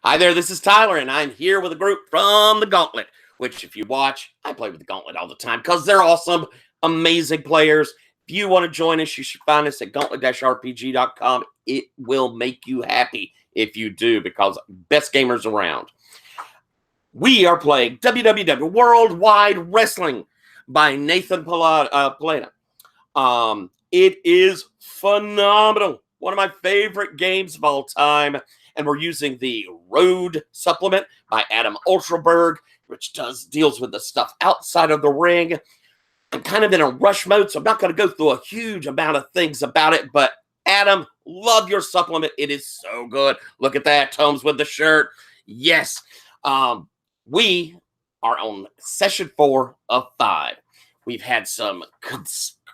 Hi there, this is Tyler, and I'm here with a group from the Gauntlet, which if you watch, I play with the Gauntlet all the time because they're awesome, amazing players. If you want to join us, you should find us at gauntlet-rpg.com. It will make you happy if you do because best gamers around. We are playing WWW Worldwide Wrestling by Nathan Paletta. It is phenomenal. One of my favorite games of all time. And we're using the Road supplement by Adam Ultraberg, which deals with the stuff outside of the ring. I'm kind of in a rush mode, so I'm not going to go through a huge amount of things about it. But Adam, love your supplement. It is so good. Look at that, Tomes with the shirt. Yes. We are on session 4 of 5. We've had some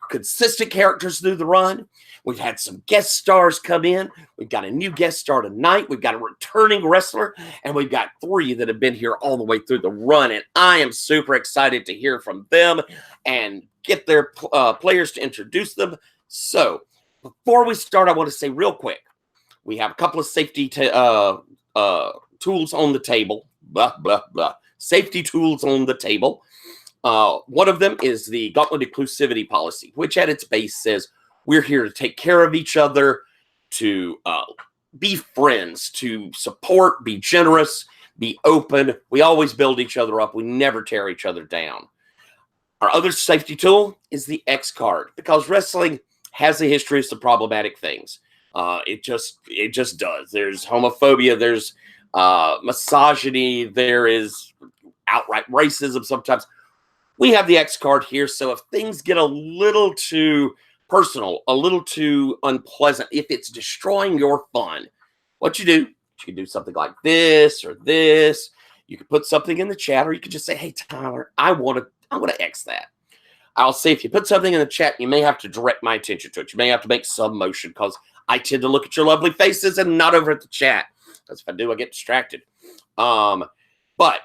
consistent characters through the run. We've had some guest stars come in. We've got a new guest star tonight. We've got a returning wrestler, and we've got 3 that have been here all the way through the run, and I am super excited to hear from them and get their players to introduce them. So before we start, I want to say real quick, we have a couple of safety tools on the table. Blah, blah, blah. Safety tools on the table. One of them is the Gauntlet Inclusivity Policy, which at its base says we're here to take care of each other, to be friends, to support, be generous, be open. We always build each other up. We never tear each other down. Our other safety tool is the X card, because wrestling has a history of some problematic things. It just does. There's homophobia. There's misogyny. There is outright racism sometimes. We have the X card here, so if things get a little too personal, a little too unpleasant, if it's destroying your fun, what you can do something like this or this. You can put something in the chat, or you can just say, "Hey, Tyler, I want to X that." I'll say if you put something in the chat, you may have to direct my attention to it. You may have to make some motion because I tend to look at your lovely faces and not over at the chat. Because if I do, I get distracted. But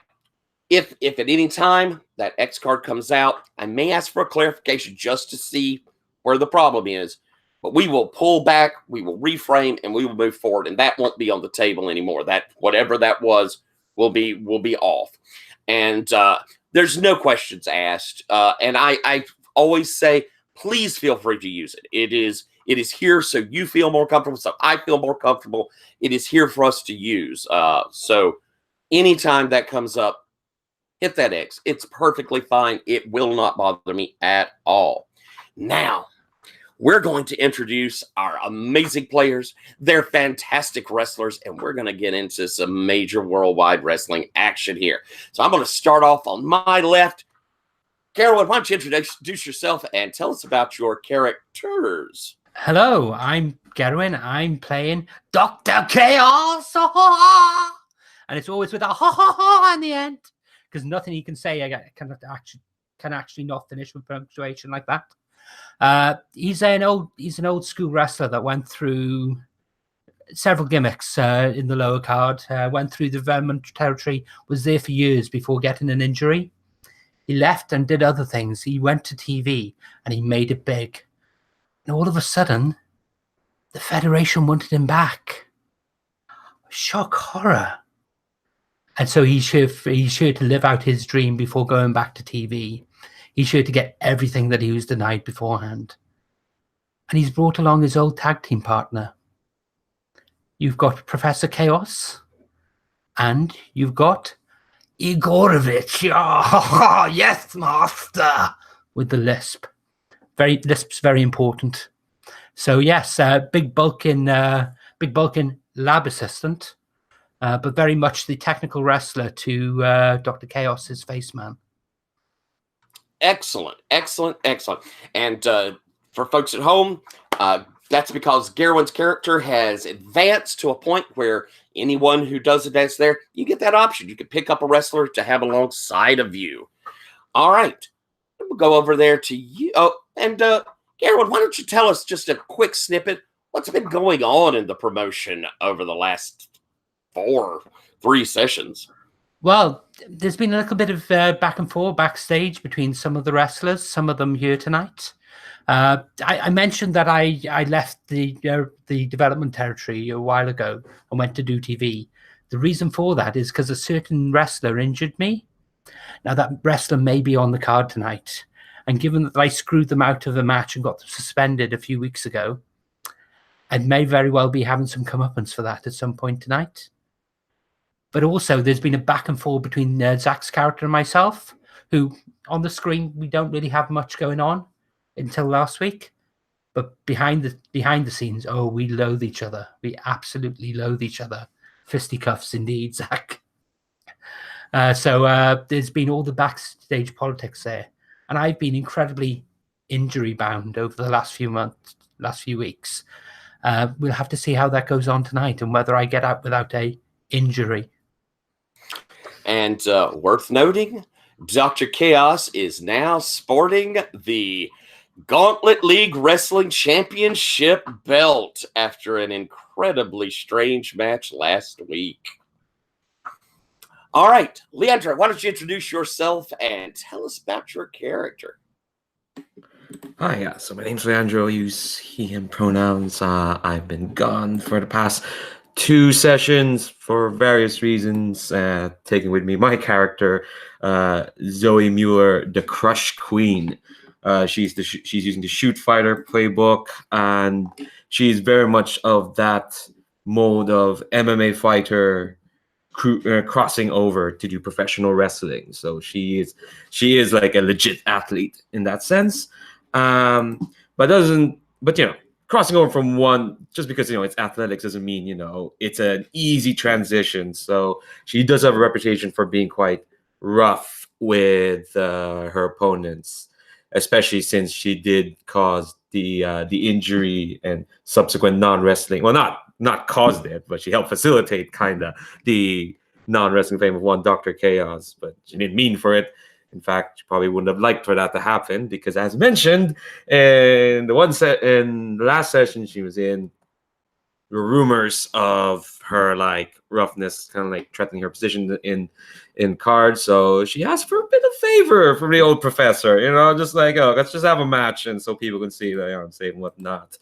if at any time that X card comes out, I may ask for a clarification just to see where the problem is. But we will pull back, we will reframe, and we will move forward. And that won't be on the table anymore. That whatever that was will be off. And there's no questions asked. And I always say, please feel free to use it. It is here so you feel more comfortable, so I feel more comfortable. It is here for us to use. So anytime that comes up, hit that X. It's perfectly fine. It will not bother me at all. Now, we're going to introduce our amazing players. They're fantastic wrestlers, and we're going to get into some major worldwide wrestling action here. So I'm going to start off on my left. Carolyn, why don't you introduce yourself and tell us about your characters? Hello, I'm Gerwin. I'm playing Dr. Chaos. And it's always with a ha ha ha in the end, because nothing he can say can actually not finish with punctuation like that. He's an old school wrestler that went through several gimmicks in the lower card. Went through the development territory, was there for years before getting an injury. He left and did other things. He went to TV and he made it big. And all of a sudden, the Federation wanted him back. Shock horror. And so he's sure to live out his dream before going back to TV. He's sure to get everything that he was denied beforehand. And he's brought along his old tag team partner. You've got Professor Chaos, and you've got Igorovich. Oh, yes, master, with the lisp. Lisp's very important. So yes, big bulking lab assistant. But very much the technical wrestler to Dr. Chaos's face man. Excellent. And for folks at home, that's because Gerwin's character has advanced to a point where anyone who does advance there, you get that option. You can pick up a wrestler to have alongside of you. All right. We'll go over there to you. Oh, and Gerwin, why don't you tell us just a quick snippet? What's been going on in the promotion over the last 3 sessions? Well, there's been a little bit of back and forth backstage between some of the wrestlers, some of them here tonight. I mentioned that I left the development territory a while ago and went to do TV. The reason for that is because a certain wrestler injured me. Now, that wrestler may be on the card tonight. And given that I screwed them out of the match and got them suspended a few weeks ago, I may very well be having some comeuppance for that at some point tonight. But also, there's been a back and forth between Zach's character and myself, who on the screen, we don't really have much going on until last week. But behind the scenes, oh, we loathe each other. We absolutely loathe each other. Fisticuffs indeed, Zach. So there's been all the backstage politics there. And I've been incredibly injury bound over the last few weeks. We'll have to see how that goes on tonight and whether I get out without a injury. And worth noting, Dr. Chaos is now sporting the Gauntlet League Wrestling Championship belt after an incredibly strange match last week. All right, Leandro, why don't you introduce yourself and tell us about your character? Hi, yeah. So my name's Leandro. I use he, him pronouns. I've been gone for the past 2 sessions for various reasons. Taking with me my character, Zoe Mueller, the Crush Queen. She's using the Shoot Fighter playbook, and she's very much of that mode of MMA fighter crossing over to do professional wrestling. So she is like a legit athlete in that sense. But crossing over from one, just because it's athletics doesn't mean it's an easy transition. So she does have a reputation for being quite rough with her opponents, especially since she did cause the injury and subsequent non-wrestling. Well, not caused it, but she helped facilitate kind of the non-wrestling fame of one Dr. Chaos. But she didn't mean for it. In fact, she probably wouldn't have liked for that to happen because, as mentioned in the last session she was in, there were rumors of her roughness, kind of threatening her position in cards. So she asked for a bit of favor from the old professor, just let's just have a match, and so people can see that I'm safe and whatnot.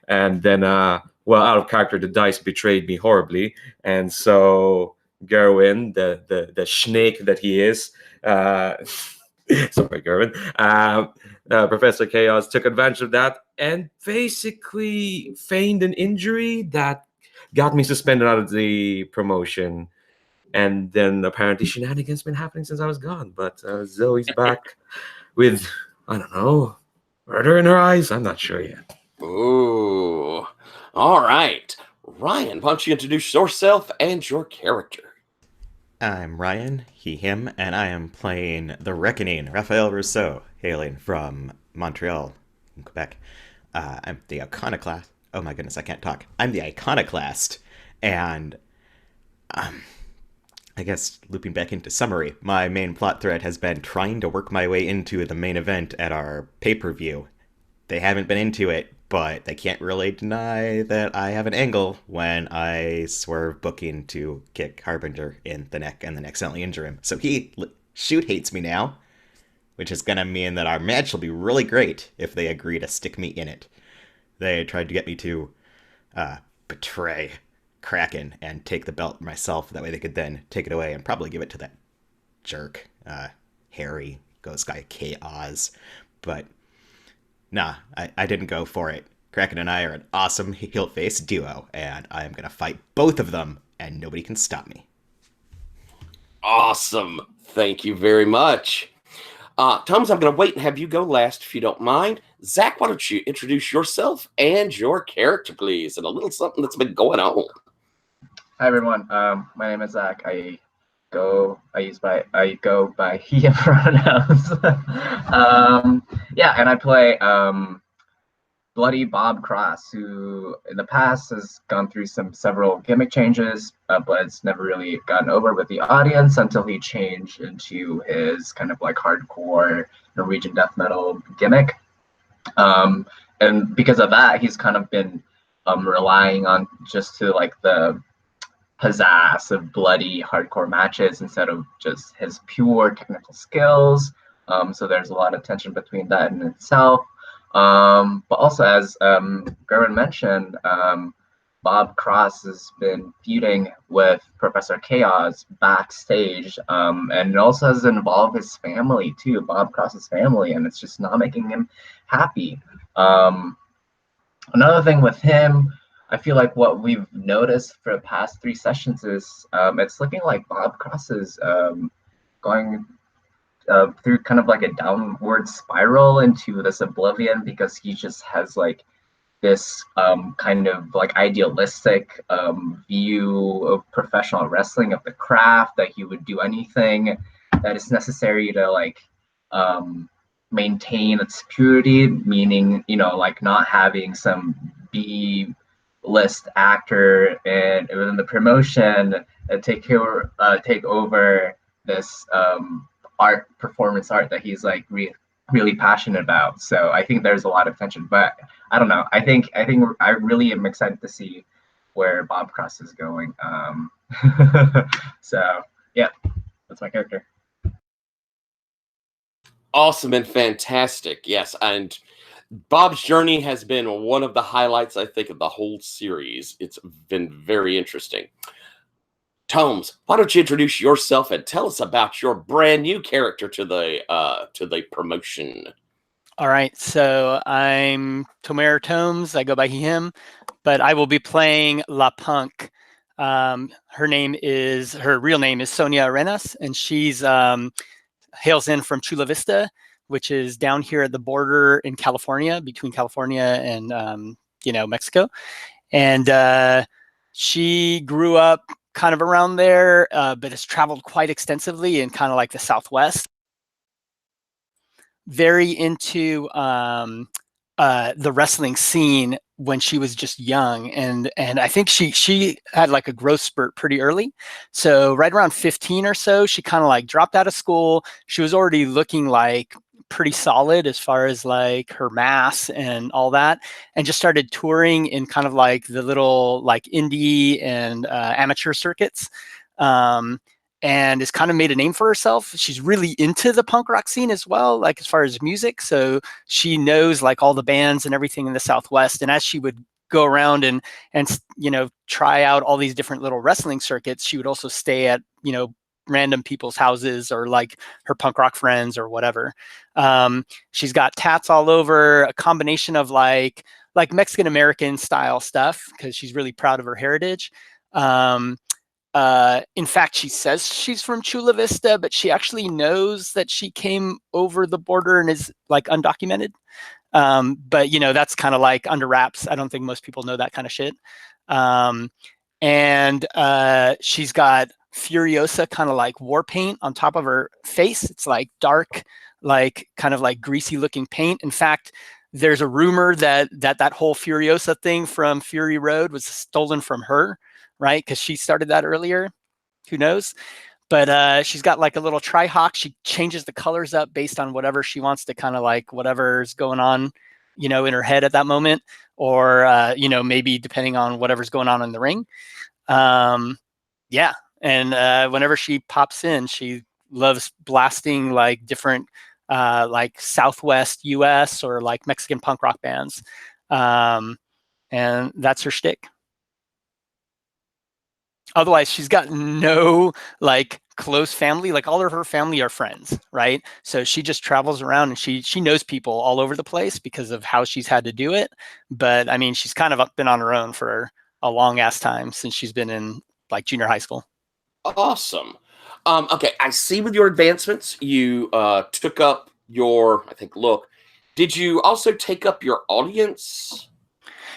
And then, out of character, the dice betrayed me horribly, and so Gerwin, the snake that he is. Sorry, Gerwin. Professor Chaos took advantage of that and basically feigned an injury that got me suspended out of the promotion. And then apparently shenanigans been happening since I was gone. But Zoe's back with, I don't know, murder in her eyes? I'm not sure yet. Ooh. All right. Ryan, why don't you introduce yourself and your character? I'm Ryan, he, him, and I am playing the Reckoning, Raphael Rousseau, hailing from Montreal, in Quebec. I'm the Iconoclast. Oh my goodness, I can't talk. I'm the Iconoclast, and I guess looping back into summary, my main plot thread has been trying to work my way into the main event at our pay-per-view. They haven't been into it, but they can't really deny that I have an angle when I swerve booking to kick Harbinger in the neck and then accidentally injure him. So he hates me now, which is going to mean that our match will be really great if they agree to stick me in it. They tried to get me to betray Kraken and take the belt myself. That way they could then take it away and probably give it to that jerk, Harry, Ghost Guy Chaos. But nah, I didn't go for it. Kraken and I are an awesome heel-face duo, and I am going to fight both of them, and nobody can stop me. Awesome. Thank you very much. Thomas, I'm going to wait and have you go last if you don't mind. Zach, why don't you introduce yourself and your character, please, and a little something that's been going on. Hi, everyone. My name is Zach. I go by he and pronouns. And I play Bloody Bob Cross, who in the past has gone through several gimmick changes, but it's never really gotten over with the audience until he changed into his kind of hardcore Norwegian death metal gimmick. And because of that, he's kind of been relying on just to the pizzazz of bloody hardcore matches instead of just his pure technical skills. So there's a lot of tension between that in itself. But also, as Gerwin mentioned, Bob Cross has been feuding with Professor Chaos backstage, and it also has involved his family too, Bob Cross's family, and it's just not making him happy. Another thing with him, I feel like what we've noticed for the past 3 sessions is it's looking like Bob Cross is going through kind of like a downward spiral into this oblivion, because he just has like this kind of like idealistic view of professional wrestling, of the craft, that he would do anything that is necessary to like maintain its purity, meaning, you know, like not having some B list actor and within the promotion take over this performance art that he's like really passionate about. So I think there's a lot of tension, but I don't know. I think I really am excited to see where Bob Cross is going. So yeah, that's my character. Awesome and fantastic. Yes, and Bob's journey has been one of the highlights, I think, of the whole series. It's been very interesting. Tomes, why don't you introduce yourself and tell us about your brand new character to the promotion? All right, so I'm Tomer Tomes. I go by him, but I will be playing La Punk. Her real name is Sonia Arenas, and she's hails in from Chula Vista, which is down here at the border in California, between California and Mexico. And she grew up kind of around there, but has traveled quite extensively in kind of like the Southwest. Very into the wrestling scene when she was just young, and I think she had like a growth spurt pretty early. So right around 15 or so, she kind of like dropped out of school. She was already looking like pretty solid as far as like her mass and all that, and just started touring in kind of like the little like indie and amateur circuits. And has kind of made a name for herself. She's really into the punk rock scene as well, like as far as music. So she knows like all the bands and everything in the Southwest. And as she would go around and try out all these different little wrestling circuits, she would also stay at, random people's houses or like her punk rock friends or whatever. She's got tats all over, a combination of like Mexican American style stuff, because she's really proud of her heritage. In fact, she says she's from Chula Vista, but she actually knows that she came over the border and is like undocumented. But that's kind of like under wraps. I don't think most people know that kind of shit. And she's got Furiosa kind of like war paint on top of her face. It's like dark, like kind of like greasy looking paint. In fact, there's a rumor that whole Furiosa thing from Fury Road was stolen from her, right? Because she started that earlier. Who knows? But she's got like a little tri-hawk. She changes the colors up based on whatever she wants to kind of like whatever's going on, in her head at that moment, or maybe depending on whatever's going on in the ring. Yeah. And whenever she pops in, she loves blasting like different like Southwest US or like Mexican punk rock bands. And that's her shtick. Otherwise, she's got no like close family. Like all of her family are friends, right? So she just travels around and she knows people all over the place because of how she's had to do it. But I mean, she's kind of been on her own for a long ass time since she's been in like junior high school. Awesome. Okay, I see with your advancements, you took up your, I think, look. Did you also take up your audience?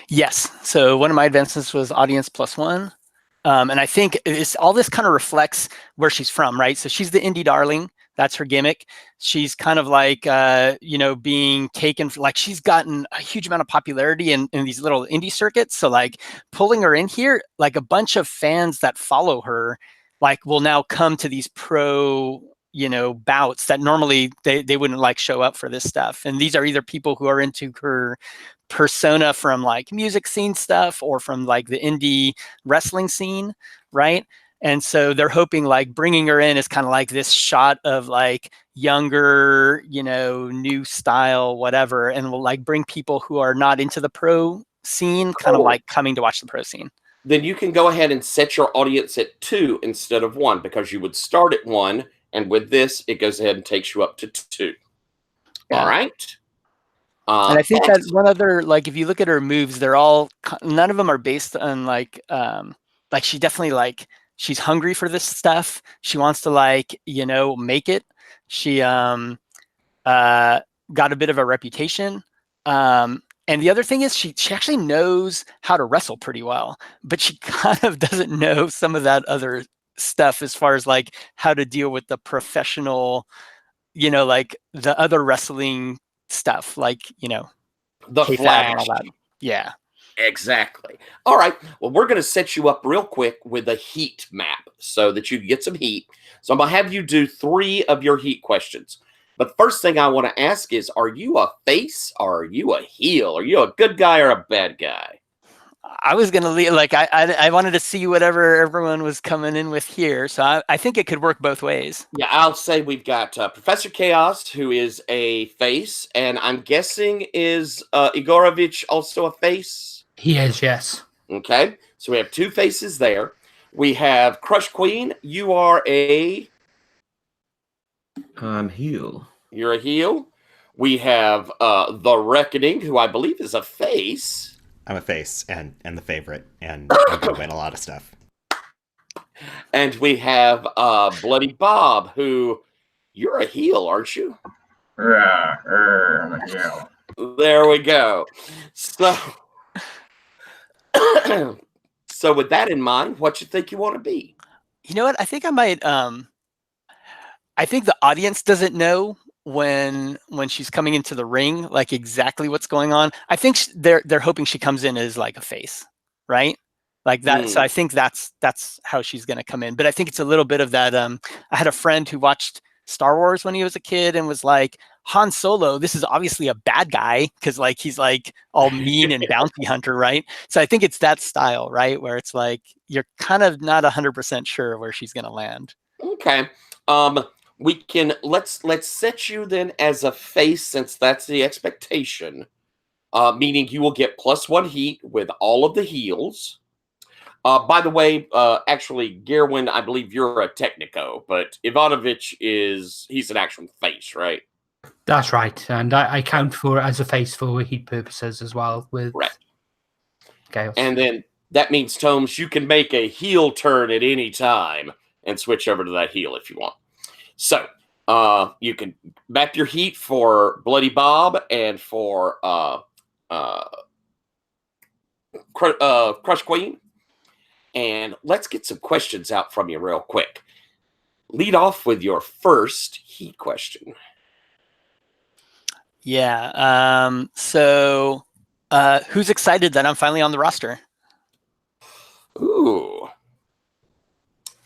Yes. So one of my advancements was audience +1. And I think all this kind of reflects where she's from, right? So she's the indie darling. That's her gimmick. She's kind of like, being taken, like she's gotten a huge amount of popularity in these little indie circuits. So like pulling her in here, like a bunch of fans that follow her, like will now come to these pro, bouts that normally they wouldn't like show up for this stuff. And these are either people who are into her persona from like music scene stuff or from like the indie wrestling scene, right? And so they're hoping like bringing her in is kind of like this shot of like younger, new style, whatever, and will like bring people who are not into the pro scene, kind of like coming to watch the pro scene. Then you can go ahead and set your audience at 2 instead of 1, because you would start at 1, and with this, it goes ahead and takes you up to 2. Yeah. All right. And I think that one other, like, if you look at her moves, they're all, none of them are based on like she definitely, like, she's hungry for this stuff. She wants to, like, you know, make it. She got a bit of a reputation. And the other thing is she actually knows how to wrestle pretty well, but she kind of doesn't know some of that other stuff as far as like how to deal with the professional, you know, like the other wrestling stuff, like, you know, the K-Fab flash. and all that. Yeah. Exactly. All right. Well, we're going to set you up real quick with a heat map so that you can get some heat. So I'm going to have you do 3 of your heat questions. But first thing I want to ask is, are you a face or are you a heel? Are you a good guy or a bad guy? I was going to leave, like, I wanted to see whatever everyone was coming in with here. So I think it could work both ways. Yeah, I'll say we've got Professor Chaos, who is a face, and I'm guessing is Igorovich also a face? He is, yes. Okay, so we have 2 faces there. We have Crush Queen. You are a... Heel. You're a heel. We have The Reckoning, who I believe is a face. I'm a face and the favorite, and I'm going to win a lot of stuff. And we have Bloody Bob, who you're a heel, aren't you? I'm a heel. There we go. So, so with that in mind, what you think you want to be? You know what? I think I might. I think the audience doesn't know when she's coming into the ring, like exactly what's going on. I think they're hoping she comes in as like a face, right? Like that. So I think that's how she's going to come in. But I think it's a little bit of that. I had a friend who watched Star Wars when he was a kid and was like, Han Solo, this is obviously a bad guy because like he's like all mean and bounty hunter, right? So I think it's that style, right? Where it's like you're kind of not 100% sure where she's going to land. Okay. We can let's set you then as a face, since that's the expectation. Meaning you will get +1 heat with all of the heels. By the way, actually, Gerwin, I believe you're a Technico, but Ivanovich he's an actual face, right? That's right. And I count for as a face for heat purposes as well with Chaos. And then that means, Tomes, you can make a heel turn at any time and switch over to that heel if you want. So you can map your heat for Bloody Bob and for Crush Queen. And let's get some questions out from you real quick. Lead off with your first heat question. Yeah. So who's excited that I'm finally on the roster? Ooh.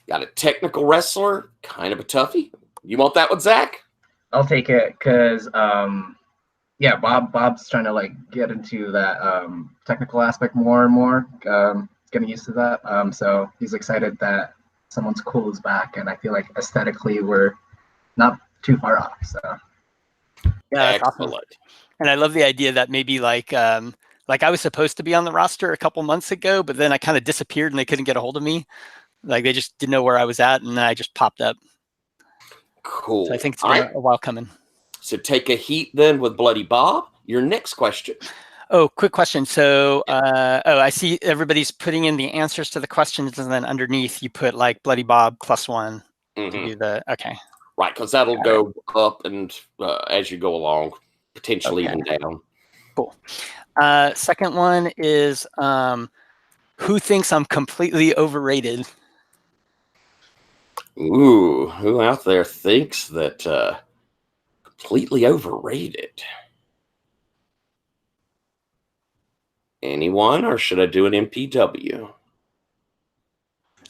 Got a technical wrestler, kind of a toughie. You want that one, Zach? I'll take it because, yeah, Bob's trying to like get into that technical aspect more and more. Getting used to that. So he's excited that someone's cool is back, and I feel like aesthetically we're not too far off. So yeah, that's excellent. Awesome. And I love the idea that maybe like I was supposed to be on the roster a couple months ago, but then I kind of disappeared and they couldn't get a hold of me. Like they just didn't know where I was at, and then I just popped up. Cool. So I think it's been a while coming. So take a heat then with Bloody Bob. Your next question. Oh, quick question. So, I see everybody's putting in the answers to the questions, and then underneath you put like Bloody Bob +1 to do the, okay. Right, because that'll go up and as you go along, potentially even down. Cool. Second one is who thinks I'm completely overrated? Ooh, who out there thinks that completely overrated? Anyone, or should I do an MPW?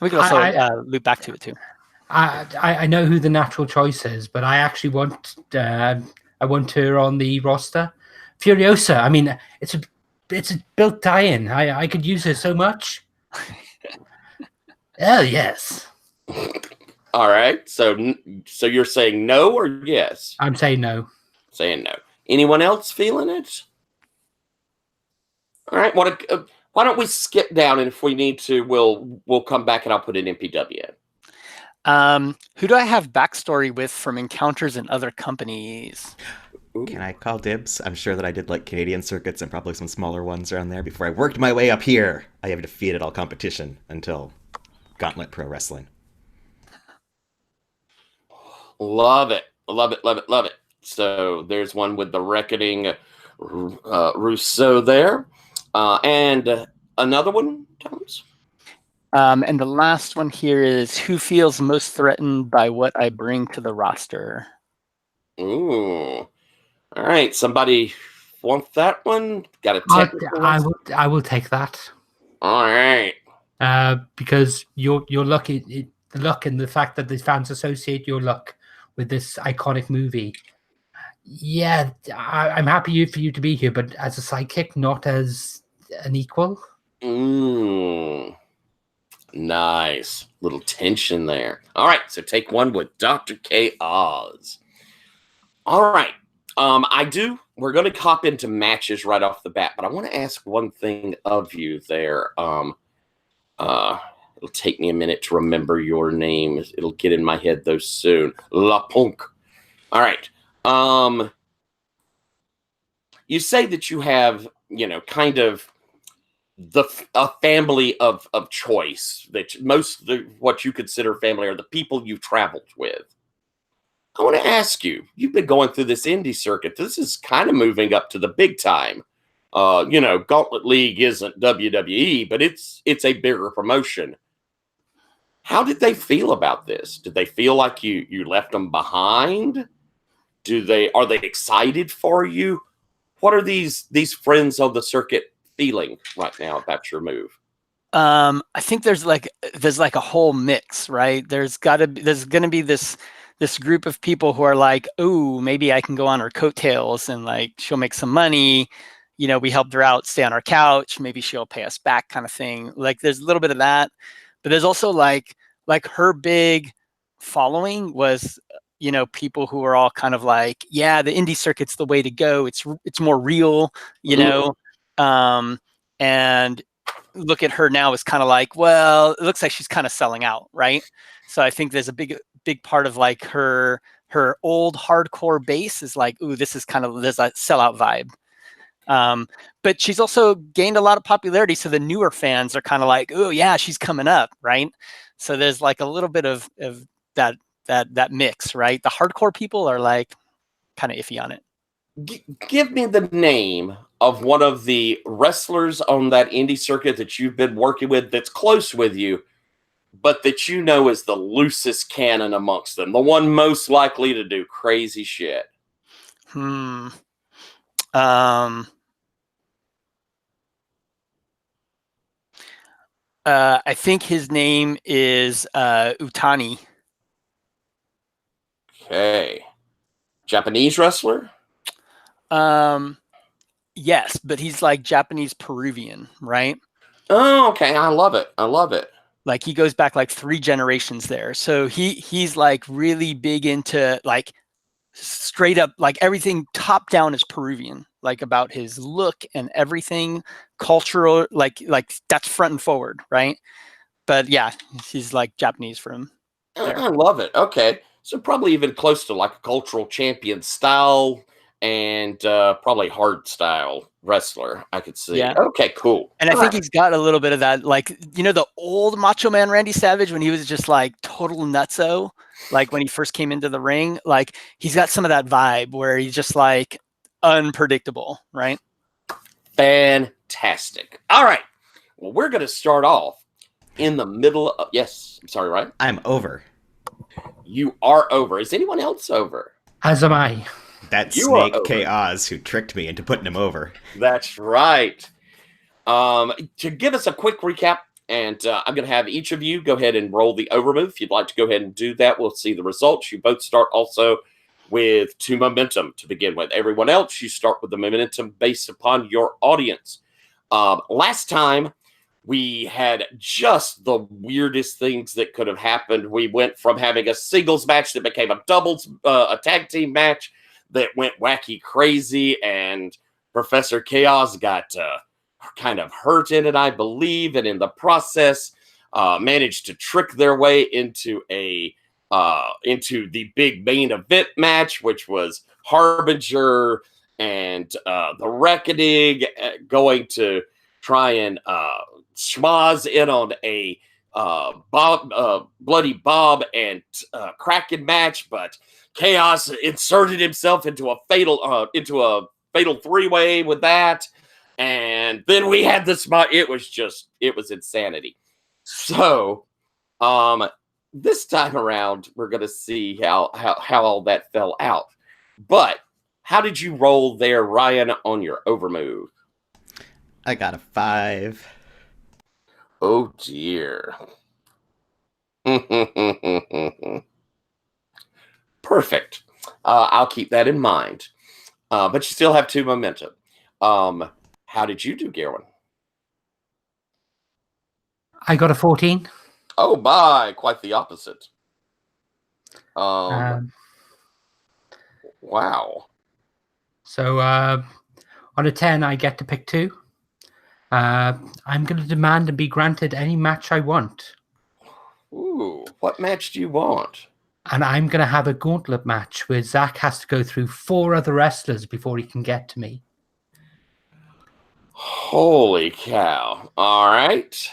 We can also loop back to it too. I know who the natural choice is, but I actually want her on the roster. Furiosa. I mean, it's a built tie-in. I could use her so much. Oh yes. All right. So you're saying no or yes? I'm saying no. Saying no. Anyone else feeling it? All right. Why don't we skip down, and if we need to, we'll come back and I'll put an MPW in. Who do I have backstory with from encounters in other companies? Ooh. Can I call dibs? I'm sure that I did like Canadian circuits and probably some smaller ones around there before I worked my way up here. I have defeated all competition until Gauntlet Pro Wrestling. Love it. Love it. Love it. Love it. So there's one with the Reckoning Rousseau there. And another one, Thomas? And the last one here is who feels most threatened by what I bring to the roster? Ooh. All right. Somebody want that one? Got a technical one? I will take that. All right. Because your luck, the luck and the fact that the fans associate your luck with this iconic movie. Yeah, I'm happy for you to be here, but as a sidekick, not as an equal. Nice. Little tension there. All right, so take one with Dr. K. Oz. All right. We're going to hop into matches right off the bat, but I want to ask one thing of you there. It'll take me a minute to remember your name. It'll get in my head though soon. La Punk. All right. You say that you have, kind of a family of choice, that most of what you consider family are the people you've traveled with. I want to ask you, you've been going through this indie circuit. This is kind of moving up to the big time. Gauntlet League isn't WWE, but it's a bigger promotion. How did they feel about this? Did they feel like you left them behind? Are they excited for you? What are these friends of the circuit feeling right now about your move? I think there's like a whole mix, right? There's gonna be this group of people who are like, oh, maybe I can go on her coattails and like she'll make some money. We helped her out, stay on our couch. Maybe she'll pay us back, kind of thing. Like there's a little bit of that, but there's also like her big following was, people who are all kind of like, yeah, the indie circuit's the way to go. It's more real, and look at her now as kind of like, well, it looks like she's kind of selling out, right? So I think there's a big part of like her old hardcore base is like, ooh, there's a sellout vibe. But she's also gained a lot of popularity, so the newer fans are kind of like, oh yeah, she's coming up, right? So there's like a little bit of that mix, right? The hardcore people are like kind of iffy on it. Give me the name of one of the wrestlers on that indie circuit that you've been working with that's close with you, but that is the loosest cannon amongst them, the one most likely to do crazy shit. I think his name is Utani. Okay. Japanese wrestler? Yes, but he's like Japanese Peruvian, right? Oh, okay. I love it. Like he goes back like 3 generations there. So he's like really big into like straight up, like everything top down is Peruvian, like about his look and everything cultural, like that's front and forward, right? But yeah, he's like Japanese for him. I love it. Okay. So probably even close to like a cultural champion style and probably hard style wrestler, I could see. Yeah. Okay, cool. And I think he's got a little bit of that, like, the old Macho Man Randy Savage when he was just like total nutso, like when he first came into the ring, like he's got some of that vibe where he's just like unpredictable, right? Fantastic. All right. Well, we're going to start off in the middle of, yes, I'm sorry, Ryan? I'm over. You are over. Is anyone else over? As am I. That You snake are K. Oz who tricked me into putting him over. That's right. To give us a quick recap, and I'm going to have each of you go ahead and roll the over move. If you'd like to go ahead and do that, we'll see the results. You both start also with 2 momentum to begin with. Everyone else, you start with the momentum based upon your audience. Last time, we had just the weirdest things that could have happened. We went from having a singles match that became a doubles, a tag team match that went wacky crazy, and Professor Chaos got kind of hurt in it, I believe, and in the process managed to trick their way into the big main event match, which was Harbinger and the Reckoning going to try and schmoz in on a Bloody Bob and Kraken match, but Chaos inserted himself into a fatal three-way with that, and then we had the spot. It was insanity. So, this time around, we're gonna see how all that fell out. But how did you roll there, Ryan, on your overmove? I got a 5. Oh dear. Perfect. I'll keep that in mind. But you still have 2 momentum. How did you do, Gerwin? I got a 14. Oh my, quite the opposite. Wow. So on a 10, I get to pick 2. I'm going to demand and be granted any match I want. Ooh, what match do you want? And I'm going to have a gauntlet match where Zach has to go through 4 other wrestlers before he can get to me. Holy cow. All right.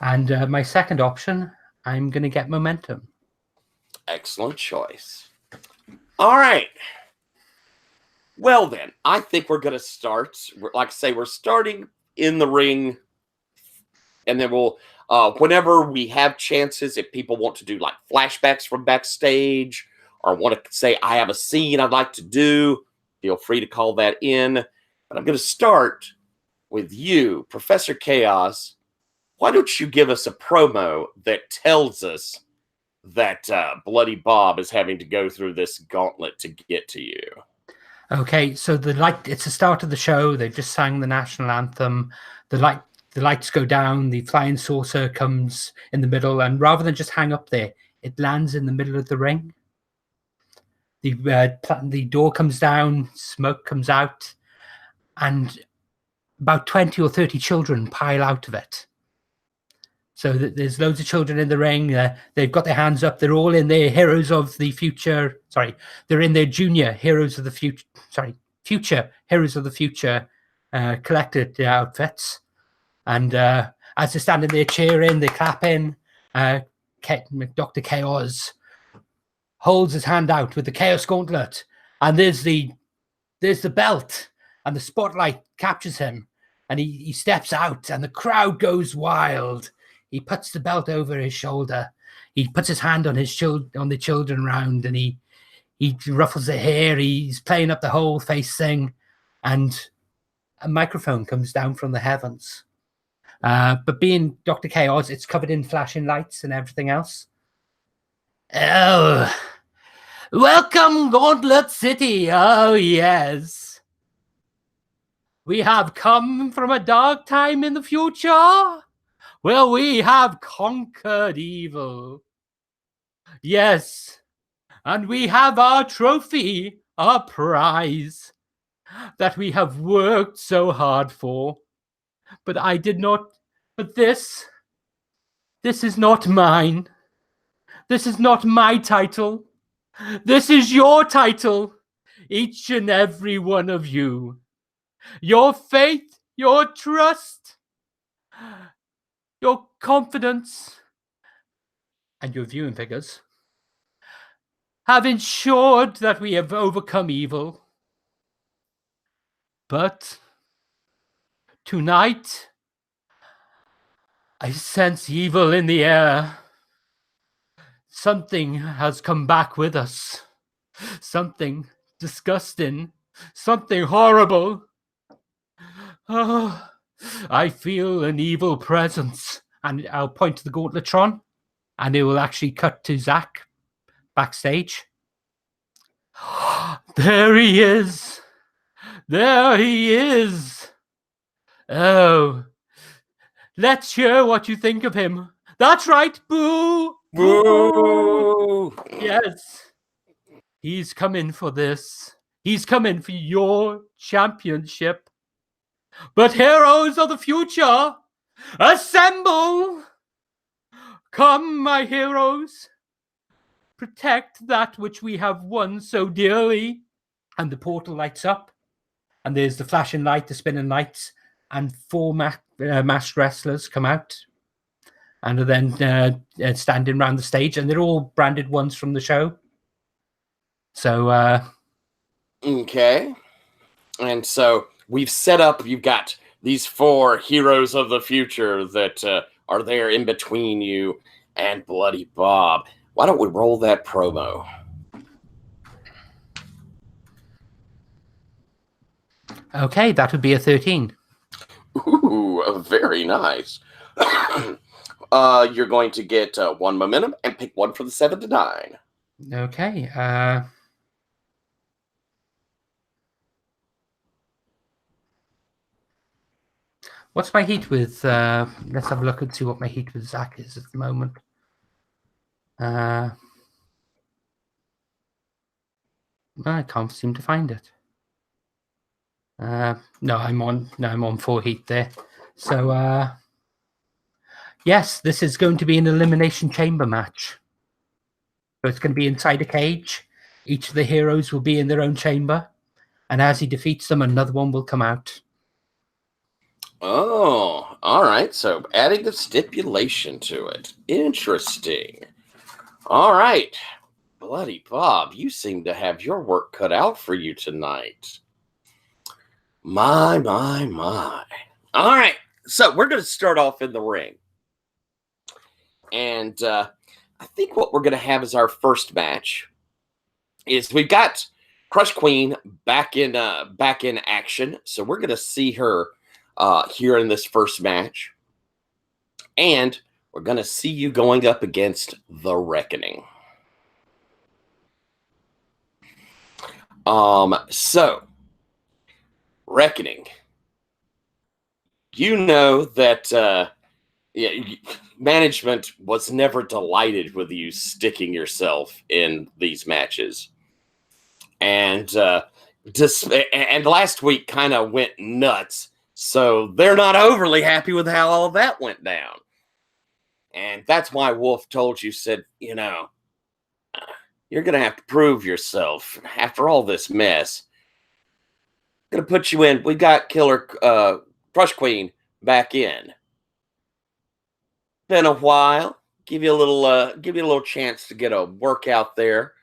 And my second option, I'm going to get momentum. Excellent choice. All right. Well, then, I think we're going to start. Like I say, we're starting in the ring. And then we'll, whenever we have chances, if people want to do like flashbacks from backstage or want to say, I have a scene I'd like to do, feel free to call that in. But I'm going to start with you, Professor Chaos. Why don't you give us a promo that tells us that Bloody Bob is having to go through this gauntlet to get to you? Okay, so it's the start of the show. They've just sang the national anthem. The lights go down. The flying saucer comes in the middle, and rather than just hang up there, it lands in the middle of the ring. The door comes down, smoke comes out, and about 20 or 30 children pile out of it. So there's loads of children in the ring. They've got their hands up. They're all in their heroes of the future. Sorry, they're in their junior heroes of the future. Sorry, future heroes of the future collected outfits. And as they're standing there cheering, they're clapping. Dr. Chaos holds his hand out with the Chaos Gauntlet, and there's the belt, and the spotlight captures him, and he steps out, and the crowd goes wild. He puts the belt over his shoulder. He puts his hand on the children round, and he ruffles their hair. He's playing up the whole face thing, and a microphone comes down from the heavens. But being Dr. Chaos, it's covered in flashing lights and everything else. Oh, welcome, Gauntlet City. Oh, yes. We have come from a dark time in the future. Well, we have conquered evil. Yes, and we have our trophy, our prize, that we have worked so hard for. But this is not mine. This is not my title. This is your title, each and every one of you. Your faith, your trust, your confidence, and your viewing figures have ensured that we have overcome evil. But tonight, I sense evil in the air. Something has come back with us. Something disgusting. Something horrible. Oh, I feel an evil presence. And I'll point to the Gauntletron, and it will actually cut to Zach backstage. There he is. There he is. Oh, let's hear what you think of him. That's right, boo! Boo! Yes. He's coming for this. He's coming for your championship. But heroes of the future, assemble! Come, my heroes, protect that which we have won so dearly. And the portal lights up, and there's the flashing light, the spinning lights, and 4 masked wrestlers come out. And are then standing around the stage, and they're all branded ones from the show. So, Okay. And so we've set up, you've got these 4 heroes of the future that are there in between you and Bloody Bob. Why don't we roll that promo? okay, that would be a 13. Ooh, very nice. You're going to get 1 momentum and pick one for the 7 to 9. Okay. What's my heat with? Let's have a look and see what my heat with Zach is at the moment. I can't seem to find it. No, I'm on 4 heat there. So yes, this is going to be an elimination chamber match. So it's going to be inside a cage. Each of the heroes will be in their own chamber, and as he defeats them, another one will come out. Oh, all right. So adding a stipulation to it. Interesting. All right. Bloody Bob, you seem to have your work cut out for you tonight. My. All right. So we're going to start off in the ring. And I think what we're going to have as our first match is we've got Crush Queen back in action. So we're going to see her here in this first match. And we're going to see you going up against The Reckoning. So Reckoning, you know that management was never delighted with you sticking yourself in these matches, and last week kind of went nuts. So they're not overly happy with how all of that went down, and that's why Wolf told you, said, you're gonna have to prove yourself after all this mess. Gonna put you in. We got Killer Crush Queen back in. Been a while. Give you a little chance to get a workout there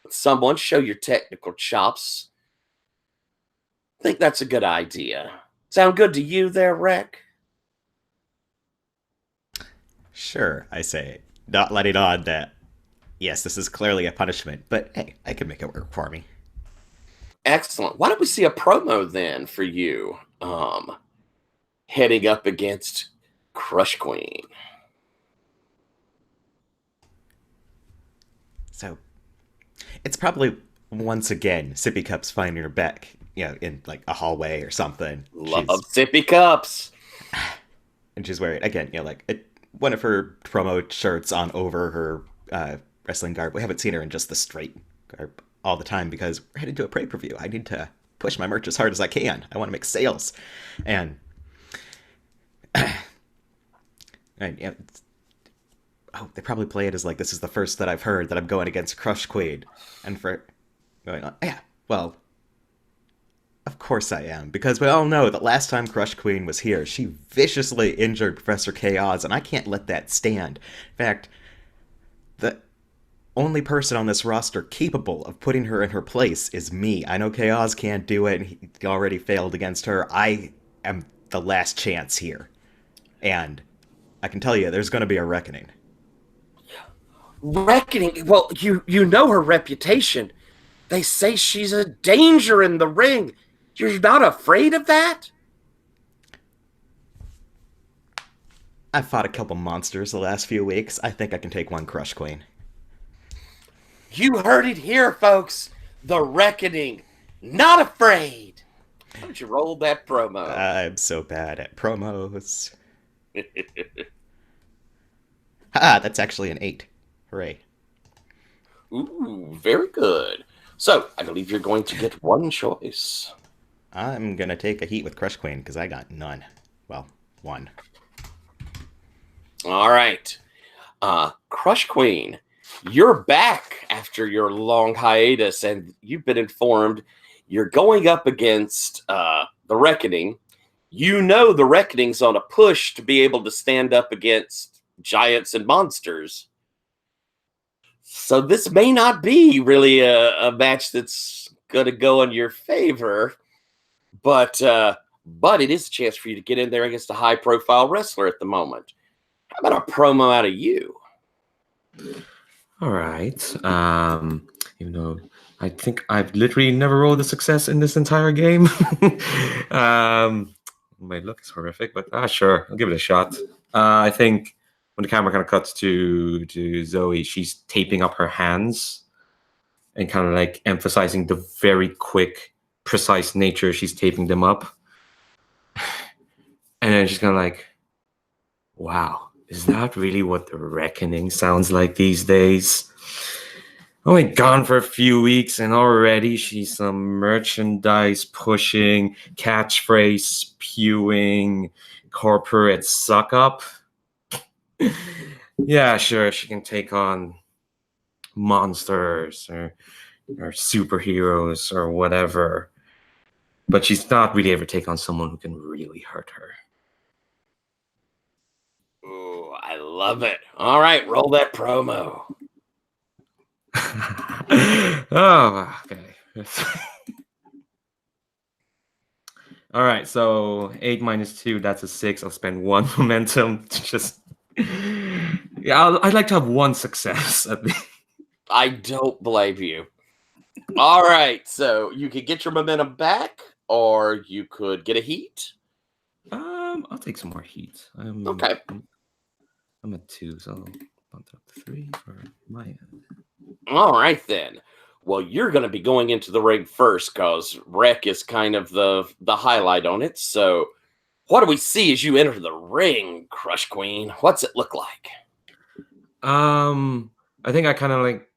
with someone. Show your technical chops. Think that's a good idea. Sound good to you there, Rec? Sure, I say, not letting on that, yes, this is clearly a punishment, but hey, I can make it work for me. Excellent. Why don't we see a promo then for you, heading up against Crush Queen? So, it's probably, once again, Sippy Cups finding her back, in like a hallway or something. Love Sippy Cups. And she's wearing, again, one of her promo shirts on over her wrestling garb. We haven't seen her in just the straight garb all the time because we're headed to a pay-per-view. I need to push my merch as hard as I can. I want to make sales. And they probably play it as like, this is the first that I've heard that I'm going against Crush Queen. And for going on, yeah, well, of course I am. Because we all know that last time Crush Queen was here, she viciously injured Professor Chaos, and I can't let that stand. In fact, the only person on this roster capable of putting her in her place is me. I know Chaos can't do it, and he already failed against her. I am the last chance here. And I can tell you, there's going to be a reckoning. Reckoning? Well, you know her reputation. They say she's a danger in the ring. You're not afraid of that? I've fought a couple monsters the last few weeks. I think I can take one Crush Queen. You heard it here, folks. The Reckoning. Not afraid. Why don't you roll that promo? I'm so bad at promos. That's actually an 8. Hooray. Ooh, very good. So, I believe you're going to get one choice. I'm gonna take a heat with Crush Queen because I got none. Well, one. All right. Crush Queen, you're back after your long hiatus, and you've been informed you're going up against the Reckoning. You know the Reckoning's on a push to be able to stand up against giants and monsters. So this may not be really a match that's going to go in your favor, but it is a chance for you to get in there against a high-profile wrestler at the moment. How about a promo out of you? All right. Even though I think I've literally never rolled a success in this entire game. My luck is horrific, but sure, I'll give it a shot. I think when the camera kind of cuts to Zoe, she's taping up her hands and kind of like emphasizing the very quick, precise nature she's taping them up. And then she's kind of like, wow, is that really what the Reckoning sounds like these days? Only gone for a few weeks and already she's some merchandise pushing, catchphrase spewing, corporate suck up. Yeah, sure, she can take on monsters or superheroes or whatever, but she's not really ever take on someone who can really hurt her. Ooh, I love it. All right, roll that promo. Oh, okay. All right, so 8 minus 2, that's a 6. I'll spend 1 momentum to just... Yeah, I'd like to have 1 success at least. I don't blame you. All right, so you could get your momentum back, or you could get a heat. I'll take some more heat. Okay. I'm at 2, so I'll bump it up to 3 for my end. All right, then. Well, you're going to be going into the ring first because Wreck is kind of the highlight on it. So what do we see as you enter the ring, Crush Queen? What's it look like? I think I kind of like...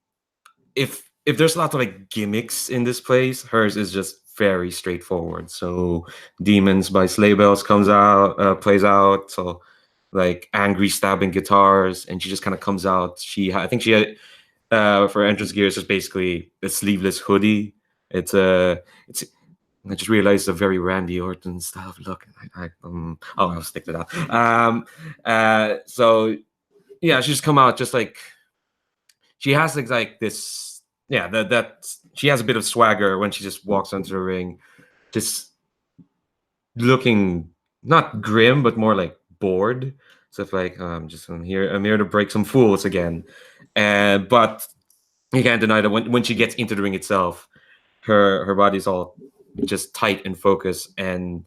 If there's lots of like gimmicks in this place, hers is just very straightforward. So Demons by Sleigh Bells plays out. So like angry stabbing guitars, and she just kind of comes out. I think she had for entrance gear, it's just basically a sleeveless hoodie. I just realized it's a very Randy Orton style of look. I'll stick to that. So yeah, she just come out just like she has like this. Yeah, that she has a bit of swagger when she just walks onto the ring, just looking not grim but more like bored. So it's like I'm here to break some fools again. But you can't deny that when she gets into the ring itself, her body's all just tight and focused and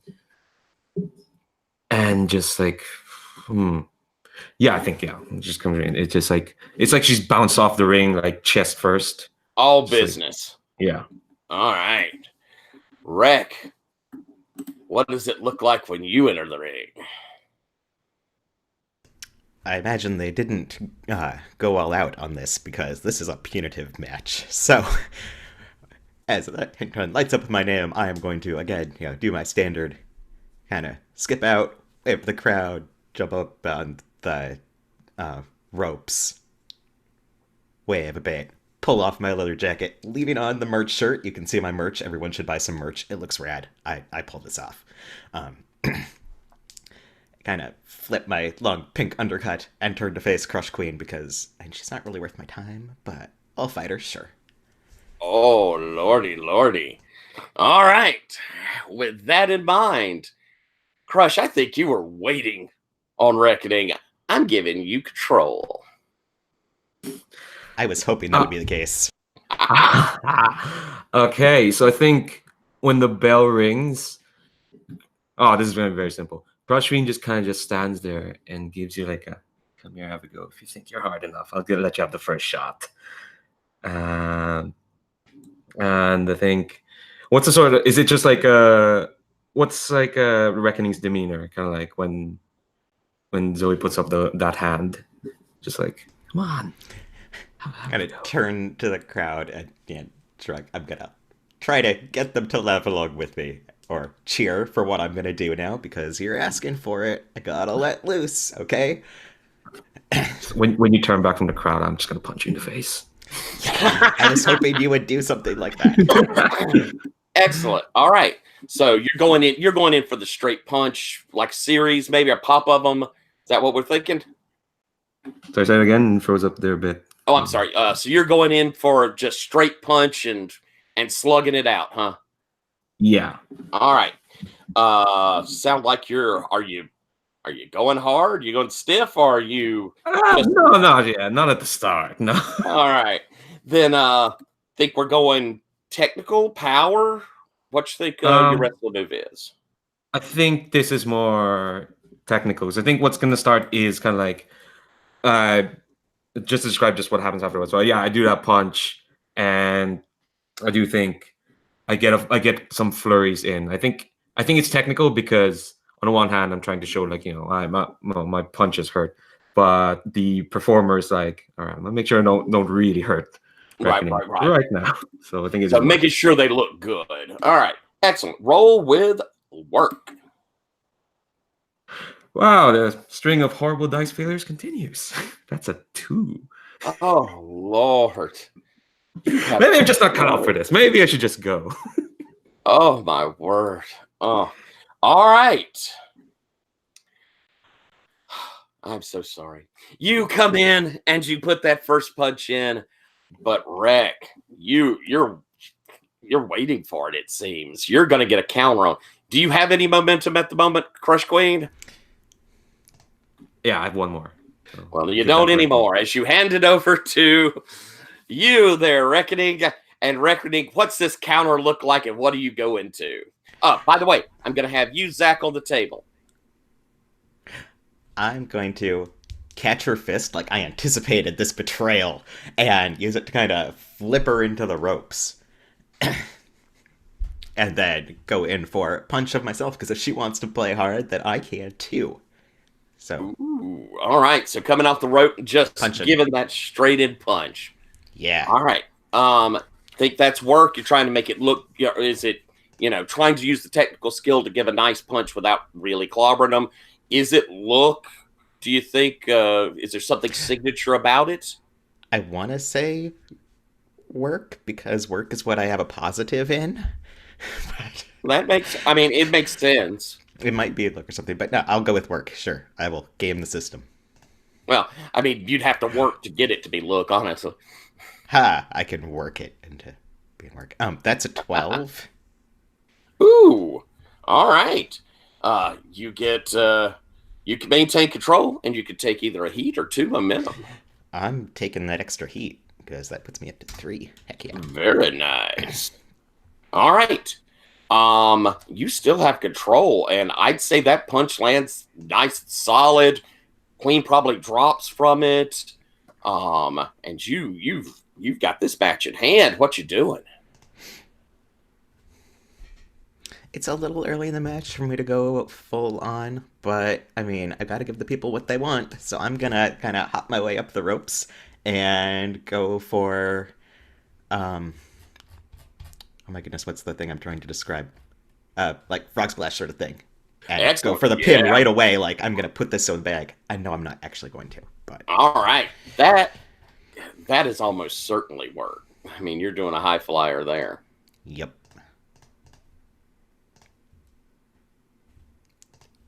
just like yeah, I think just comes in. It's just like she's bounced off the ring like chest first. All business. Yeah. All right. Wreck, what does it look like when you enter the ring? I imagine they didn't go all out on this because this is a punitive match. So, as that lights up with my name, I am going to, again, do my standard kind of skip out, wave the crowd, jump up on the ropes, wave a bit, pull off my leather jacket, leaving on the merch shirt. You can see my merch. Everyone should buy some merch. It looks rad. I pulled this off. Kind of flip my long pink undercut and turn to face Crush Queen because she's not really worth my time, but I'll fight her, sure. Oh, lordy. All right. With that in mind, Crush, I think you were waiting on Reckoning. I'm giving you control. I was hoping that would be the case. Okay, so I think when the bell rings... Oh, this is very, very simple. Crush Queen just kind of just stands there and gives you like a, come here, have a go. If you think you're hard enough, I'll let you have the first shot. And I think, what's the sort of, is it just like what's like a Reckoning's demeanor? Kind of like when Zoe puts up that hand, just like, come on. I'm gonna turn to the crowd and shrug. I'm gonna try to get them to laugh along with me or cheer for what I'm gonna do now because you're asking for it. I gotta let loose, okay? When you turn back from the crowd, I'm just gonna punch you in the face. Yeah, I was hoping you would do something like that. Excellent. All right. So you're going in. You're going in for the straight punch, like series, maybe a pop of them. Is that what we're thinking? So I say it again and froze up there a bit. Oh, I'm sorry. So you're going in for just straight punch and slugging it out, huh? Yeah. All right. Sound like are you going hard? You going stiff, or are you No, not yet. Not at the start. No. all right? Then think we're going technical power. What you think your wrestling move is? I think this is more technical. So I think what's going to start is kind of like, just to describe just what happens afterwards. So yeah, I do that punch, and I do think I get some flurries in. I think it's technical because on the one hand I'm trying to show like my punches hurt, but the performer is like, all right, I'm gonna make sure I don't really hurt. Right now. So I think it's so making sure they look good. All right, excellent. Roll with work. Wow, the string of horrible dice failures continues. That's a 2. Oh Lord. Maybe I'm just not cut out for this. Maybe I should just go. Oh my word. Oh, all right. I'm so sorry. You come in and you put that first punch in, but Rec, you're waiting for it. It seems you're going to get a counter on. Do you have any momentum at the moment, Crush Queen? Yeah, I have one more. So well, you don't anymore. As you hand it over to you there, Reckoning. And Reckoning, what's this counter look like and what do you go into? By the way, I'm going to have you, Zach, on the table. I'm going to catch her fist like I anticipated this betrayal and use it to kind of flip her into the ropes. And then go in for a punch of myself because if she wants to play hard, then I can too. So, ooh, all right. So coming off the rope, just punching. Giving that straight in punch. Yeah. All right. Think that's work. You're trying to make it look. Is it trying to use the technical skill to give a nice punch without really clobbering them? Is it look? Do you think? Is there something signature about it? I want to say work because work is what I have a positive in. But it makes sense. It might be a look or something, but no, I'll go with work. Sure, I will game the system. Well, you'd have to work to get it to be look, honestly. Ha! I can work it into being work. That's a 12. Ooh, all right. You get you can maintain control, and you can take either a heat or 2 momentum. I'm taking that extra heat because that puts me up to 3. Heck yeah! Very nice. All right. You still have control, and I'd say that punch lands nice and solid. Queen probably drops from it. And you've got this match in hand. What you doing? It's a little early in the match for me to go full on, but I gotta give the people what they want, so I'm gonna kind of hop my way up the ropes and go for, oh my goodness, what's the thing I'm trying to describe? Like frog splash sort of thing. And excellent. Go for the pin right away, like I'm gonna put this in the bag. I know I'm not actually going to, but. All right. That is almost certainly work. You're doing a high flyer there. Yep.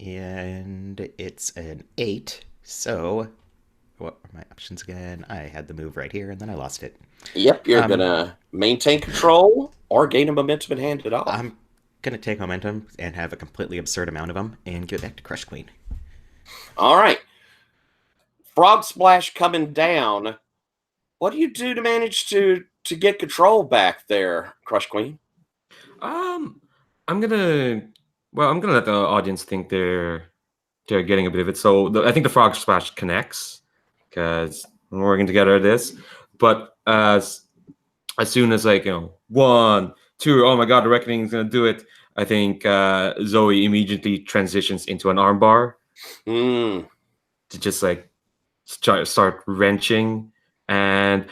And it's an 8, so what are my options again? I had the move right here, and then I lost it. Yep, you're going to maintain control or gain a momentum and hand it off. I'm going to take momentum and have a completely absurd amount of them and give it back to Crush Queen. All right. Frog Splash coming down. What do you do to manage to get control back there, Crush Queen? I'm gonna let the audience think they're getting a bit of it. So I think the frog splash connects because we're working together at this. But as soon as 1, 2, oh my god, the reckoning's gonna do it. I think Zoe immediately transitions into an armbar to just start wrenching. And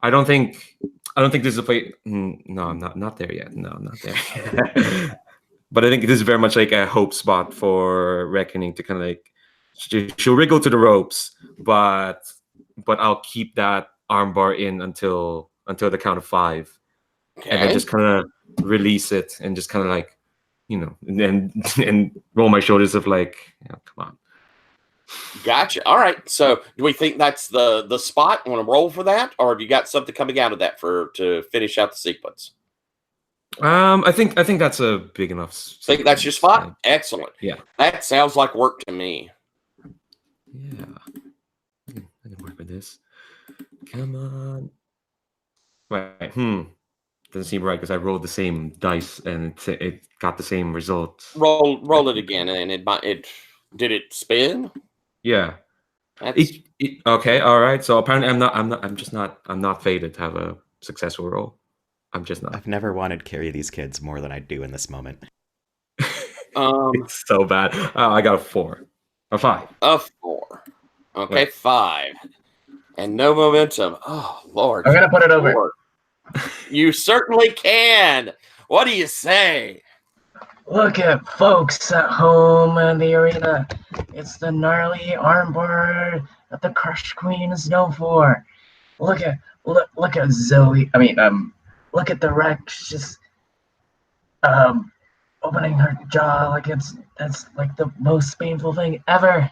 I don't think this is a play. No, I'm not there yet. No, I'm not there. But I think this is very much like a hope spot for Reckoning to kind of like she'll wriggle to the ropes, but I'll keep that armbar in until the count of 5, and then Okay. just kind of release it and just kind of like, and roll my shoulders of like, come on. Gotcha. All right. So do we think that's the spot? Want to roll for that? Or have you got something coming out of that to finish out the sequence? I think that's a big enough. Think that's your sequence. spot? Excellent. Yeah. That sounds like work to me. Yeah. I can work with this. Come on. Right. Doesn't seem right because I rolled the same dice and it got the same result. Roll it again, and it did it spin? Yeah. That's Okay. All right. So apparently I'm not fated to have a successful roll. I'm just not. I've never wanted to carry these kids more than I do in this moment. It's so bad. I got a 4. A 5. a 4. Okay, Wait. 5. And no momentum. Oh, Lord. I'm gonna put it over. Lord. You certainly can. What do you say? Look at folks at home in the arena. It's the gnarly armbar that the Crush Queen is known for. Look at Zoe. Look at the Rex just opening her jaw like that's like the most painful thing ever.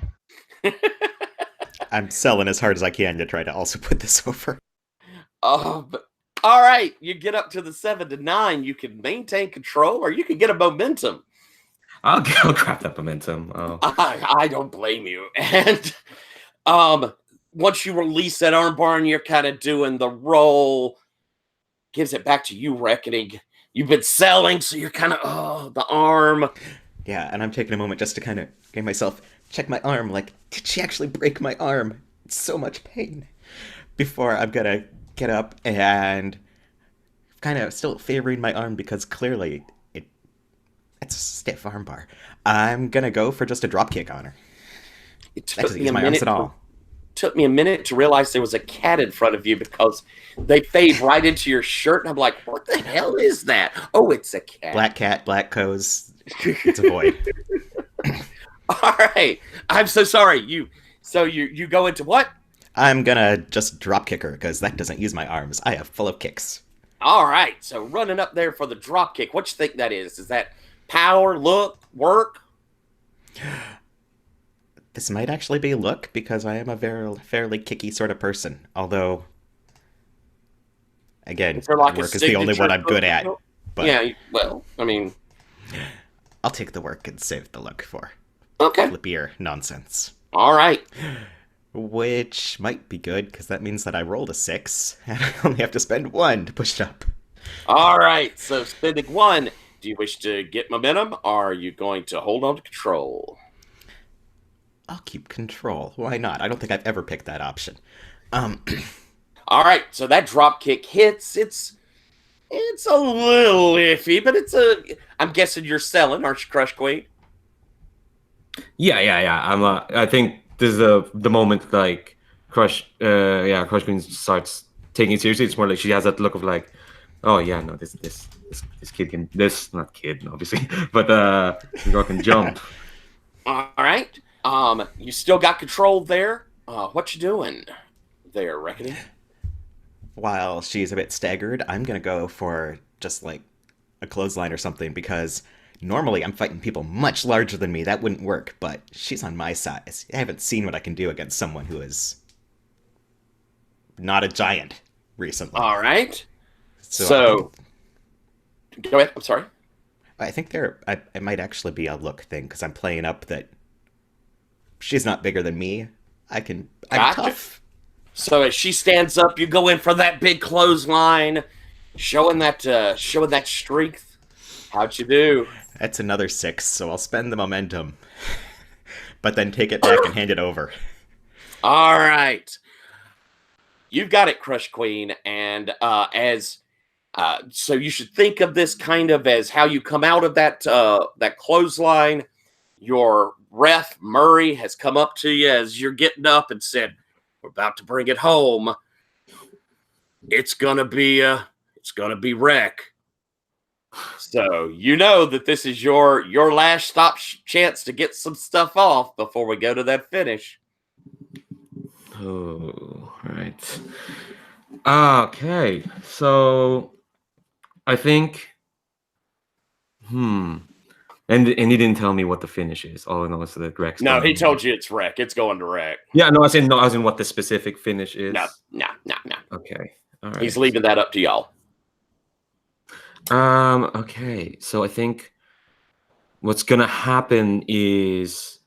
I'm selling as hard as I can to try to also put this over. But, all right, you get up to the 7 to 9. You can maintain control, or you can get a momentum. I'll grab that momentum. I don't blame you. And once you release that armbar and you're kind of doing the roll, gives it back to you, Reckoning. You've been selling, so you're kind of, the arm. Yeah, and I'm taking a moment just to kind of get myself, check my arm, like, did she actually break my arm? It's so much pain. Before I'm gonna get up and kind of still favoring my arm because clearly it's a stiff armbar. I'm gonna go for just a drop kick on her. It That doesn't use my arms at all. Took me a minute to realize there was a cat in front of you because they fade right into your shirt, and I'm like, what the hell is that? Oh, it's a cat. Black cat, black co's. It's a void. All right. I'm so sorry. You go into what? I'm gonna just drop kick her because that doesn't use my arms. I have full of kicks. All right. So running up there for the drop kick. What you think that is? Is that power, look, work? This might actually be look because I am a fairly kicky sort of person. Although, again, Like work is the only one I'm good at. But yeah. Well, I mean, I'll take the work and save the look for okay. flippier nonsense. All right. Which might be good because that means that I rolled a 6 and I only have to spend 1 to push it up. All right. So spending 1. Do you wish to get momentum, or are you going to hold on to control? I'll keep control. Why not? I don't think I've ever picked that option. All right, so that drop kick hits. It's a little iffy, but I'm guessing you're selling, aren't you, Crush Queen? Yeah. I think this is the moment like Crush Queen starts taking it seriously. It's more like she has that look of like, oh yeah, no, this kid can not kid obviously, but girl can jump. All right. You still got control there. What you doing there, Reckoning? While she's a bit staggered, I'm gonna go for just like a clothesline or something because normally I'm fighting people much larger than me. That wouldn't work, but she's on my size. I haven't seen what I can do against someone who is not a giant recently. All right. So go ahead. I'm sorry. I think it might actually be a look thing because I'm playing up that she's not bigger than me. I'm tough. So as she stands up, you go in for that big clothesline, showing that strength. How'd you do? That's another 6, so I'll spend the momentum, but then take it back and hand it over. All right. You've got it, Crush Queen, and so you should think of this kind of as how you come out of that clothesline. Your ref, Murray, has come up to you as you're getting up and said, "We're about to bring it home. It's gonna be wreck." So you know that this is your last stop chance to get some stuff off before we go to that finish. Oh, right. Okay, so I think. And he didn't tell me what the finish is. All I know is that Rex. No, he told you it's wreck. It's going to wreck. Yeah, no, I was in what the specific finish is. No. Okay, all right. He's leaving that up to y'all. Okay, so I think what's gonna happen is,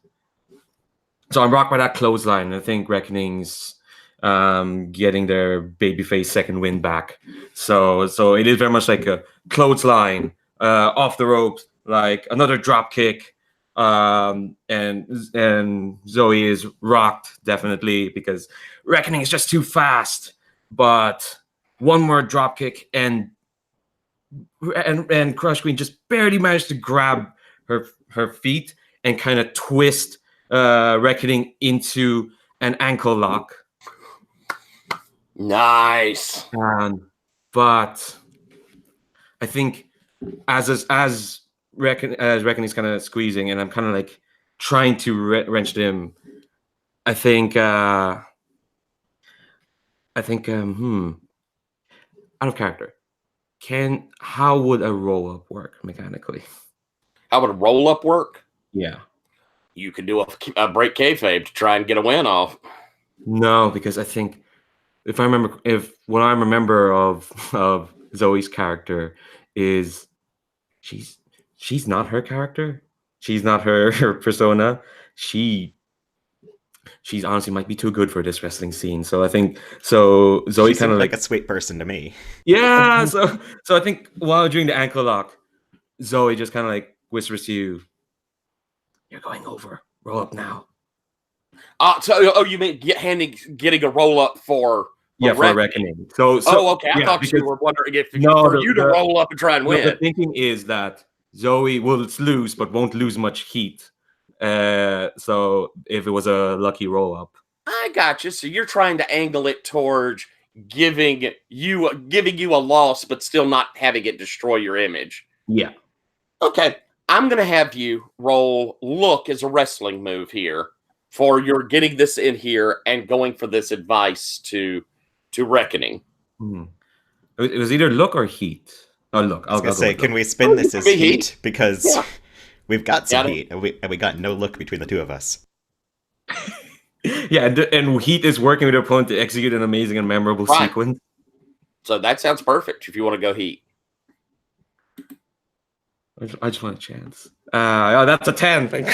so I'm rocked by that clothesline. I think Reckoning's getting their babyface second win back. So it is very much like a clothesline off the ropes, like another drop kick. And Zoe is rocked definitely because Reckoning is just too fast. But one more drop kick and Crush Queen just barely managed to grab her feet and kind of twist Reckoning into an ankle lock. Nice. But I think as Reckoning's kind of squeezing and I'm kind of like trying to wrench them, I think out of character. How would a roll up work mechanically? How would a roll up work? Yeah. You could do a break kayfabe to try and get a win off. No, because I think what I remember of Zoe's character is she's not her character. She's not her persona. She's honestly might be too good for this wrestling scene. So I think Zoe kind of like a sweet person to me. Yeah. So I think while doing the ankle lock, Zoe just kind of like whispers to you, "You're going over. Roll up now." You mean getting a roll up for Reckoning. So okay. I thought you were wondering if to roll up and try and win. The thinking is that Zoe will lose, but won't lose much heat. So if it was a lucky roll up, I got you. So you're trying to angle it towards giving you a loss, but still not having it destroy your image. Yeah. Okay. I'm gonna have you roll look as a wrestling move here for your getting this in here and going for this advice to Reckoning. It was either look or heat. Oh, look. I was gonna say, can we spin this as heat? Because we've got some heat, and we got no look between the two of us. Yeah, and heat is working with the opponent to execute an amazing and memorable sequence. So that sounds perfect if you want to go heat. I just want a chance. That's a 10.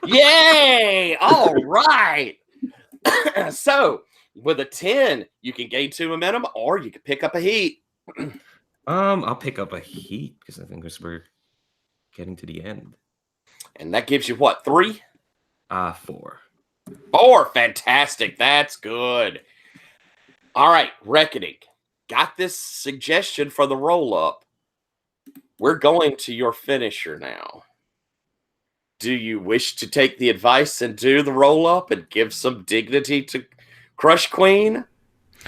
Yay! All right. So with a 10, you can gain 2 momentum, or you can pick up a heat. I'll pick up a heat because I think we're getting to the end. And that gives you what, 3? 4. 4, fantastic. That's good. All right, Reckoning. Got this suggestion for the roll-up. We're going to your finisher now. Do you wish to take the advice and do the roll-up and give some dignity to Crush Queen?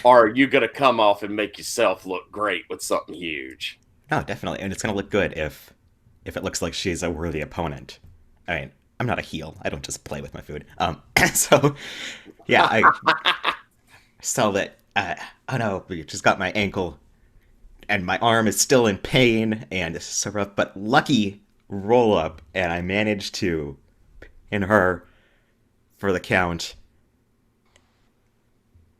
Or are you going to come off and make yourself look great with something huge? No, definitely. And it's going to look good if it looks like she's a worthy opponent. I mean, I'm not a heel. I don't just play with my food. So, yeah, I saw that. Oh no, we just got my ankle, and my arm is still in pain, and it's so rough. But lucky roll up, and I managed to pin her for the count.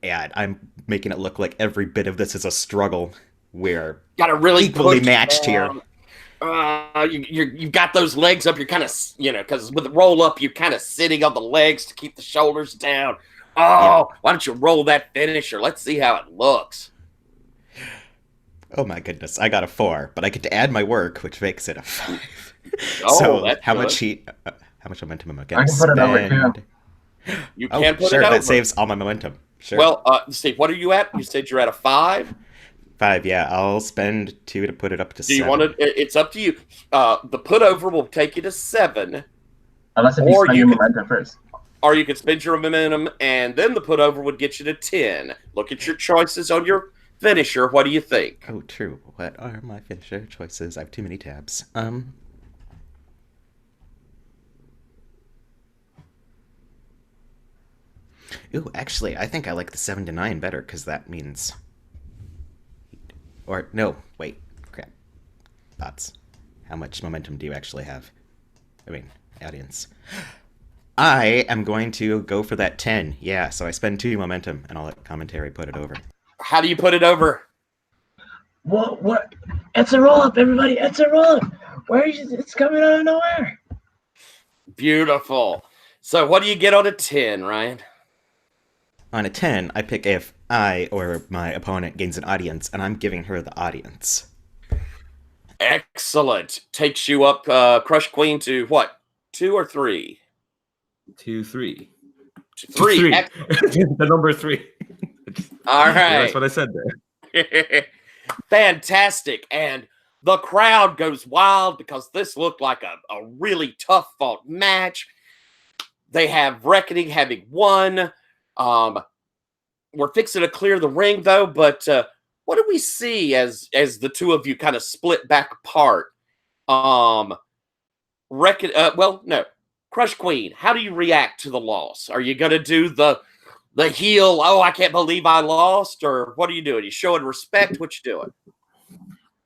And I'm making it look like every bit of this is a struggle. We're equally matched here. You've got those legs up. You're kind of, because with the roll up, you're kind of sitting on the legs to keep the shoulders down. Why don't you roll that finisher? Let's see how it looks. Oh my goodness, I got a 4, but I get to add my work, which makes it a 5. That's how good. much heat? How much momentum am I going to spend? put it over too. You can put it over. That saves all my momentum. Sure. Well, Steve, what are you at? You said you're at a 5. 5, yeah. I'll spend 2 to put it up to 7. Do you want to? It's up to you. The put over will take you to 7. Unless if you spend your momentum first. Or you could spend your momentum, and then the put over would get you to 10. Look at your choices on your finisher. What do you think? Oh, true. What are my finisher choices? I have too many tabs. Ooh, actually, I think I like the 7 to 9 better because that means. Or no, wait, crap. Thoughts. How much momentum do you actually have? I mean, audience. I am going to go for that 10. Yeah, so I spend 2 momentum, and I'll let commentary put it over. How do you put it over? What? It's a roll up, everybody. It's a roll up. Where is it? It's coming out of nowhere. Beautiful. So what do you get on a 10, Ryan? On a 10, I pick if I or my opponent gains an audience, and I'm giving her the audience. Excellent. Takes you up Crush Queen to what? 2 or 3? 2, 3. 3. 3. The number 3. All right. That's what I said there. Fantastic. And the crowd goes wild because this looked like a really tough fought match. They have Reckoning having won. We're fixing to clear the ring, though, but what do we see as the two of you kind of split back apart? No. Crush Queen, how do you react to the loss? Are you going to do the heel, oh, I can't believe I lost? Or what are you doing? You showing respect? What you doing?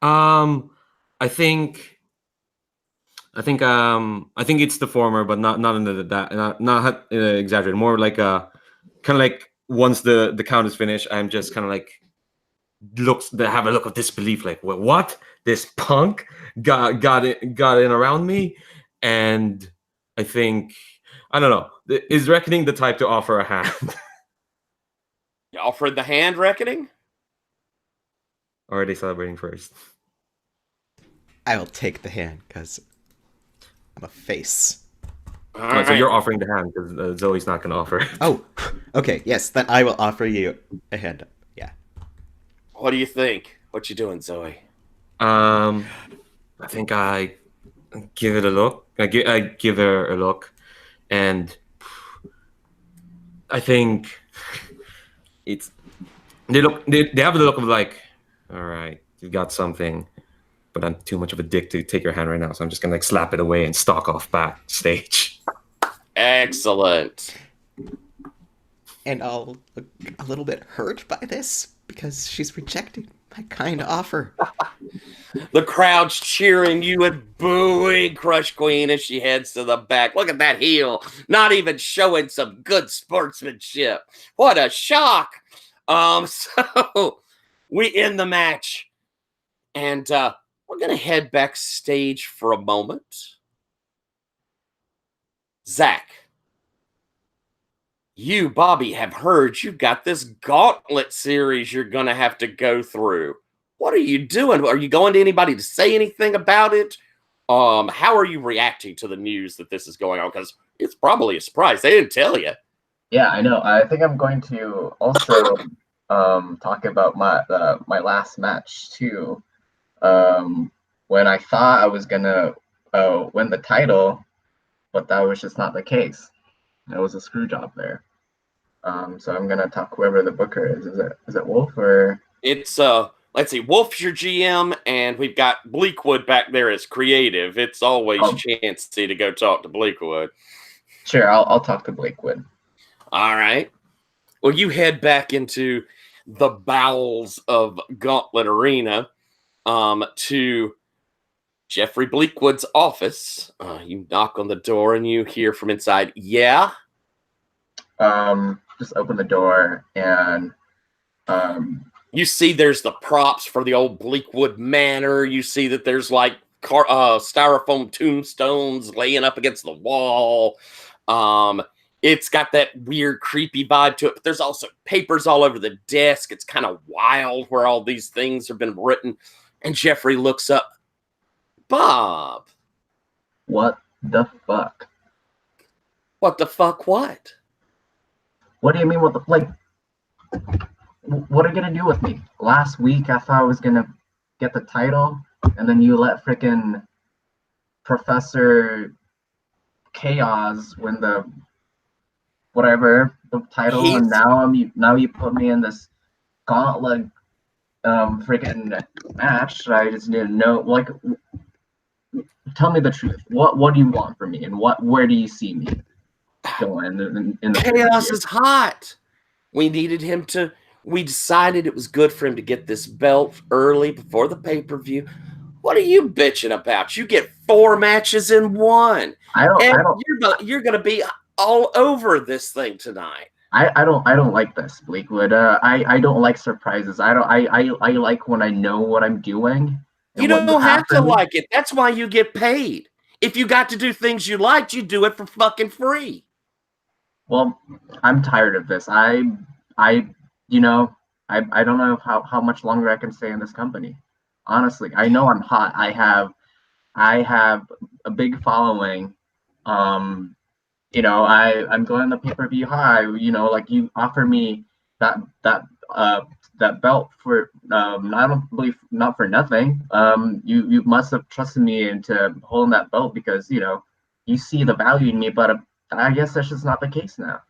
I think it's the former, but not into that, not exaggerated. More like kind of like once the count is finished, I'm just kind of like have a look of disbelief, like what? This punk got in around me, and I think I don't know. Is Reckoning the type to offer a hand? You offered the hand, Reckoning? Or are they celebrating first? I will take the hand because I'm a face. All Right, so right. you're offering the hand because Zoe's not going to offer. Oh, okay. Yes, then I will offer you a hand. Yeah. What do you think? What you doing, Zoe? I think I give it a look. I give her a look, and I think they have the look of like, all right, you've got something, but I'm too much of a dick to take your hand right now, so I'm just gonna like slap it away and stalk off backstage. Excellent. And I'll look a little bit hurt by this because she's rejecting my kind offer. The crowd's cheering you and booing Crush Queen as she heads to the back. Look at that heel. Not even showing some good sportsmanship. What a shock. So we end the match. And we're going to head backstage for a moment. Zach, you, Bobby, have heard you've got this gauntlet series you're going to have to go through. What are you doing? Are you going to anybody to say anything about it? How are you reacting to the news that this is going on? Because it's probably a surprise. They didn't tell you. Yeah, I know. I think I'm going to also talk about my last match too. When I thought I was gonna win the title, but that was just not the case. It was a screw job there. So I'm gonna talk whoever the booker is. Is it Wolf or? It's let's see, Wolf's your GM, and we've got Bleakwood back there as creative. It's always chancy to go talk to Bleakwood. Sure, I'll talk to Bleakwood. All right. Well, you head back into the bowels of Gauntlet Arena to Jeffrey Bleakwood's office. You knock on the door and you hear from inside, yeah? Just open the door and you see there's the props for the old Bleakwood Manor. You see that there's like styrofoam tombstones laying up against the wall. It's got that weird, creepy vibe to it, but there's also papers all over the desk. It's kind of wild where all these things have been written. And Jeffrey looks up. Bob. What the fuck? What the fuck what? What do you mean what the like? What are you gonna do with me? Last week I thought I was gonna get the title, and then you let frickin' Professor Chaos win the whatever the title, and now you put me in this gauntlet freaking match. I just didn't know. Like, tell me the truth. What do you want from me, and where do you see me going in the Chaos is hot. We needed him to. We decided it was good for him to get this belt early before the pay-per-view. What are you bitching about? You get 4 matches in one, and you're going to be all over this thing tonight. I don't like this, Bleakwood. I don't like surprises. I like when I know what I'm doing. You don't have to like it. That's why you get paid. If you got to do things you liked, you do it for fucking free. Well, I'm tired of this. I you know, I don't know how much longer I can stay in this company. Honestly, I know I'm hot. I have a big following. I'm going the pay-per-view high. Like you offer me that belt for I don't believe not for nothing. You must have trusted me into holding that belt because you see the value in me. But I guess that's just not the case now.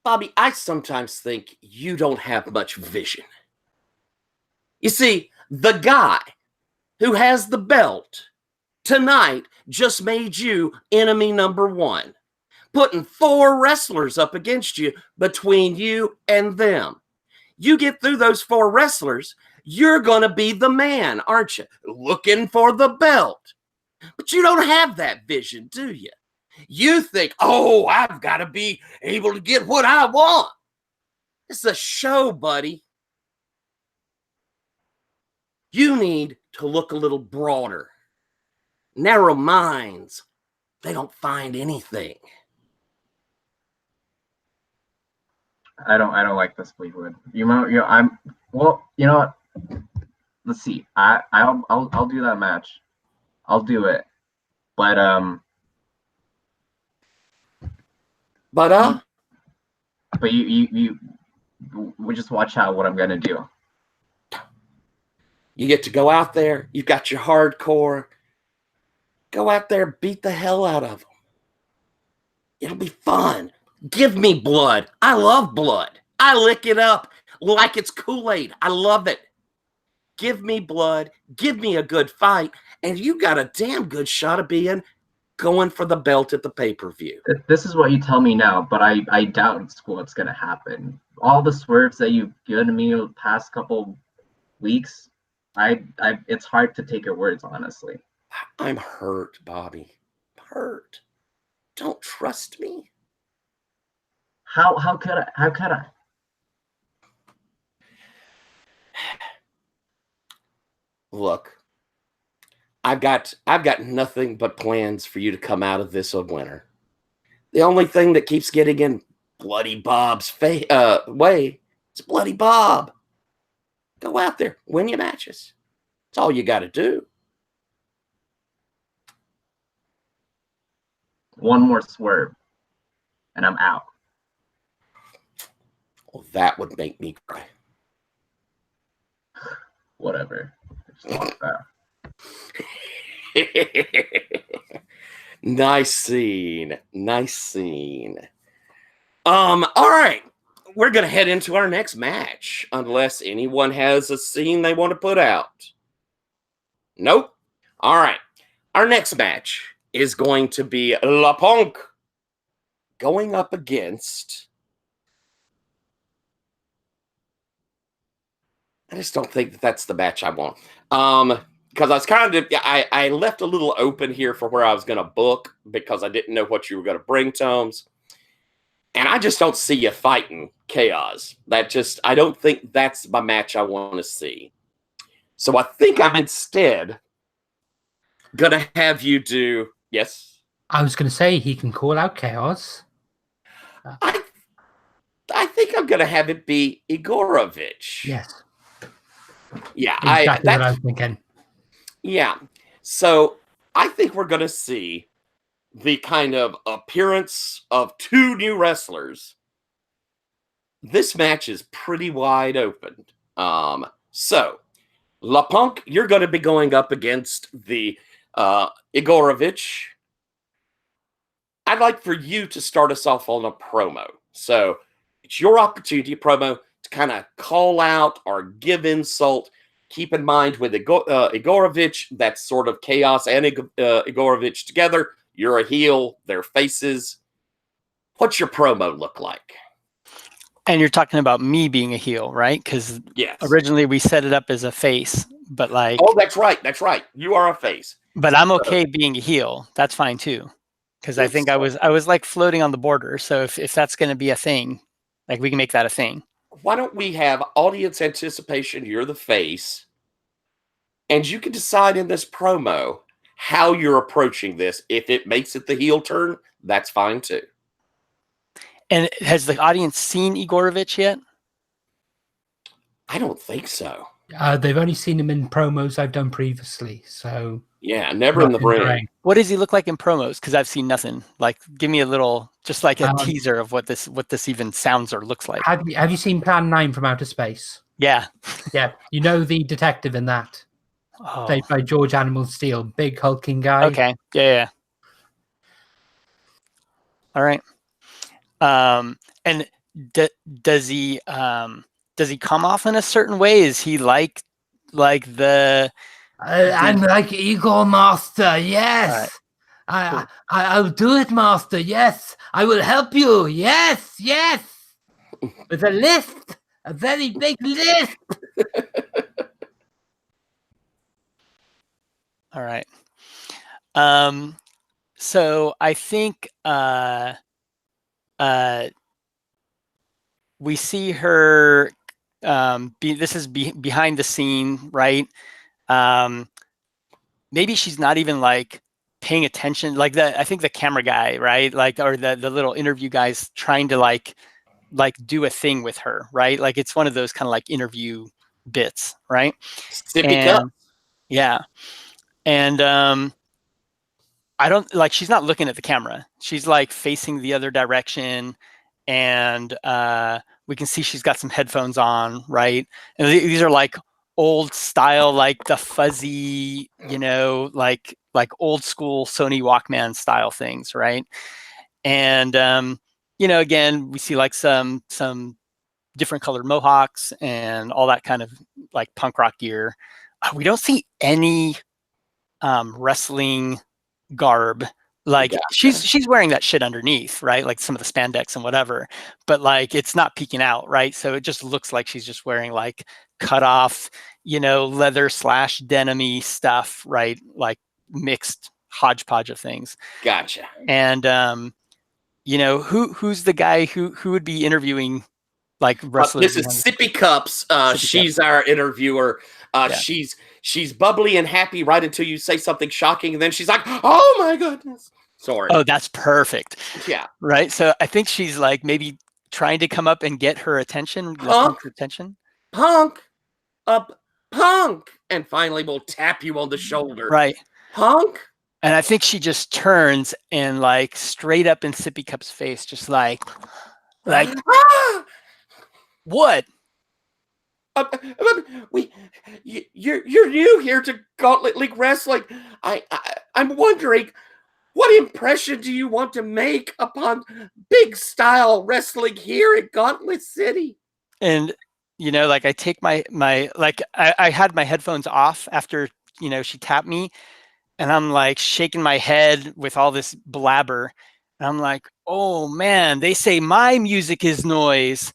Bobby, I sometimes think you don't have much vision. You see, the guy who has the belt tonight just made you enemy number 1, putting 4 wrestlers up against you between you and them. You get through those 4 wrestlers, you're going to be the man, aren't you? Looking for the belt. But you don't have that vision, do you? You think, oh, I've got to be able to get what I want. It's a show, buddy. You need to look a little broader. Narrow minds, they don't find anything. I don't like this, Fleetwood. I'm well. You know what? Let's see. I'll do that match. I'll do it. But you just watch out what I'm gonna do. You get to go out there. You've got your hardcore. Go out there, beat the hell out of them. It'll be fun. Give me blood. I love blood. I lick it up like it's Kool-Aid. I love it. Give me blood. Give me a good fight. And you got a damn good shot of going for the belt at the pay-per-view. This is what you tell me now, but I doubt what's going to happen. All the swerves that you've given me the past couple weeks, it's hard to take your words, honestly. I'm hurt, Bobby. I'm hurt. Don't trust me. How could I? Look, I've got nothing but plans for you to come out of this a winner. The only thing that keeps getting in Bloody Bob's way is Bloody Bob. Go out there, win your matches. That's all you got to do. One more swerve, and I'm out. Well, that would make me cry. Whatever. Just want that. Nice scene. Nice scene. All right. We're going to head into our next match, unless anyone has a scene they want to put out. Nope. All right. Our next match is going to be La Punk going up against... I just don't think that's the match I want. Because I was kind of... I left a little open here for where I was going to book because I didn't know what you were going to bring, Tomes. And I just don't see you fighting Chaos. I don't think that's my match I want to see. So I think I'm instead going to have you do... Yes? I was going to say he can call out Chaos. I think I'm going to have it be Igorovich. Yes. Yeah. Exactly what I was thinking. Yeah. So I think we're going to see the kind of appearance of 2 new wrestlers. This match is pretty wide open. So, La Punk, you're going to be going up against the Igorovich. I'd like for you to start us off on a promo. So, it's your opportunity, promo, to kind of call out or give insult. Keep in mind with Igorovich, that's sort of Chaos and Igorovich together. You're a heel, their faces. What's your promo look like? And you're talking about me being a heel, right? Because Yes. originally we set it up as a face, but like, Oh, that's right. That's right. You are a face. but I'm okay being a heel. That's fine too. Because I think I was like floating on the border. So if that's going to be a thing, like we can make that a thing. Why don't we have audience anticipation? You're the face, and you can decide in this promo how you're approaching this. If it makes it the heel turn, that's fine too. And has the audience seen Igorovich yet? I don't think so. They've only seen him in promos I've done previously, so Yeah, never in the ring. What does he look like in promos? Because I've seen nothing. Like, give me a little, just like a teaser of what this even sounds or looks like. Have you seen Plan 9 from Outer Space? Yeah. Yeah, you know the detective in that, played by George Animal Steel, big hulking guy. Okay. Yeah. All right. And does he come off in a certain way? Is he like the? I'm like Igor Master. Yes, Cool. I'll do it, Master. Yes, I will help you. Yes, with a lift, a very big lift. All right. So I think we see her. This is behind the scene, right? Maybe she's not even like paying attention. Like I think the camera guy, right? Like, or the little interview guy's trying to like do a thing with her, right? Like it's one of those kind of like interview bits, right? Sippy cup. Yeah. And I don't like, she's not looking at the camera. She's like facing the other direction. And we can see she's got some headphones on, right? And these are like old style, like the fuzzy, like old school Sony Walkman style things, right? And again, we see like some different colored mohawks and all that kind of like punk rock gear. We don't see any wrestling garb. Like she's wearing that shit underneath, right? Like some of the spandex and whatever, but like it's not peeking out, right? So it just looks like she's just wearing like cut off, leather / denim-y stuff, right? Like mixed hodgepodge of things. Gotcha. And who's the guy who would be interviewing like wrestlers? This is Sippy Cups. She's our interviewer. She's bubbly and happy right until you say something shocking, and then she's like, "Oh my goodness!" Sorry. Oh, that's perfect. Yeah. Right. So I think she's like maybe trying to come up and get her attention. Punk, and finally we'll tap you on the shoulder. Right. Punk. And I think she just turns and like straight up in Sippy Cup's face, just like what? You're new here to Gauntlet League Wrestling. I'm wondering, what impression do you want to make upon big style wrestling here in Gauntlet City? And like I take my like I had my headphones off after she tapped me, and I'm like shaking my head with all this blabber, and I'm like, oh man, they say my music is noise.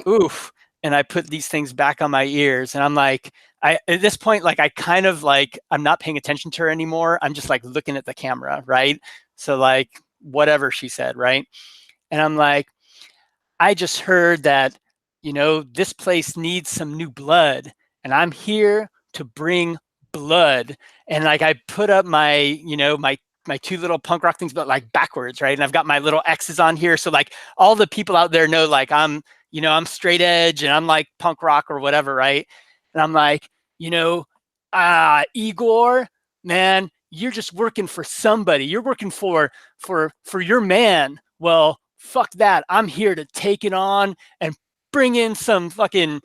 Oof. And I put these things back on my ears, and I'm like, at this point, like I kind of like, I'm not paying attention to her anymore. I'm just like looking at the camera, right? So like whatever she said, right? And I'm like, I just heard that, this place needs some new blood, and I'm here to bring blood. And like I put up my, my two little punk rock things, but like backwards, right? And I've got my little X's on here, so like all the people out there know like I'm straight edge and I'm like punk rock or whatever, right? And I'm like, Igor, man, you're just working for somebody. You're working for your man. Well, fuck that. I'm here to take it on and bring in some fucking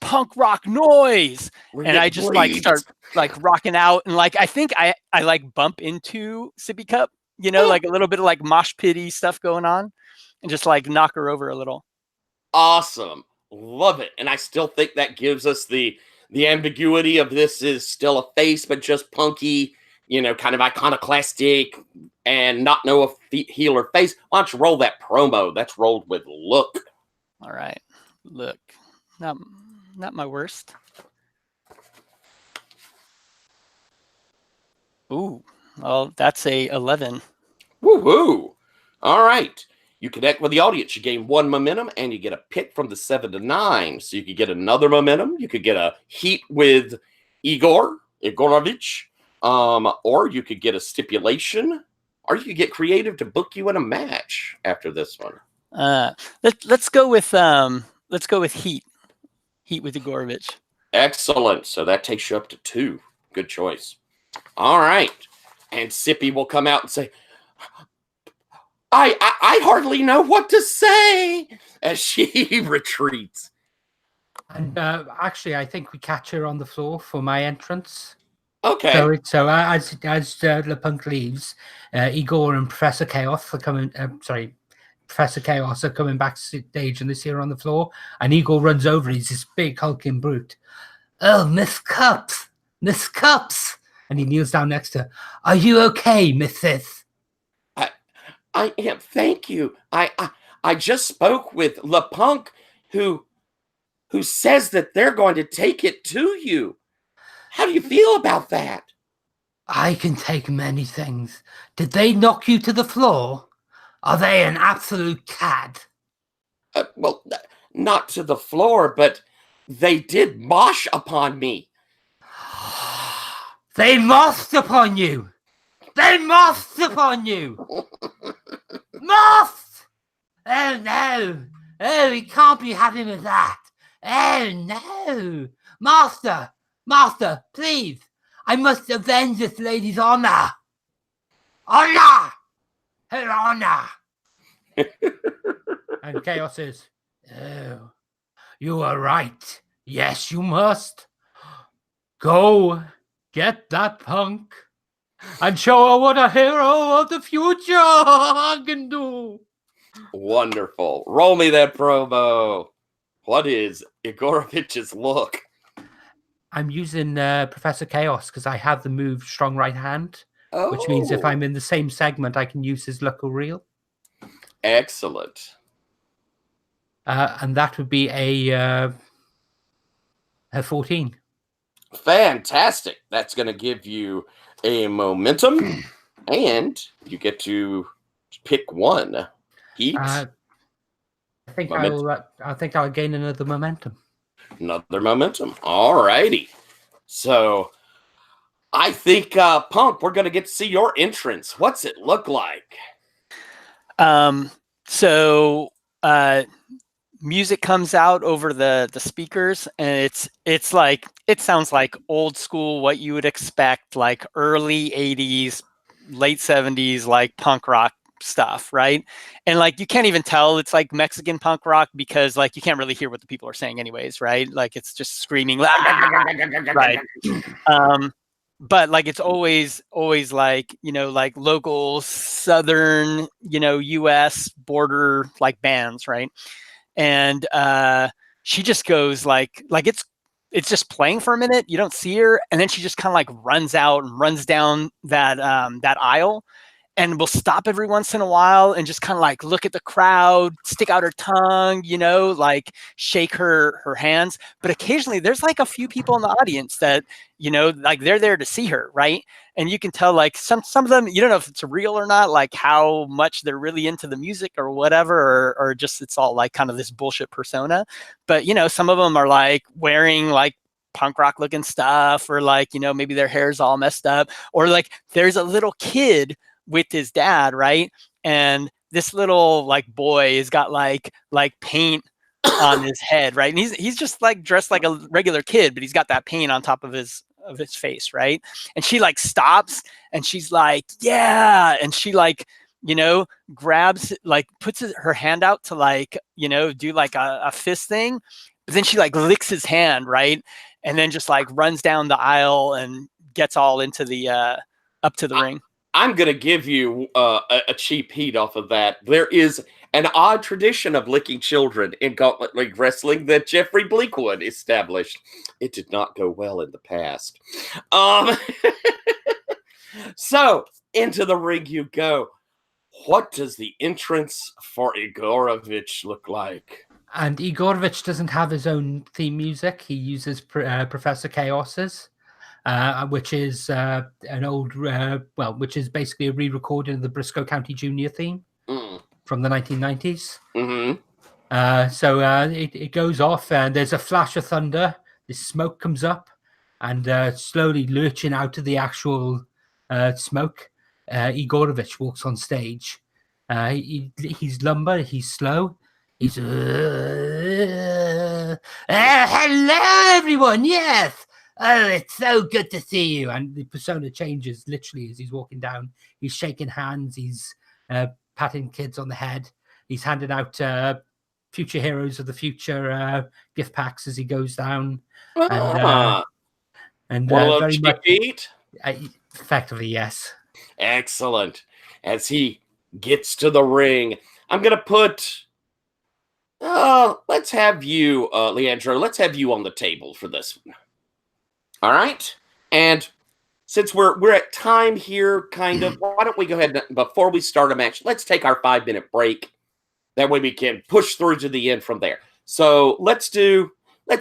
punk rock noise. And I just like start like rocking out, and like I think I like bump into Sippy Cup, like a little bit of like mosh pity stuff going on, and just like knock her over a little. Awesome. Love it. And I still think that gives us the ambiguity of this is still a face, but just punky, kind of iconoclastic and not know a healer face. Why don't you roll that promo? That's rolled with look. All right. Look. Not my worst. Ooh. Well, that's a 11. Woo-hoo. All right. You connect with the audience. You gain 1 momentum, and you get a pick from the 7 to 9. So you could get another momentum. You could get a heat with Igorovich, or you could get a stipulation, or you could get creative to book you in a match after this one. Let's go with heat. Heat with Igorovich. Excellent. So that takes you up to 2. Good choice. All right. And Sippy will come out and say, I hardly know what to say as she retreats. And actually, I think we catch her on the floor for my entrance. Okay. So as LePunk leaves, Igor and Professor Chaos are coming. Professor Chaos are coming backstage, and they see her on the floor. And Igor runs over. He's this big hulking brute. Oh, Miss Cups, and he kneels down next to her. Are you okay, Mrs.? I am. Thank you. I just spoke with LePunk, who says that they're going to take it to you. How do you feel about that? I can take many things. Did they knock you to the floor? Are they an absolute cad? Well, not to the floor, but they did mosh upon me. They mossed upon you. They mossed upon you. Mossed! Oh no. Oh, we can't be happy with that. Oh no. Master, please. I must avenge this lady's honor. Honor! Her honor. And Chaos says, oh, you are right. Yes, you must. Go get that punk and show her what a hero of the future can do. Wonderful. Roll me that promo. What is Igorovich's look? I'm using Professor Chaos because I have the move Strong Right Hand, which means if I'm in the same segment, I can use his local reel. Excellent. And that would be a 14. Fantastic. That's going to give you a momentum, and you get to pick one. Heat. I think I'll gain another momentum. Another momentum. All righty. So I think, Punk, we're going to get to see your entrance. What's it look like? Music comes out over the speakers, and it's like, it sounds like old school, what you would expect, like early 80s, late 70s, like punk rock stuff, right? And like you can't even tell it's like Mexican punk rock because like you can't really hear what the people are saying anyways, right? Like it's just screaming, right? But like it's always like, like local southern, US border like bands, right? And she just goes like it's just playing for a minute, you don't see her, and then she just kind of like runs out and runs down that aisle, and will stop every once in a while and just kind of like look at the crowd, stick out her tongue, like shake her hands. But occasionally there's like a few people in the audience that, like they're there to see her, right? And you can tell like some of them, you don't know if it's real or not, like how much they're really into the music or whatever, or just it's all like kind of this bullshit persona. But, some of them are like wearing like punk rock looking stuff, or like, maybe their hair's all messed up, or like there's a little kid with his dad, right? And this little like boy has got like paint on his head, right? And he's just like dressed like a regular kid, but he's got that paint on top of his face, right? And she like stops and she's like, yeah, and she like, grabs, like puts her hand out to like, do like a fist thing, but then she like licks his hand, right? And then just like runs down the aisle and gets all into the up to the ring. I'm going to give you a cheap heat off of that. There is an odd tradition of licking children in Gauntlet League Wrestling that Jeffrey Bleakwood established. It did not go well in the past. Um, so, into the ring you go. What does the entrance for Igorovich look like? And Igorovich doesn't have his own theme music. He uses Professor Chaos's, which is an old, which is basically a re-recording of the Briscoe County Junior theme from the 1990s. So it goes off, and there's a flash of thunder. The smoke comes up, and slowly lurching out of the actual smoke, Igorovich walks on stage. He's lumber. He's slow. He's hello everyone. Yes. Oh, it's so good to see you. And the persona changes literally as he's walking down. He's shaking hands. He's patting kids on the head. He's handing out future heroes of the future gift packs as he goes down. And one of those very cheap much heat? Effectively, yes. Excellent. As he gets to the ring, I'm going to put... let's have you, Leandro, let's have you on the table for this one. All right? And since we're at time here, kind of, why don't we go ahead and, before we start a match, let's take our 5-minute break. That way we can push through to the end from there. So let's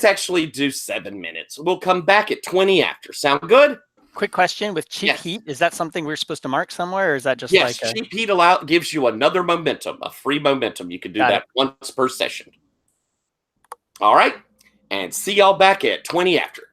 actually do 7 minutes. We'll come back at 20 after. Sound good? Quick question, with cheap heat, is that something we're supposed to mark somewhere, or is that just like a... cheap heat gives you another momentum, a free momentum. You can do that once per session. All right? And see y'all back at 20 after.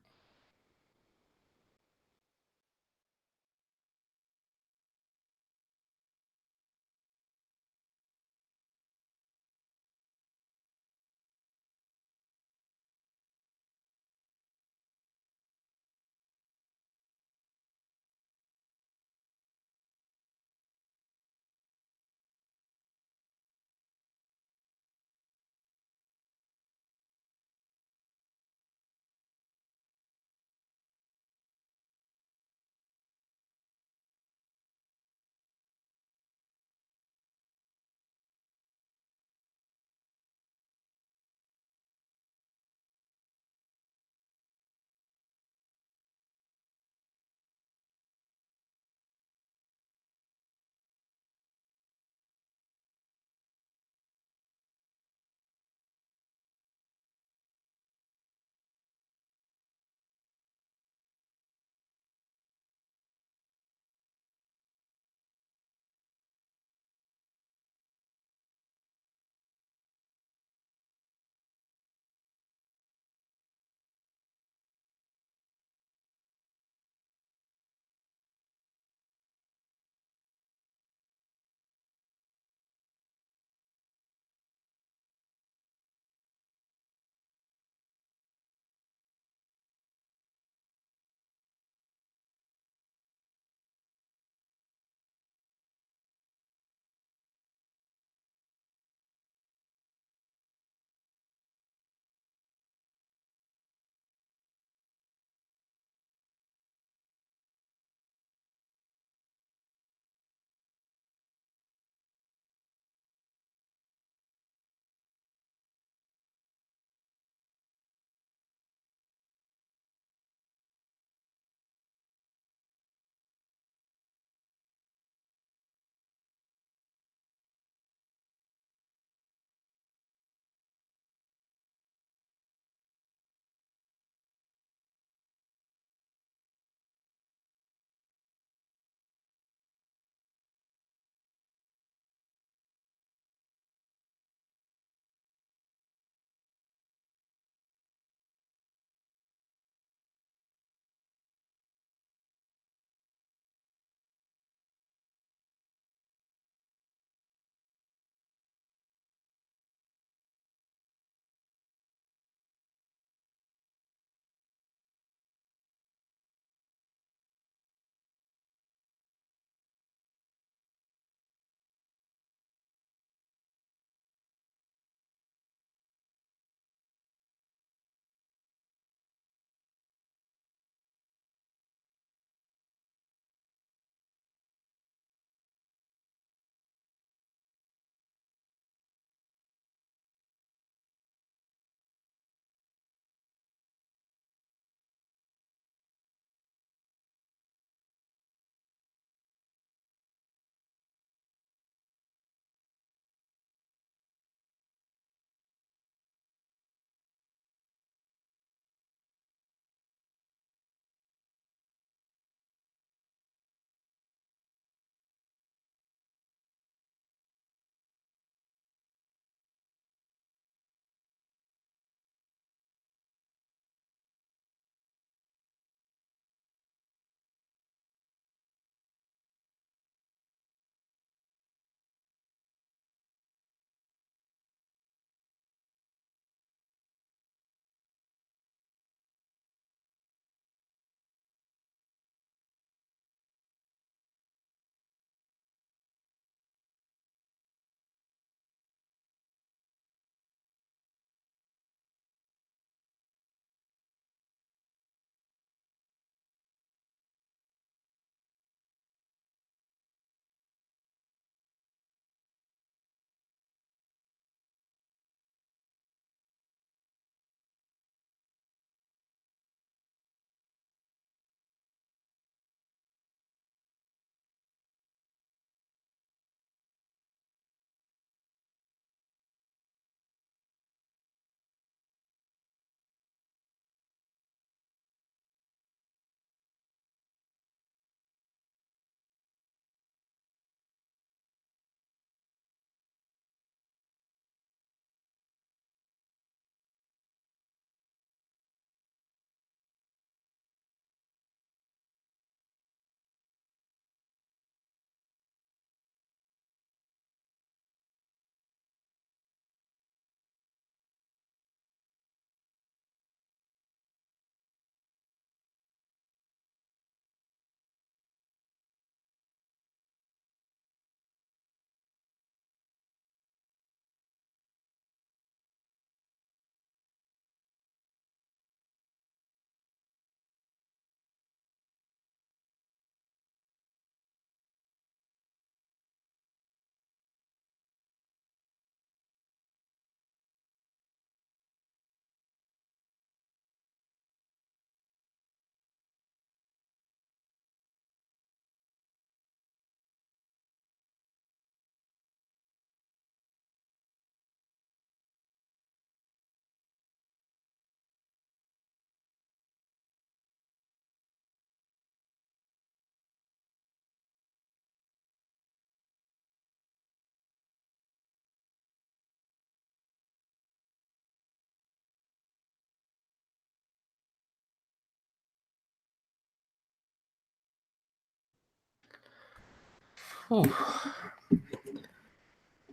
Whew.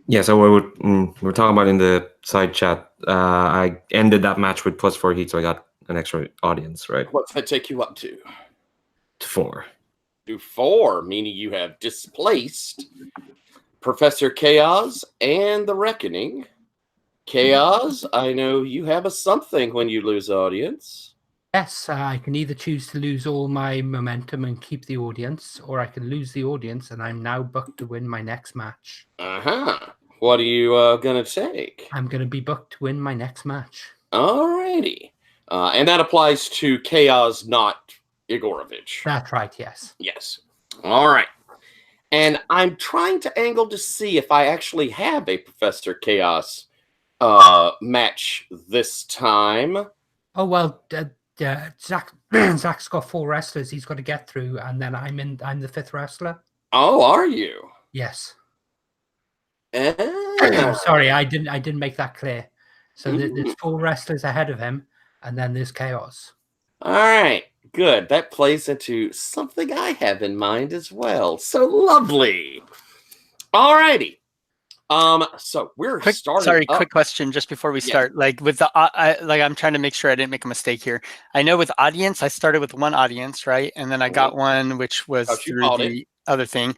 Yeah, so we're talking about in the side chat. I ended that match with +4 heat, so I got an extra audience, right? What's that take you up to? To 4. To 4, meaning you have displaced Professor Chaos and the Reckoning. Chaos, I know you have a something when you lose audience. Yes, I can either choose to lose all my momentum and keep the audience, or I can lose the audience and I'm now booked to win my next match. Uh-huh. What are you going to take? I'm going to be booked to win my next match. Alrighty. And that applies to Chaos, not Igorovich. That's right, yes. Yes. All right. And I'm trying to angle to see if I actually have a Professor Chaos match this time. Oh, well, Zach's got 4 wrestlers he's got to get through, and then I'm the 5th wrestler. Oh, are you? Yes. Ah. Sorry, I didn't make that clear. So there's 4 wrestlers ahead of him, and then there's Chaos. All right, good. That plays into something I have in mind as well. So lovely. All righty. So we're starting. Quick question just before we start. Like with the, I'm trying to make sure I didn't make a mistake here. I know with audience, I started with 1 audience, right? And then I got one which was through the other thing,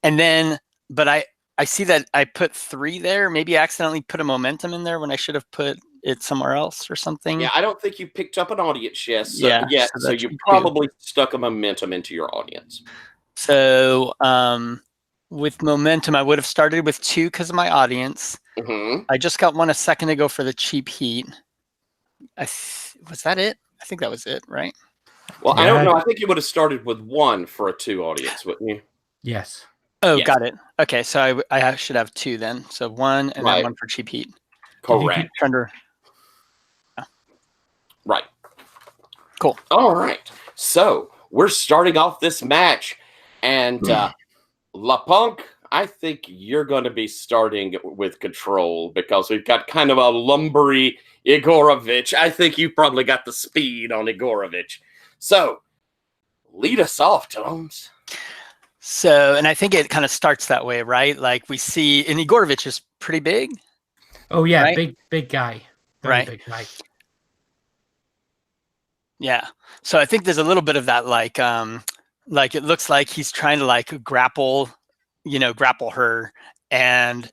and then, but I see that I put 3 there. Maybe I accidentally put a momentum in there when I should have put it somewhere else or something. Yeah, I don't think you picked up an audience yet. So you probably stuck a momentum into your audience. So with momentum, I would have started with 2 because of my audience. Mm-hmm. I just got 1 a second ago for the cheap heat. Was that it? I think that was it, right? Well, I don't know. I think you would have started with 1 for a 2 audience, wouldn't you? Yes. Oh, yes. Got it. Okay, so I should have 2 then. So 1 and then 1 for cheap heat. Correct. Right. Cool. All right. So we're starting off this match, and LaPunk, I think you're going to be starting with control because we've got kind of a lumbery Igorovich. I think you probably got the speed on Igorovich. So lead us off, Tones. So, and I think it kind of starts that way, right? Like we see, and Igorovich is pretty big. Oh yeah, right? big guy. Very big guy. Yeah. So I think there's a little bit of that, like it looks like he's trying to like grapple her, and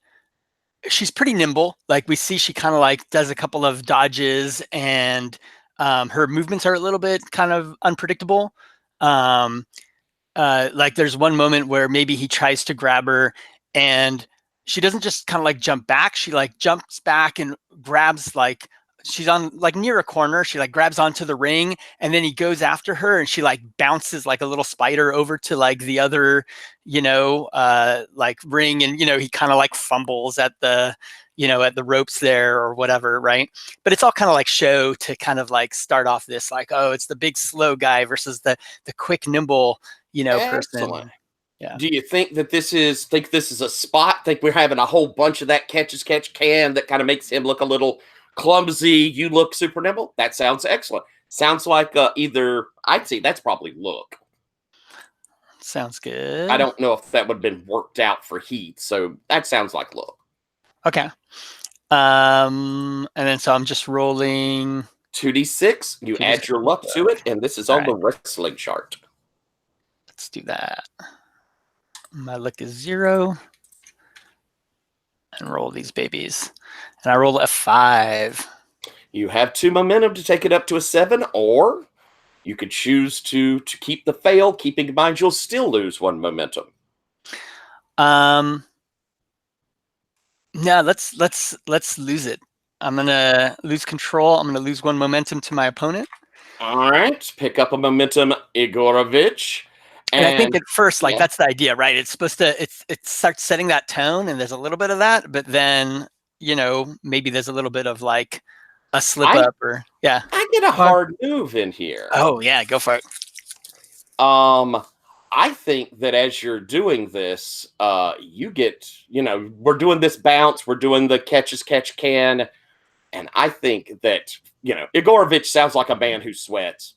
she's pretty nimble. Like we see she kind of like does a couple of dodges, and her movements are a little bit kind of unpredictable. Like there's one moment where maybe he tries to grab her and she doesn't just kind of like jump back. She like jumps back and grabs, like she's on like near a corner. She like grabs onto the ring, and then he goes after her and she like bounces like a little spider over to like the other, like ring. And, he kind of like fumbles at the, at the ropes there or whatever. Right. But it's all kind of like show to kind of like start off this, like, oh, it's the big slow guy versus the quick, nimble, person. Yeah. Do you think that this is a spot? Think we're having a whole bunch of that catch can that kind of makes him look a little clumsy? You look super nimble. That sounds excellent. Sounds like either I'd say that's probably look. Sounds good. I don't know if that would have been worked out for heat, so that sounds like look. Okay. And then so I'm just rolling 2d6. You add your luck to it, and this is on the wrestling chart. Let's do that. My luck is 0. And roll these babies. And I roll a 5. You have 2 momentum to take it up to a 7, or you could choose to keep the fail, keeping in mind you'll still lose 1 momentum. No, let's lose it. I'm gonna lose control. I'm gonna lose 1 momentum to my opponent. All right, pick up a momentum, Igorovich. And I think at first, like that's the idea, right? It's supposed to it starts setting that tone, and there's a little bit of that, but then maybe there's a little bit of like a slip up, or I get a hard move in here. Oh yeah, go for it. I think that as you're doing this, you get, we're doing this bounce, we're doing the catch can, and I think that, Igorovich sounds like a man who sweats.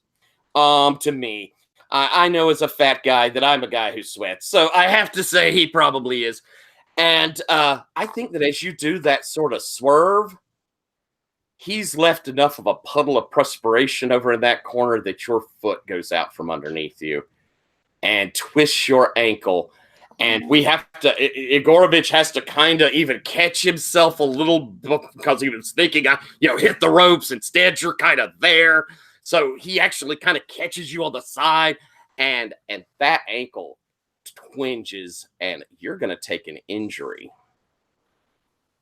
To me. I know as a fat guy that I'm a guy who sweats, so I have to say he probably is. And I think that as you do that sort of swerve, he's left enough of a puddle of perspiration over in that corner that your foot goes out from underneath you and twists your ankle. And we have to, Igorovich has to kind of even catch himself a little because he was thinking, hit the ropes. Instead, you're kind of there. So he actually kind of catches you on the side, and that ankle twinges, and you're going to take an injury.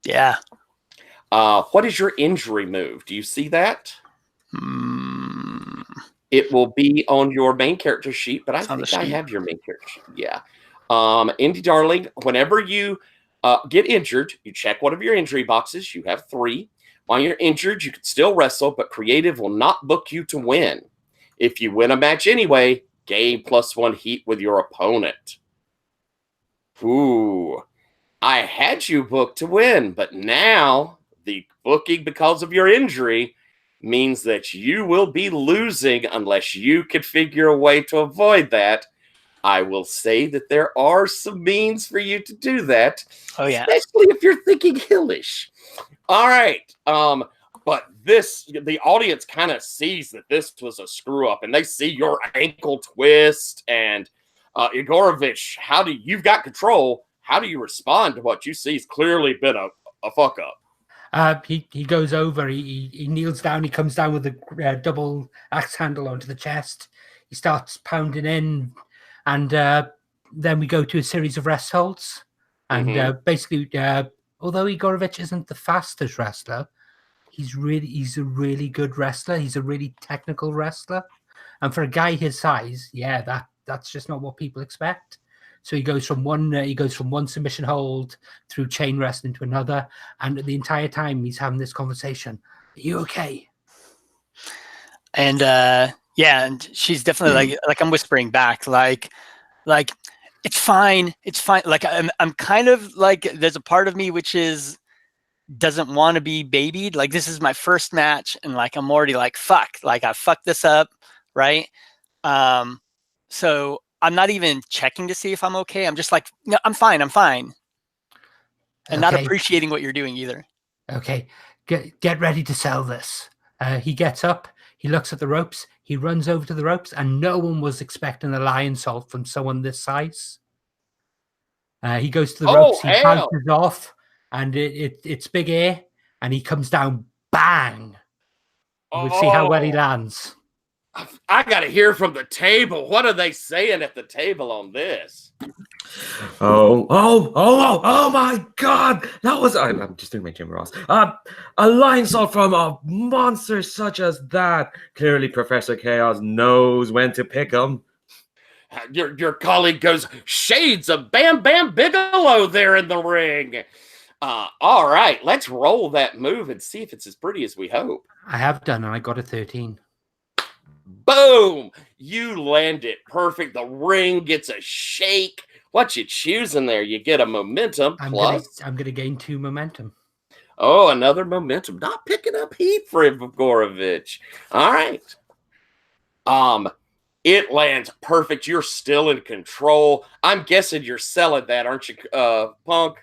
Yeah. What is your injury move? Do you see that? It will be on your main character sheet, but I think I have your main character sheet. Yeah. Indy Darling, whenever you get injured, you check one of your injury boxes. You have 3. While you're injured, you can still wrestle, but creative will not book you to win. If you win a match anyway, gain +1 heat with your opponent. Ooh. I had you booked to win, but now the booking because of your injury means that you will be losing unless you can figure a way to avoid that. I will say that there are some means for you to do that. Oh, yeah. Especially if you're thinking Hillish. All right. But the audience kind of sees that this was a screw up, and they see your ankle twist. And Igorovich, you've got control. How do you respond to what you see has clearly been a fuck up? He goes over, he kneels down, he comes down with a double axe handle onto the chest. He starts pounding in, and then we go to a series of rest holds. And basically, although Igorovich isn't the fastest wrestler, he's a really good wrestler. He's a really technical wrestler. And for a guy his size, that's just not what people expect. So he goes from one submission hold through chain wrestling to another, and the entire time he's having this conversation. Are you okay? And and she's definitely like I'm whispering back, like it's fine. Like I'm kind of like, there's a part of me which doesn't want to be babied. Like, this is my first match, and like I'm already like, fuck, like I fucked this up, right? So I'm not even checking to see if I'm okay. I'm just like, no, I'm fine. And not appreciating what you're doing either. Okay, get ready to sell this. He gets up, he looks at the ropes, he runs over to the ropes, and no one was expecting a lion salt from someone this size. He goes to the ropes, he bounces off, and it's big air, and he comes down, bang. We'll see how well he lands. I got to hear from the table. What are they saying at the table on this? Oh my God! That was, I'm just doing my Jim Ross. A lion salt from a monster such as that. Clearly, Professor Chaos knows when to pick him. Your colleague goes, shades of Bam Bam Bigelow there in the ring. All right, let's roll that move and see if it's as pretty as we hope. I have done, and I got a 13. Boom! You land it perfect. The ring gets a shake. What you choosing there? You get a momentum plus. I'm gonna gain 2 momentum. Oh, another momentum. Not picking up heat for Igorovich. All right. It lands perfect. You're still in control. I'm guessing you're selling that, aren't you, Punk?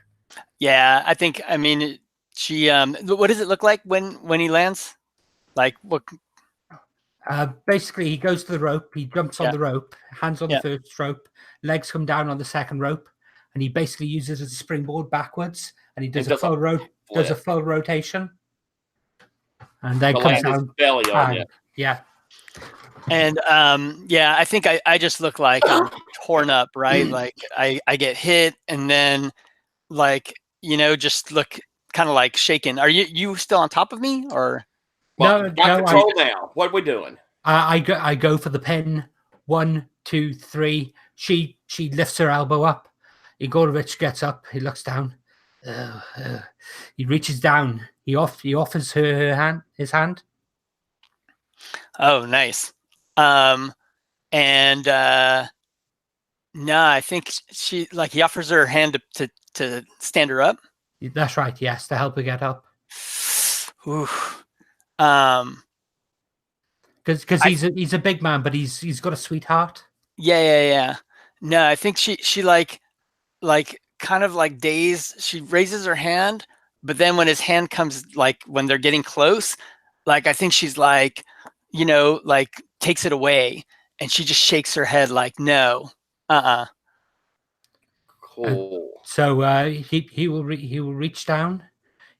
Yeah, I think. I mean, she. What does it look like when he lands? Like what? Basically, he goes to the rope, he jumps on the rope, hands on the first rope, legs come down on the second rope, and he basically uses it as a springboard backwards, and he does a full rotation, and then comes down belly on you. Yeah. And I think I just look like I'm torn up, right? Like I get hit, and then like just look kind of like shaken. Are you still on top of me, or? Well, got control now. What are we doing? I go for the pin. 1, 2, 3. She lifts her elbow up. Igorovich gets up. He looks down. He reaches down. He offers her his hand. Oh, nice. No, I think he offers her hand to stand her up. That's right. Yes, to help her get up. Ooh. Because he's a big man, but he's got a sweetheart. Yeah. No, I think she like kind of like dazed. She raises her hand, but then when his hand comes, like when they're getting close, like I think she's like, like takes it away, and she just shakes her head like, no, Cool. So he will reach down.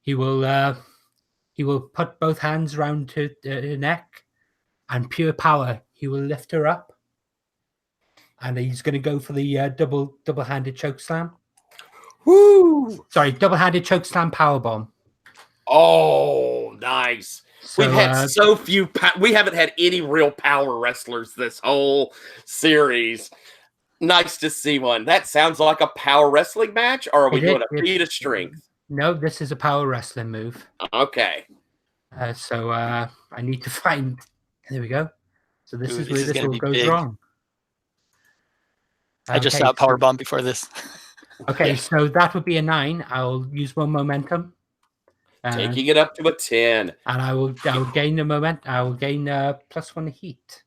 He will put both hands around her neck, and pure power. He will lift her up, and he's going to go for the double-handed choke slam. Woo! Sorry, double-handed choke slam power bomb. Oh, nice. So, We've had so few. We haven't had any real power wrestlers this whole series. Nice to see one. That sounds like a power wrestling match, or are we doing a feat of strength? No, this is a power wrestling move. Okay. So I need to find. There we go. So this Ooh, is this where is this gonna all be goes big. wrong. I just saw power bomb before this. Okay, Yeah. so that would be a 9. I'll use 1 momentum. Taking it up to a 10. And I will gain the moment. I will gain +1 heat.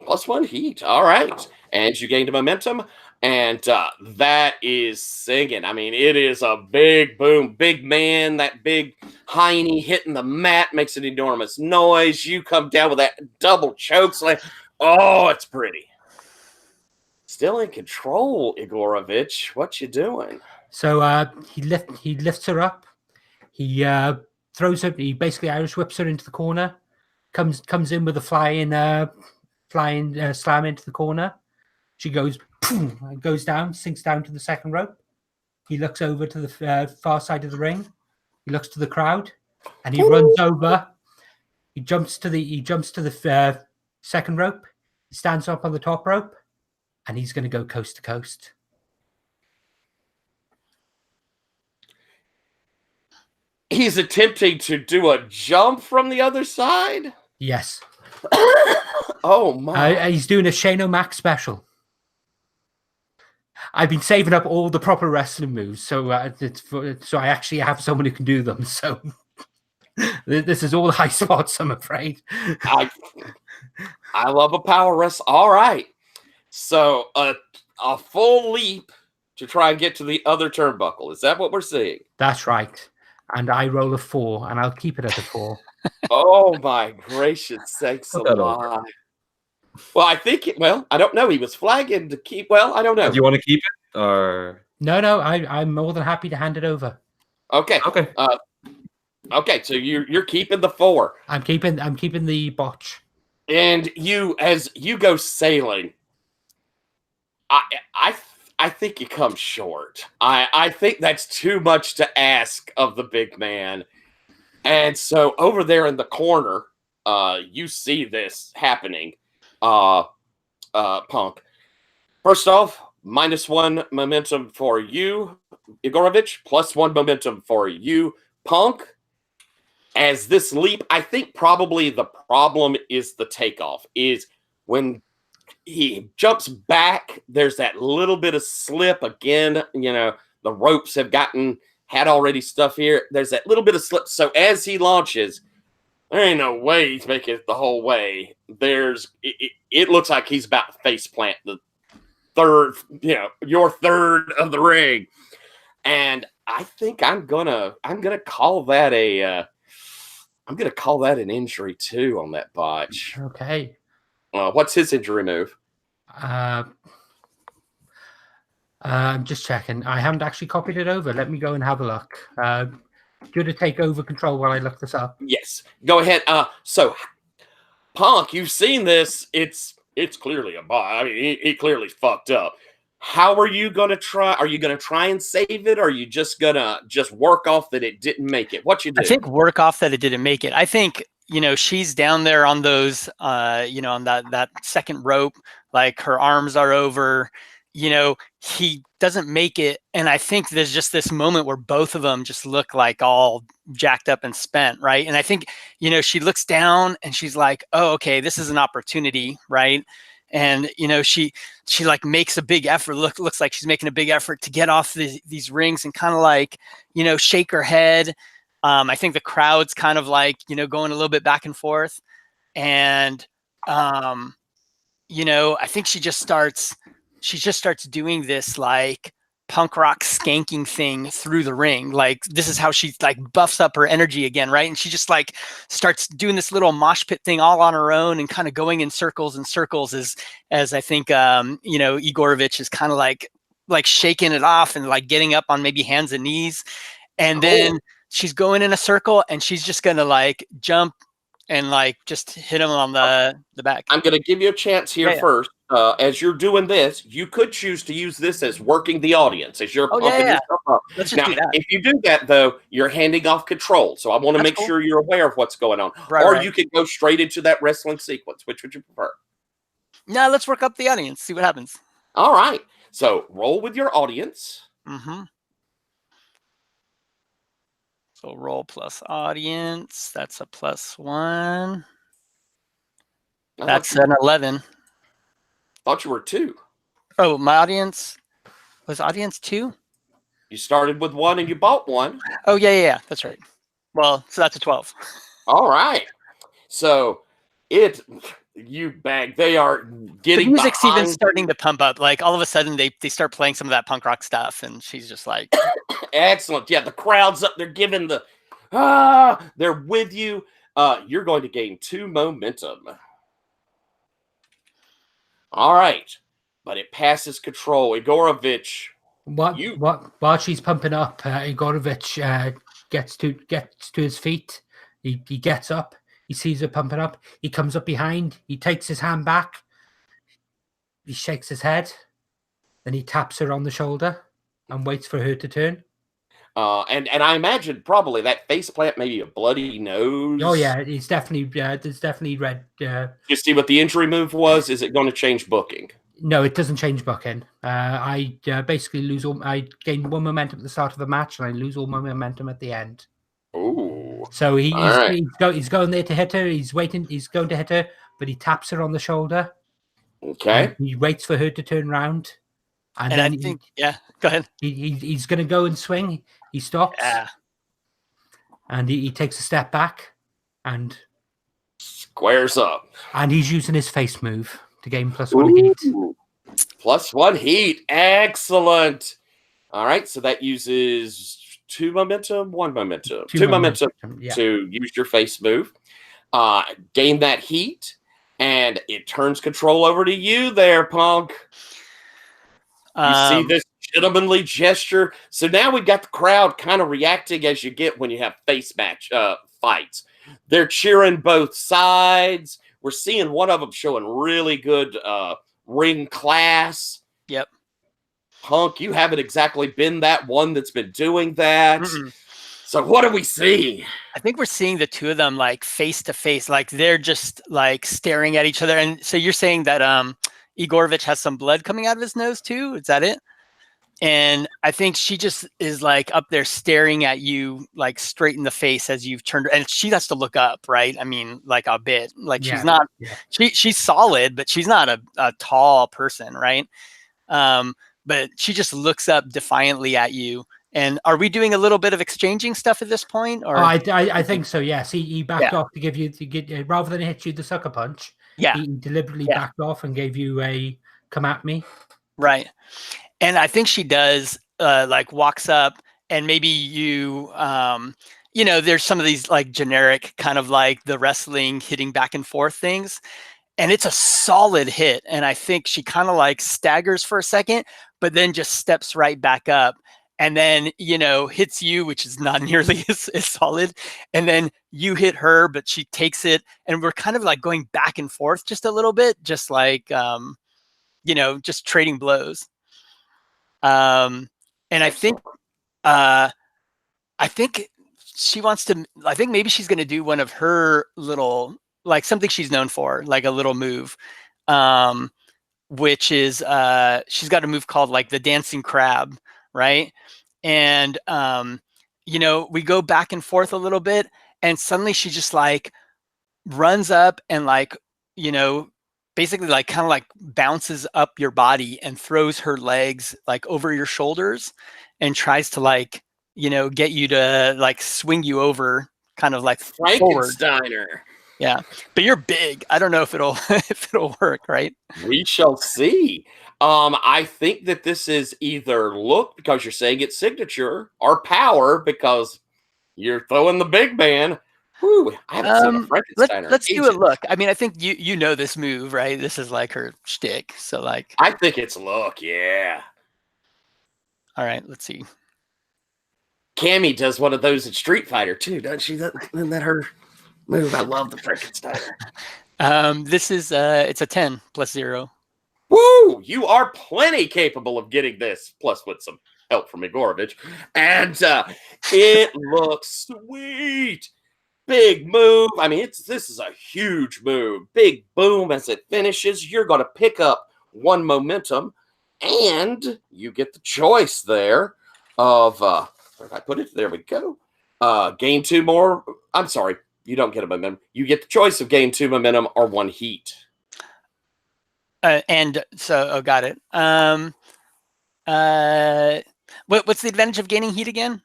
+1 heat. All right. And you gained a momentum. And that is singing. I mean, it is a big boom. Big man, that big hiney hitting the mat makes an enormous noise. You come down with that double choke slam. Oh, it's pretty. Still in control, Igorovich. What you doing? So he lifts her up. He throws her. He basically Irish whips her into the corner. Comes in with a flying slam into the corner. She goes down, sinks down to the second rope. He looks over to the far side of the ring. He looks to the crowd, and he runs over. He jumps to the second rope. He stands up on the top rope, and he's going to go coast to coast. He's attempting to do a jump from the other side? Yes. Oh, my. He's doing a Shane O'Mac special. I've been saving up all the proper wrestling moves, so so I actually have someone who can do them. So this is all high spots, I'm afraid. I love a power wrestle. All right. So a full leap to try and get to the other turnbuckle. Is that what we're seeing? That's right. And I roll a 4, and I'll keep it at a 4. Oh, my gracious sakes alive. Well, I think I don't know. He was flagging to keep. Well, I don't know. Do you want to keep it or No, I'm more than happy to hand it over. Okay. Okay. So you're keeping the 4. I'm keeping the botch. And as you go sailing, I think you come short. I think that's too much to ask of the big man. And so over there in the corner, you see this happening. Punk. First off, -1 momentum for you, Igorovich, +1 momentum for you, Punk. As this leap, I think probably the problem is the takeoff. Is when he jumps back, there's that little bit of slip again. The ropes had already stuff here. There's that little bit of slip. So as he launches, there ain't no way he's making it the whole way. It looks like he's about to face plant the third, your third of the ring. And I think I'm gonna call that an injury too on that botch. Okay. What's his injury move? I'm just checking. I haven't actually copied it over. Let me go and have a look. Do to take over control while I look this up. Yes, go ahead. So, Punk, you've seen this. It's clearly a bot. I mean, he clearly fucked up. How are you gonna try? Are you gonna try and save it, or are you just gonna work off that it didn't make it? What you do? I think work off that it didn't make it. I think she's down there on those on that second rope, like her arms are over. He doesn't make it, and I think there's just this moment where both of them just look like all jacked up and spent, right? And I think she looks down and she's like, oh, okay, this is an opportunity, right? And she like makes a big effort. Looks like she's making a big effort to get off these rings and kind of like shake her head. I think the crowd's kind of like going a little bit back and forth, and I think she just starts doing this like punk rock skanking thing through the ring. Like this is how she like buffs up her energy again, right? And she just like starts doing this little mosh pit thing all on her own and kind of going in circles and circles as I think Igorovich is kind of like shaking it off and like getting up on maybe hands and knees. And then she's going in a circle and she's just gonna like jump and like just hit him on the back. I'm going to give you a chance here Yeah. first. As you're doing this, you could choose to use this as working the audience, as you're pumping yourself up. Let's just Now, do that. if you do that, though, you're handing off control. So I want to That's make cool. sure you're aware of what's going on. Right, or right. you could go straight into that wrestling sequence. Which would you prefer? No, let's work up the audience, see what happens. All right. So roll with your audience. Mm-hmm. So roll plus audience. That's a +1. That's an 11. Thought you were 2. Oh, my audience was audience 2. You started with 1 and you bought 1. Oh yeah. That's right. Well, so that's a 12. All right. So they are getting The music's even behind starting to pump up. Like all of a sudden they start playing some of that punk rock stuff, and she's just like, Excellent. Yeah, the crowd's up. They're giving they're with you. You're going to gain 2 momentum. All right. But it passes control. Igorovich. While she's pumping up, Igorovich gets to his feet. He gets up. He sees her pumping up. He comes up behind. He takes his hand back. He shakes his head. Then he taps her on the shoulder and waits for her to turn. And I imagine probably that faceplant, maybe a bloody nose. Oh yeah, it's definitely there's definitely red. You see what the injury move was? Is it going to change booking? No, it doesn't change booking. I basically lose all. I gain 1 momentum at the start of the match, and I lose all my momentum at the end. Ooh. So he's right. going there to hit her. He's waiting. He's going to hit her, but he taps her on the shoulder. Okay. He waits for her to turn around, and then I think go ahead. He's going to go and swing. He stops. Yeah. And he takes a step back, and Squares up. And he's using his face move to gain +1 heat. +1 heat. Excellent. All right. So that uses 2 momentum, 1 momentum. 2 momentum to use your face move. Gain that heat. And it turns control over to you there, Punk. You see this gentlemanly gesture. So now we've got the crowd kind of reacting as you get when you have face match fights. They're cheering both sides. We're seeing one of them showing really good ring class. Yep. Punk, you haven't exactly been that one that's been doing that. Mm-mm. So what do we see? I think we're seeing the two of them like face to face, like they're just like staring at each other. And so you're saying that Igorovich has some blood coming out of his nose too? Is that it? And I think she just is like up there staring at you like straight in the face as you've turned, and she has to look up, right? I mean, like a bit, like she's not, she's solid, but she's not a tall person, right? But she just looks up defiantly at you. And are we doing a little bit of exchanging stuff at this point? Or I think so. Yes, he backed off to give you rather than hit you the sucker punch. Yeah, he deliberately backed off and gave you a come at me. Right, and I think she does like walks up and maybe you there's some of these like generic kind of like the wrestling hitting back and forth things, and it's a solid hit. And I think she kind of like staggers for a second, but then just steps right back up. And then, hits you, which is not nearly as solid. And then you hit her, but she takes it. And we're kind of like going back and forth just a little bit, just like, just trading blows. And I think she wants to, I think maybe she's going to do one of her little, like something she's known for, like a little move, which is she's got a move called like the dancing crab. Right. And, we go back and forth a little bit, and suddenly she just like runs up and like, basically like kind of like bounces up your body and throws her legs like over your shoulders and tries to like, get you to like swing you over kind of like Frankensteiner. Yeah, but you're big. I don't know if it'll if it'll work, right? We shall see. I think that this is either look because you're saying it's signature, or power because you're throwing the big man. Whew, I haven't seen a Frankensteiner in Let's do a ages. look. I mean, I think you know this move, right? This is like her shtick. So like, I think it's look, yeah. all right, let's see. Cammy does one of those in Street Fighter too, doesn't she? Isn't that her move? I love the Frankensteiner. This is it's a 10 plus 0. Woo! You are plenty capable of getting this, plus with some help from Igorovich. And it looks sweet. Big move. I mean, this is a huge move. Big boom as it finishes. You're going to pick up 1 momentum, and you get the choice there of where did I put it? There we go. Gain 2 more. I'm sorry, you don't get a momentum. You get the choice of gain 2 momentum or 1 heat. And so, got it. What's the advantage of gaining heat again?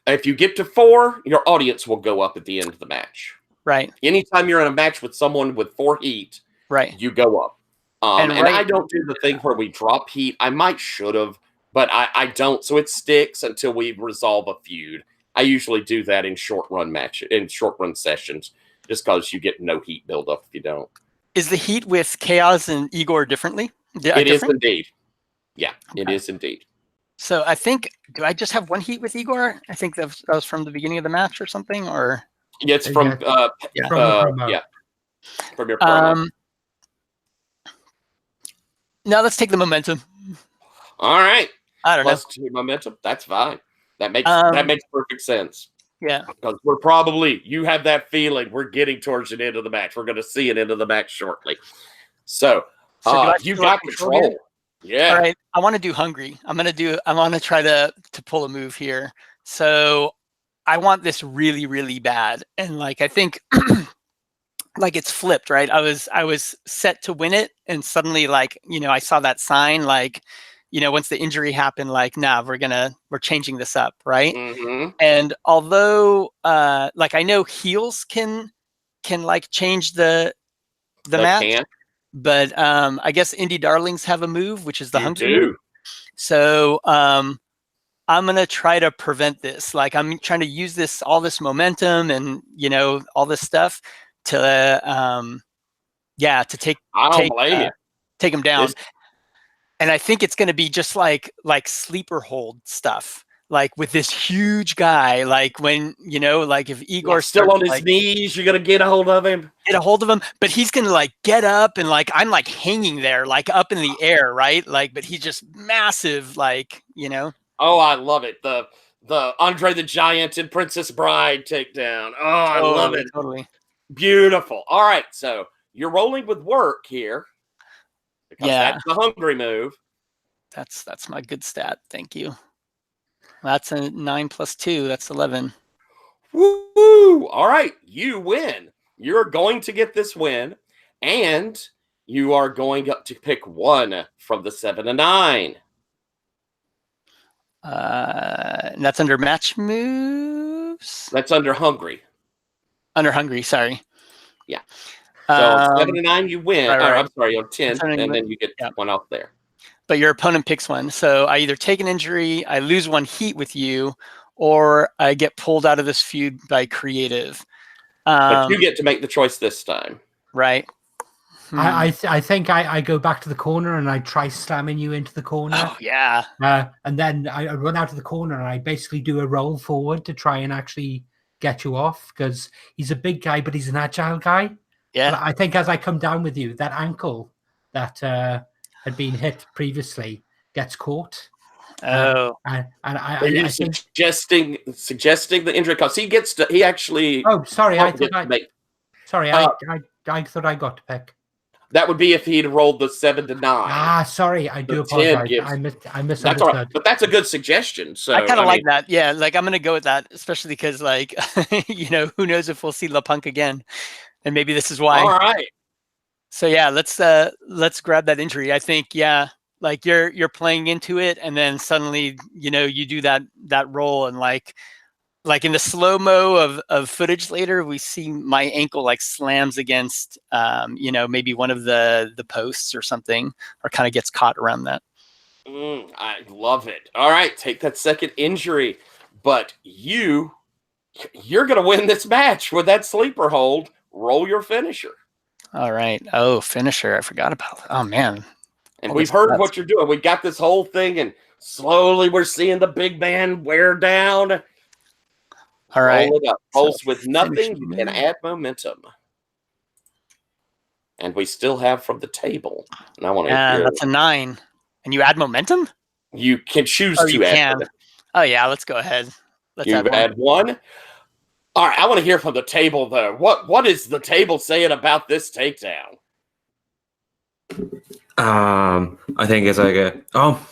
If you get to 4, your audience will go up at the end of the match. Right. Anytime you're in a match with someone with 4 heat, right, you go up. And right, I don't do the thing where we drop heat. I might should have, but I don't. So it sticks until we resolve a feud. I usually do that in short run sessions, just because you get no heat buildup if you don't. Is the heat with Chaos and Igor differently? It is indeed. Yeah, it is indeed. So I think, do I just have 1 heat with Igor? I think that was from the beginning of the match or something, or yeah, it's from from your promo. Now let's take the momentum. All right, I don't plus 2 momentum. That's fine. That makes perfect sense. Yeah, because you have that feeling we're getting towards the end of the match. We're going to see an end of the match shortly. So you got control. Yeah. All right. I want to do hungry. I want to try to pull a move here. So I want this really, really bad. And like, I think like it's flipped, right? I was set to win it. And suddenly like, I saw that sign, like, once the injury happened, like, nah, we're changing this up. Right. Mm-hmm. And although like, I know heels can like change the match. But I guess Indie Darlings have a move, which is the hungry move. So I'm gonna try to prevent this. Like I'm trying to use all this momentum and all this stuff to take him down. And I think it's gonna be just like sleeper hold stuff. Like with this huge guy, like when like if Igor's still on his knees, you're gonna get a hold of him. But he's gonna like get up and like I'm like hanging there, like up in the air, right? Like, but he's just massive, like Oh, I love it. The Andre the Giant and Princess Bride takedown. Oh, I love it. Totally beautiful. All right, so you're rolling with work here. Because that's the hungry move. That's my good stat. Thank you. That's a 9 plus 2. That's 11. Woo! All right, you win. You're going to get this win, and you are going to pick 1 from the 7 to 9. And that's under match moves. That's under hungry. Under hungry, sorry. Yeah. So 7 to 9, you win. Right. I'm sorry, on 10, and then you get 1 off there. But your opponent picks 1. So I either take an injury, I lose 1 heat with you, or I get pulled out of this feud by creative. But you get to make the choice this time. Right. I think I go back to the corner and I try slamming you into the corner. Oh, yeah. And then I run out of the corner and I basically do a roll forward to try and actually get you off because he's a big guy, but he's an agile guy. Yeah. But I think as I come down with you, that ankle that had been hit previously gets caught. Oh, and I think suggesting the injury cause he actually. Oh, sorry, I thought I got to pick. That would be if he'd rolled the 7 to 9. Sorry, I do apologize. I misunderstood. That's all right, but that's a good suggestion. So I kind of like that. Yeah, like I'm gonna go with that, especially because like who knows if we'll see LePunk again, and maybe this is why. All right. So yeah, let's grab that injury. I think like you're playing into it, and then suddenly you do that roll, and like like in the slow-mo of footage later, we see my ankle like slams against, maybe one of the posts or something, or kind of gets caught around that. I love it. All right, take that second injury, but you're gonna win this match with that sleeper hold. Roll your finisher. All right. Oh, finisher. I forgot about it. Oh man. And All we've this heard nuts. what you're doing. We got this whole thing, and slowly we're seeing the big man wear down. All right. Roll it up. So Pulse with nothing. finishing You can move. add momentum. And we still have from the table. And I want to And hear. that's a 9. And you add momentum? You can choose Oh, to you add can. momentum. Oh yeah, let's go ahead. Let's You've add one. had one. All right, I want to hear from the table, though. What is the table saying about this takedown? I think it's like oh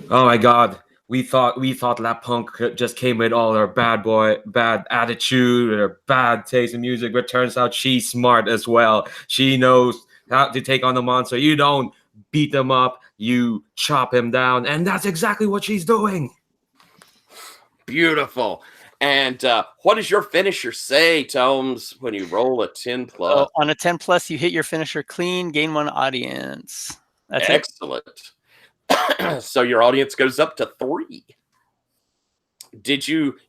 my god. We thought that punk just came with all her bad attitude and her bad taste in music, but turns out she's smart as well. She knows how to take on the monster. You don't beat them up, you chop him down, and that's exactly what she's doing. Beautiful. And what does your finisher say, Tomes, when you roll a 10 plus? Oh, on a 10 plus, you hit your finisher clean, gain 1 audience. That's it. Excellent. So your audience goes up to 3.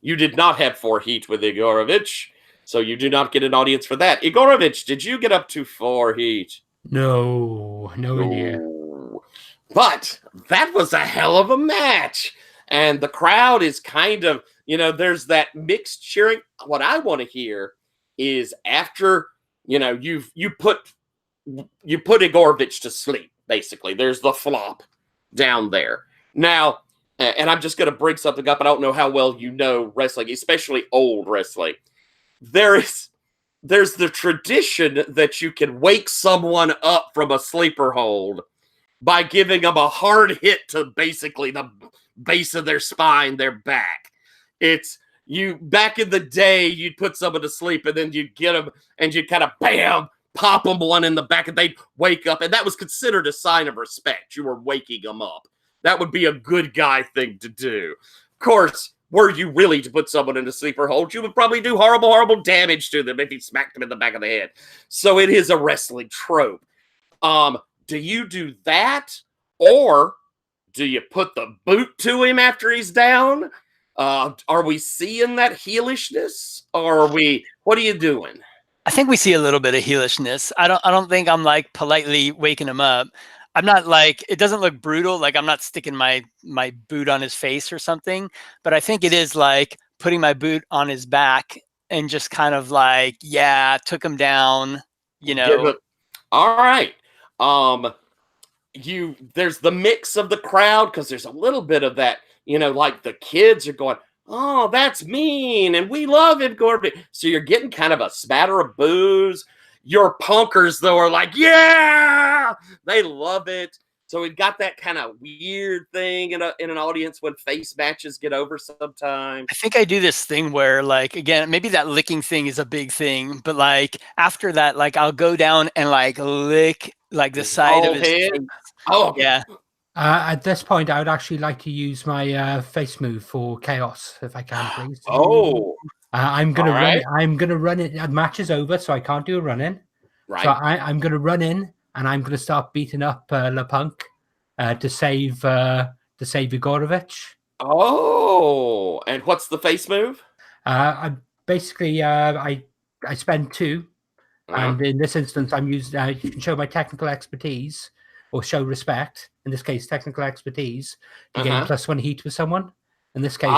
You did not have 4 heat with Igorovich, so you do not get an audience for that. Igorovich, did you get up to 4 heat? No, nowhere near. Ooh. But that was a hell of a match. And the crowd is kind of, there's that mixed cheering. What I want to hear is after, you put Igorovich to sleep, basically. There's the flop down there. Now, and I'm just going to bring something up. I don't know how well you know wrestling, especially old wrestling. There's the tradition that you can wake someone up from a sleeper hold by giving them a hard hit to basically the base of their spine, their back. It's you back in the day, you'd put someone to sleep and then you'd get them and you'd kind of bam, pop them one in the back and they'd wake up. And that was considered a sign of respect. You were waking them up. That would be a good guy thing to do. Of course, were you really to put someone in a sleeper hold, you would probably do horrible, horrible damage to them if you smacked them in the back of the head. So it is a wrestling trope. Do you do that? Or do you put the boot to him after he's down? Are we seeing that heelishness? Or what are you doing? I think we see a little bit of heelishness. I don't think I'm like politely waking him up. I'm not like, it doesn't look brutal. Like I'm not sticking my boot on his face or something, but I think it is like putting my boot on his back and just kind of like, yeah, took him down, All right. There's the mix of the crowd because there's a little bit of that, like the kids are going, oh, that's mean, and we love it, Gordon. So you're getting kind of a spatter of boos. Your punkers, though, are like, yeah, they love it. So we've got that kind of weird thing in an audience when face matches get over sometimes. I think I do this thing where, like, again, maybe that licking thing is a big thing, but like after that, like I'll go down and like lick like the side of his head? face. Oh, Yeah. At this point, I would actually like to use my face move for chaos, if I can, please. Oh, I'm gonna all run. right. I'm gonna run it. The match is over, so I can't do a run in. right. So I'm gonna run in and I'm gonna start beating up Le Punk to save Igorovich. Oh, and what's the face move? I basically I spend 2, and in this instance, I'm using. You can show my technical expertise or show respect. In this case, technical expertise to gain +1 heat with someone. In this case,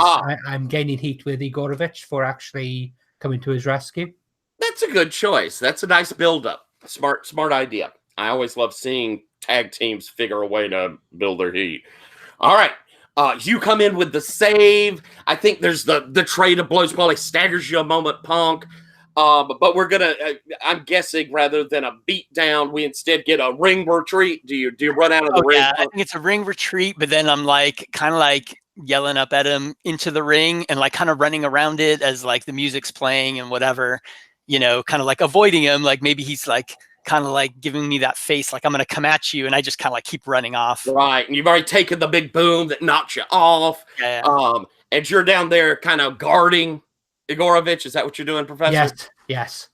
I'm gaining heat with Igorovich for actually coming to his rescue. That's a good choice. That's a nice build-up. Smart idea. I always love seeing tag teams figure a way to build their heat. All right. You come in with the save. I think there's the trade of blows probably staggers you a moment, Punk. But we're gonna. I'm guessing rather than a beat down, we instead get a ring retreat. Do you run out of the ring? Yeah, I think it's a ring retreat, but then I'm like kind of like yelling up at him into the ring and like kind of running around it as like the music's playing and whatever, kind of like avoiding him. Like maybe he's like kind of like giving me that face, like I'm gonna come at you, and I just kind of like keep running off. Right, and you've already taken the big boom that knocks you off. Yeah. and you're down there kind of guarding Igorovich. Is that what you're doing, Professor? Yes.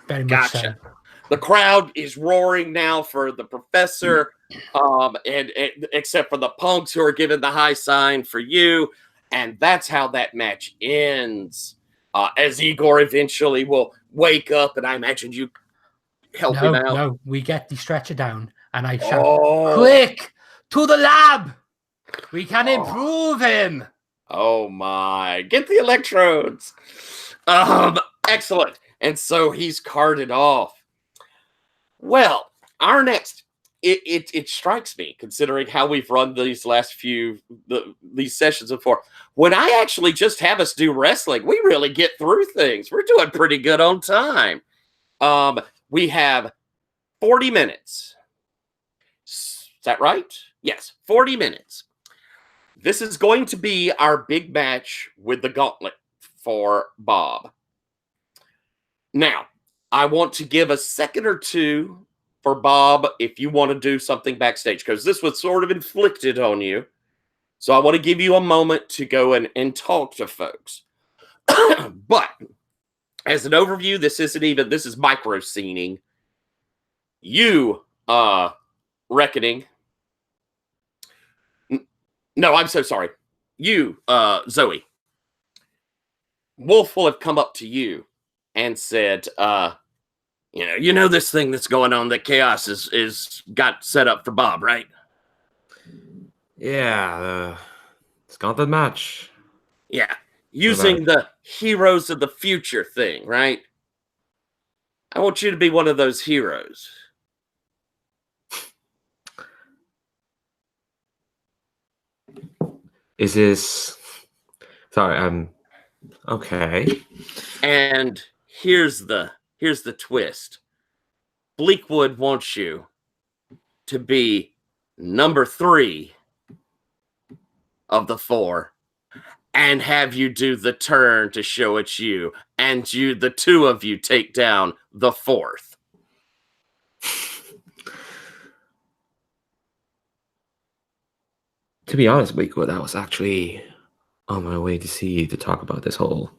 Very much Gotcha. so. The crowd is roaring now for the Professor, and except for the punks who are giving the high sign for you. And that's how that match ends. As Igor eventually will wake up, and I imagine you help him out. No, we get the stretcher down, and I shout, Oh. "Quick, to the lab! We can improve him!" Oh my, get the electrodes. Excellent. And so he's carted off. Well, our next, it strikes me, considering how we've run these last few these sessions before. When I actually just have us do wrestling, we really get through things. We're doing pretty good on time. We have 40 minutes. Is that right? Yes, 40 minutes. This is going to be our big match with the gauntlet for Bob. Now, I want to give a second or two for Bob if you want to do something backstage, because this was sort of inflicted on you. So I want to give you a moment to go and talk to folks. But as an overview, this is micro scening. You, Reckoning. No, I'm so sorry. You, Zoe. Wolf will have come up to you and said, you know this thing that's going on that Chaos is got set up for Bob, right? Yeah, it's gauntlet match. Yeah. Using the heroes of the future thing, right? I want you to be one of those heroes. Is this... Sorry, okay. And here's the twist. Bleakwood wants you to be number 3 of the 4 and have you do the turn to show it's you, and the 2 of you take down the 4th. To be honest, Bleakwood, I was actually on my way to see you to talk about this whole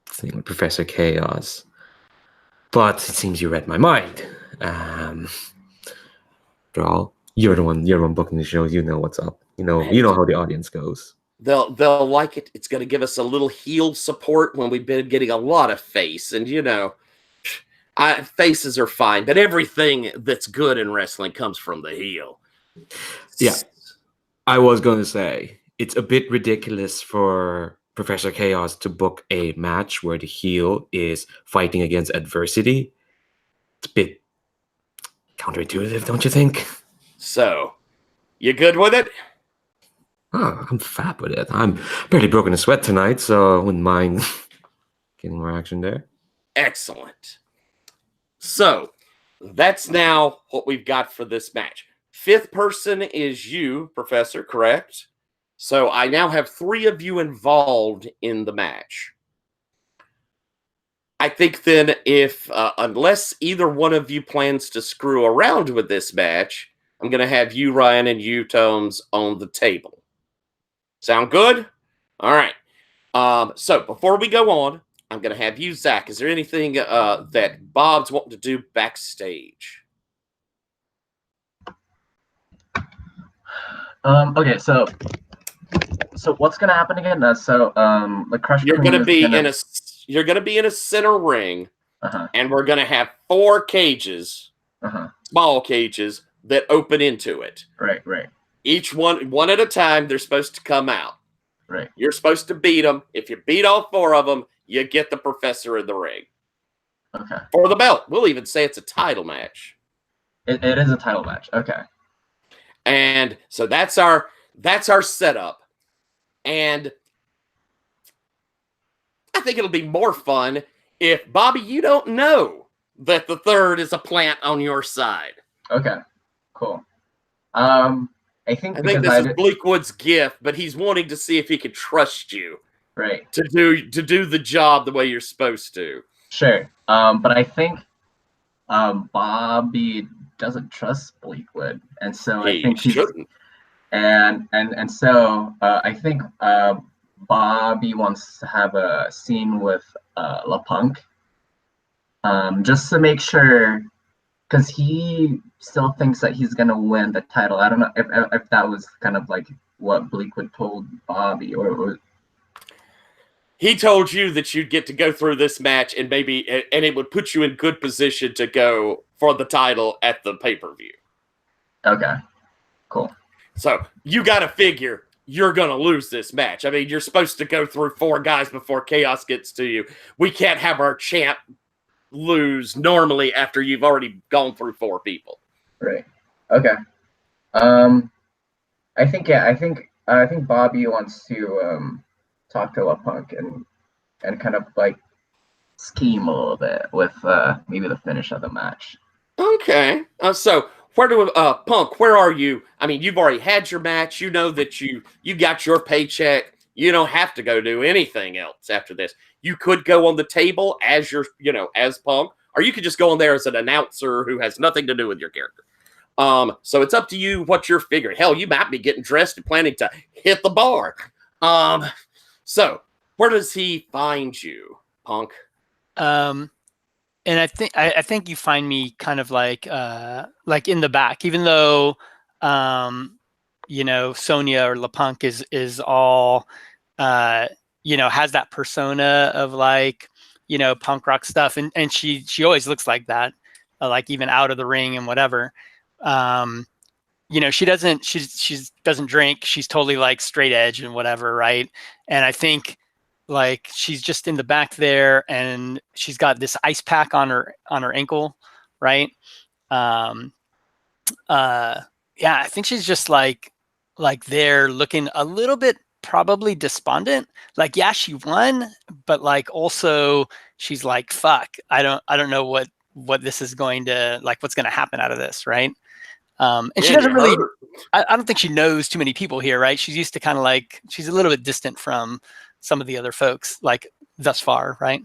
thing with Professor Chaos. But it seems you read my mind. After all, you're the one booking the show. You know what's up. You know how the audience goes. They'll like it. It's going to give us a little heel support when we've been getting a lot of face. And, faces are fine, but everything that's good in wrestling comes from the heel. Yeah. I was going to say, it's a bit ridiculous for Professor Chaos to book a match where the heel is fighting against adversity. It's a bit counterintuitive, don't you think? So, you good with it? Oh, I'm fab with it. I'm barely broken a sweat tonight, so I wouldn't mind getting more action there. Excellent. So, that's now what we've got for this match. 5th person is you, Professor, correct? So I now have 3 of you involved in the match. I think then if, unless either one of you plans to screw around with this match, I'm going to have you, Ryan, and you, Tomes, on the table. Sound good? All right. So before we go on, I'm going to have you, Zach. Is there anything that Bob's wanting to do backstage? Okay, so what's gonna happen again? The Crush. You're gonna be in a center ring, and we're gonna have 4 cages, small cages that open into it. Right. Each one at a time. They're supposed to come out. Right. You're supposed to beat them. If you beat all 4 of them, you get the Professor in the ring. Okay. For the belt. We'll even say it's a title match. It is a title match. Okay. And so that's our setup. And I think it'll be more fun if, Bobby, you don't know that the 3rd is a plant on your side. Okay. Cool. I think this is Bleakwood's gift, but he's wanting to see if he can trust you. Right. To do the job the way you're supposed to. Sure. But I think Bobby doesn't trust Bleakwood, and so I think he shouldn't. And so I think Bobby wants to have a scene with LaPunk, just to make sure, because he still thinks that he's gonna win the title. I don't know if that was kind of like what Bleakwood told Bobby, or He told you that you'd get to go through this match and it would put you in good position to go for the title at the pay-per-view. okay, cool. So you got to figure you're going to lose this match. I mean, you're supposed to go through 4 guys before Chaos gets to you. We can't have our champ lose normally after you've already gone through 4 people. Right. Okay. I think Bobby wants to talk to LaPunk and kind of like scheme a little bit with maybe the finish of the match. Okay. So where do Punk? Where are you? I mean, you've already had your match. You know that you got your paycheck. You don't have to go do anything else after this. You could go on the table as as Punk, or you could just go in there as an announcer who has nothing to do with your character. So it's up to you what you're figuring. Hell, you might be getting dressed and planning to hit the bar. So where does he find you, Punk? And I think you find me kind of like in the back, even though Sonia or LaPunk is all has that persona of like punk rock stuff, and she always looks like that, like even out of the ring and whatever. She doesn't drink. She's totally like straight edge and whatever, right? And I think like she's just in the back there, and she's got this ice pack on her ankle, right? Yeah, I think she's just like there looking a little bit probably despondent. Like, yeah, she won, but like also she's like, fuck, I don't know what this is going to, like, what's going to happen out of this, right? And she doesn't really, I don't think she knows too many people here, right? She's used to kind of like, she's a little bit distant from some of the other folks, like thus far, right?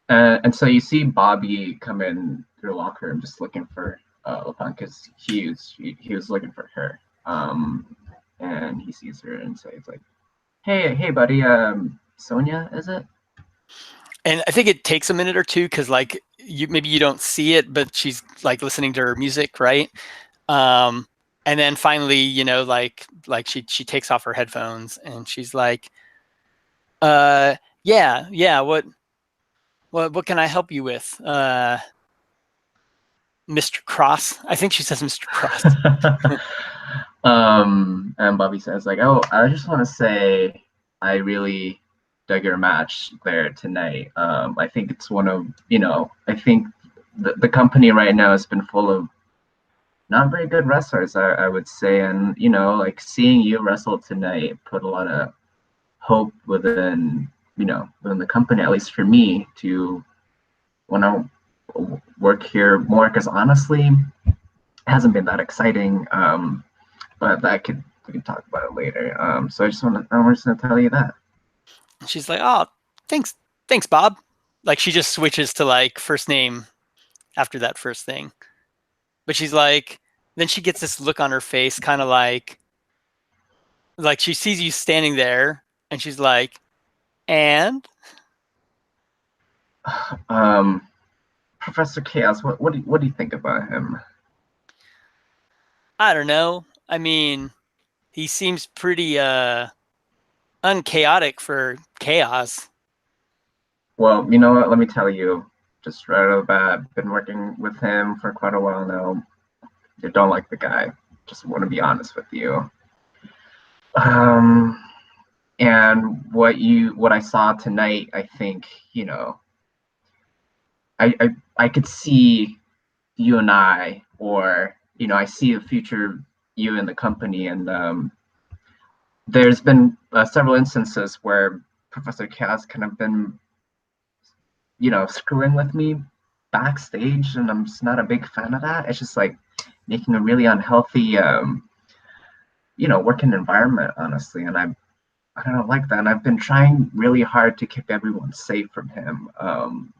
And so you see Bobby come in through the locker room just looking for LaPunk, because he was looking for her. And he sees her and says like, hey buddy, Sonia, is it? And I think it takes a minute or two because like maybe you don't see it, but she's like listening to her music, right? And then finally, like she takes off her headphones and she's like, yeah, what can I help you with? Mr. Cross. I think she says Mr. Cross. And Bobby says like, oh, I just want to say I really dug your match there tonight. I think it's one of, I think the company right now has been full of not very good wrestlers, I would say. And, like seeing you wrestle tonight put a lot of hope within the company, at least for me, to want to work here more, because honestly, it hasn't been that exciting. But we can talk about it later. So I'm just gonna tell you that. She's like, oh, thanks, Bob. Like she just switches to like first name after that first thing. But she's like, then she gets this look on her face, kind of like she sees you standing there, and she's like, and Professor Chaos, what do you think about him? I don't know. I mean, he seems pretty unchaotic for Chaos. Well, you know what? Let me tell you, just right off the bat, been working with him for quite a while now. You don't like the guy. Just want to be honest with you. And what I saw tonight, I think, I could see you and I, or I see a future you in the company, and there's been several instances where Professor Chaos kind of been screwing with me backstage, and I'm just not a big fan of that. It's just like making a really unhealthy working environment, honestly, and I don't like that. And I've been trying really hard to keep everyone safe from him. I'm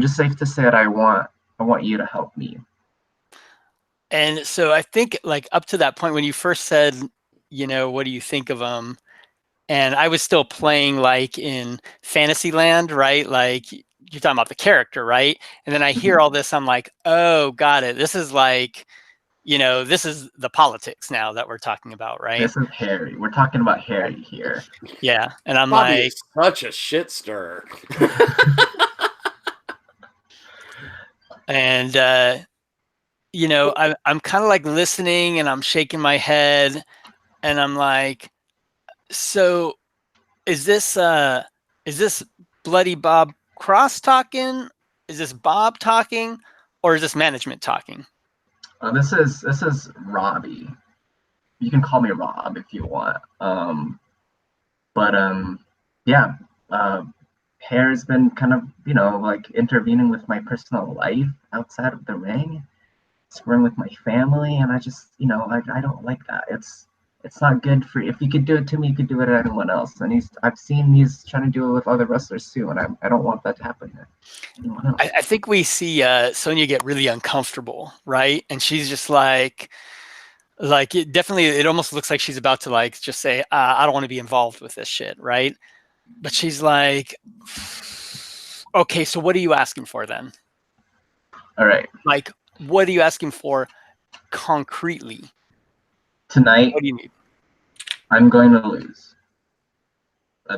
just safe to say that I want you to help me. And so I think like up to that point when you first said what do you think of them? And I was still playing like in Fantasyland, right? Like you're talking about the character, right? And then I hear all this, I'm like, oh, got it. This is like, this is the politics now that we're talking about, right? This is Harry. We're talking about Harry here. Yeah. And I'm Bobby like, is such a shit stir. and I'm kind of like listening and I'm shaking my head and I'm like, so is this Bloody Bob Cross talking? Is this Bob talking, or is this management talking? This is Robbie. You can call me Rob if you want. Yeah. Hair's been kind of like intervening with my personal life outside of the ring, screwing with my family, and I just I don't like that. It's not good for if you could do it to me, you could do it to anyone else. And I've seen he's trying to do it with other wrestlers too, and I don't want that to happen to anyone else. I think we see Sonya get really uncomfortable, right? And she's just like it almost looks like she's about to like just say, I don't want to be involved with this shit, right? But she's like, okay, so what are you asking for then? All right. Like, what are you asking for concretely? Tonight, what do you need? I'm going to lose.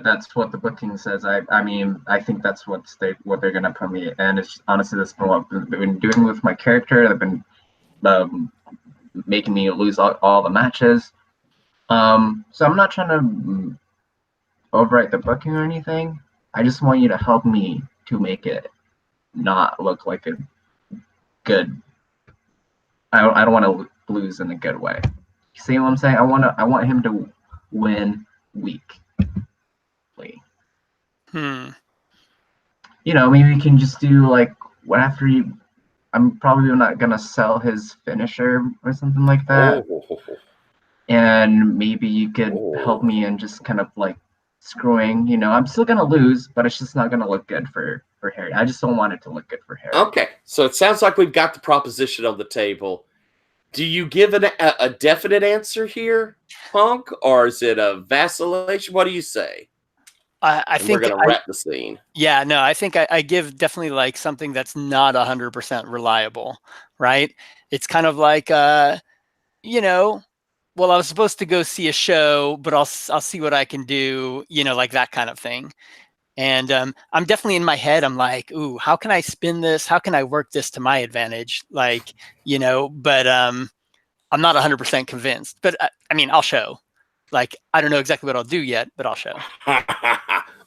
That's what the booking says. I mean, I think that's what they're gonna put me. And it's honestly, that's been what they've been doing with my character. They've been making me lose all the matches. So I'm not trying to overwrite the booking or anything. I just want you to help me to make it not look like a good. I don't want to lose in a good way. You see what I'm saying? I want him to win weakly. Maybe we can just do like after you. I'm probably not gonna sell his finisher or something like that. And maybe you could help me in just kind of like screwing. I'm still gonna lose, but it's just not gonna look good for Harry. I just don't want it to look good for Harry. Okay, so it sounds like we've got the proposition on the table. Do you give a definite answer here, Punk, or is it a vacillation? What do you say? I think we're going to wrap the scene. Yeah, no, I think I give definitely like something that's not 100% reliable, right? It's kind of like, well, I was supposed to go see a show, but I'll see what I can do, like that kind of thing. And I'm definitely in my head, I'm like, ooh, how can I spin this? How can I work this to my advantage? Like, but I'm not 100% convinced. But I mean, I'll show. Like, I don't know exactly what I'll do yet, but I'll show.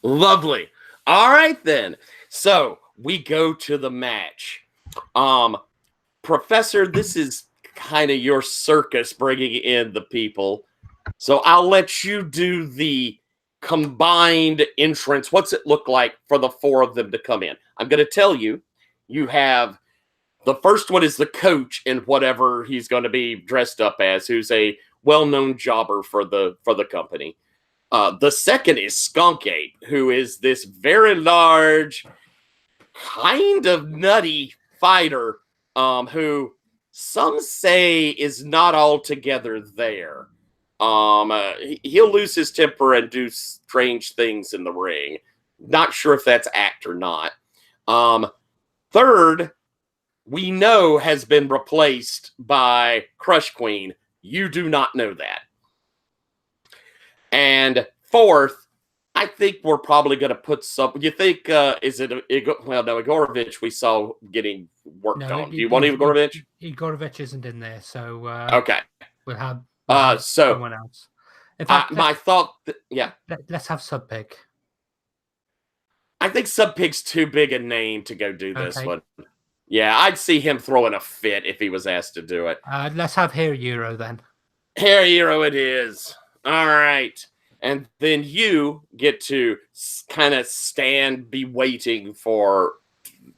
Lovely. All right, then. So we go to the match. Professor, this is kind of your circus bringing in the people. So I'll let you do the combined entrance. What's it look like for the four of them to come in? I'm going to tell you, you have the first one is the coach in whatever he's going to be dressed up as, who's a well-known jobber for the company. The second is Skunk Ape, who is this very large, kind of nutty fighter, who some say is not altogether there. He'll lose his temper and do strange things in the ring. Not sure if that's act or not. Third, we know has been replaced by Crush Queen. You do not know that. And fourth, I think we're probably going to put some. You think is it? Well, no, Igorovich we saw getting worked on. Do you want Igorovich? Igorovich isn't in there, so okay. We'll have so someone else. In fact, my thought, yeah. Let's have Sub Pig. I think Sub Pig's too big a name to go do this one. Yeah, I'd see him throwing a fit if he was asked to do it. Let's have Hair Euro then. Hair Euro it is. All right. And then you get to kind of be waiting for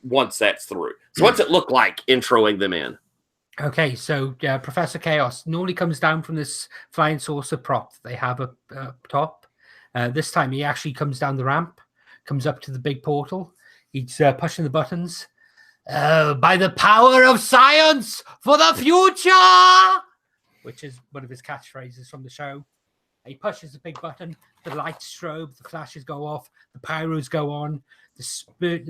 once that's through. So what's it look like introing them in? Okay, so Professor Chaos normally comes down from this flying saucer prop that they have up top. This time he actually comes down the ramp, comes up to the big portal. He's pushing the buttons. By the power of science for the future, which is one of his catchphrases from the show. He pushes the big button. The lights strobe. The flashes go off. The pyros go on. The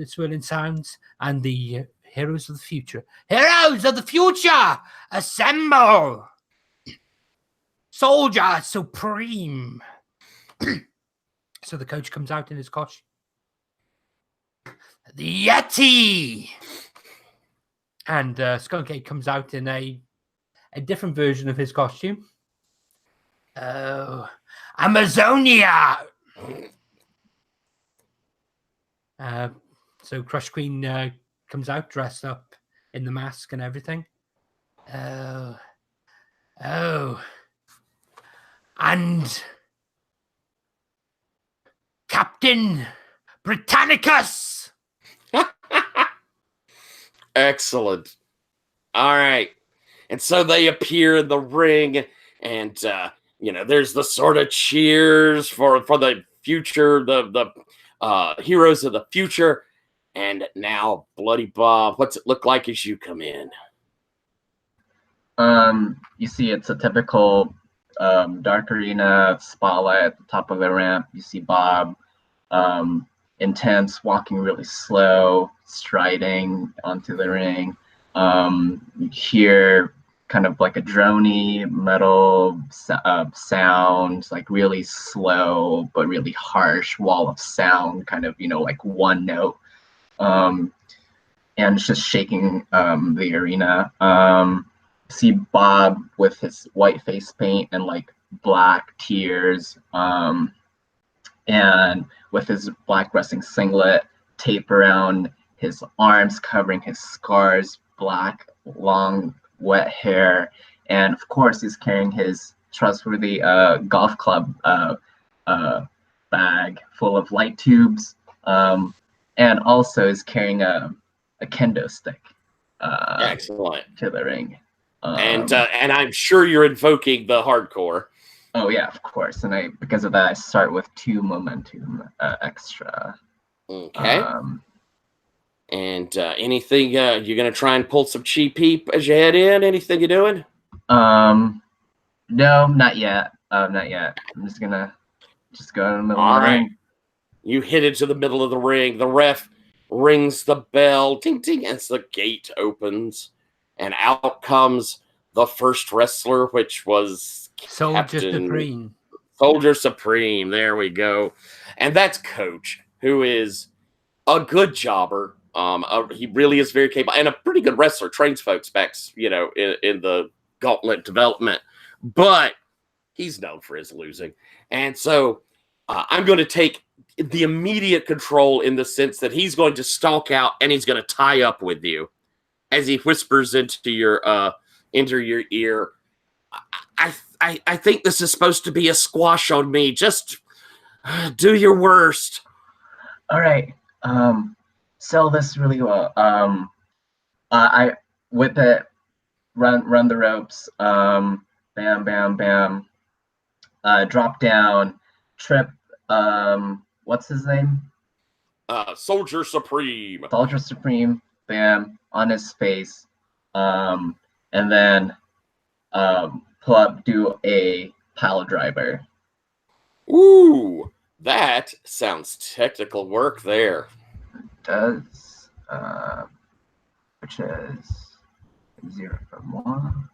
swirling sounds, and the heroes of the future. Heroes of the future, assemble! Soldier supreme. So the coach comes out in his costume. The Yeti! And Skunk Ape comes out in a different version of his costume. Oh, Amazonia! So Crush Queen comes out dressed up in the mask and everything. Oh. And Captain Britannicus! Excellent. All right. And so they appear in the ring, and there's the sort of cheers for the future, the heroes of the future. And now, Bloody Bob, what's it look like as you come in? You see it's a typical dark arena spotlight at the top of the ramp. You see Bob, intense, walking really slow, striding onto the ring. You hear kind of like a droney metal sound, like really slow but really harsh wall of sound, kind of, like one note. And it's just shaking the arena. See Bob with his white face paint and like black tears, and with his black wrestling singlet, tape around his arms covering his scars, black, long, wet hair, and of course he's carrying his trustworthy golf club bag full of light tubes, and also is carrying a kendo stick Excellent. to the ring. And I'm sure you're invoking the hardcore. Oh yeah, of course. And because of that, I start with 2 momentum extra. Okay. And anything you're gonna try and pull some cheap heap as you head in? Anything you're doing? No, not yet. Not yet. I'm just gonna go in the middle of the ring. You hit into the middle of the ring. The ref rings the bell, ding ding, as the gate opens, and out comes the first wrestler, which was Soldier Supreme. Soldier Supreme. There we go. And that's Coach, who is a good jobber. He really is very capable and a pretty good wrestler. Trains folks back, in the Gauntlet development, but he's known for his losing. And so I'm going to take the immediate control in the sense that he's going to stalk out and he's going to tie up with you as he whispers into your ear. I think this is supposed to be a squash on me. Just do your worst. All right. Sell this really well. I whip it, run the ropes. Bam, bam, bam. Drop down, trip. What's his name? Soldier Supreme. Soldier Supreme. Bam, on his face. And then pull up, do a pile driver. Ooh, that sounds technical work there. It does, which is 0 from 1.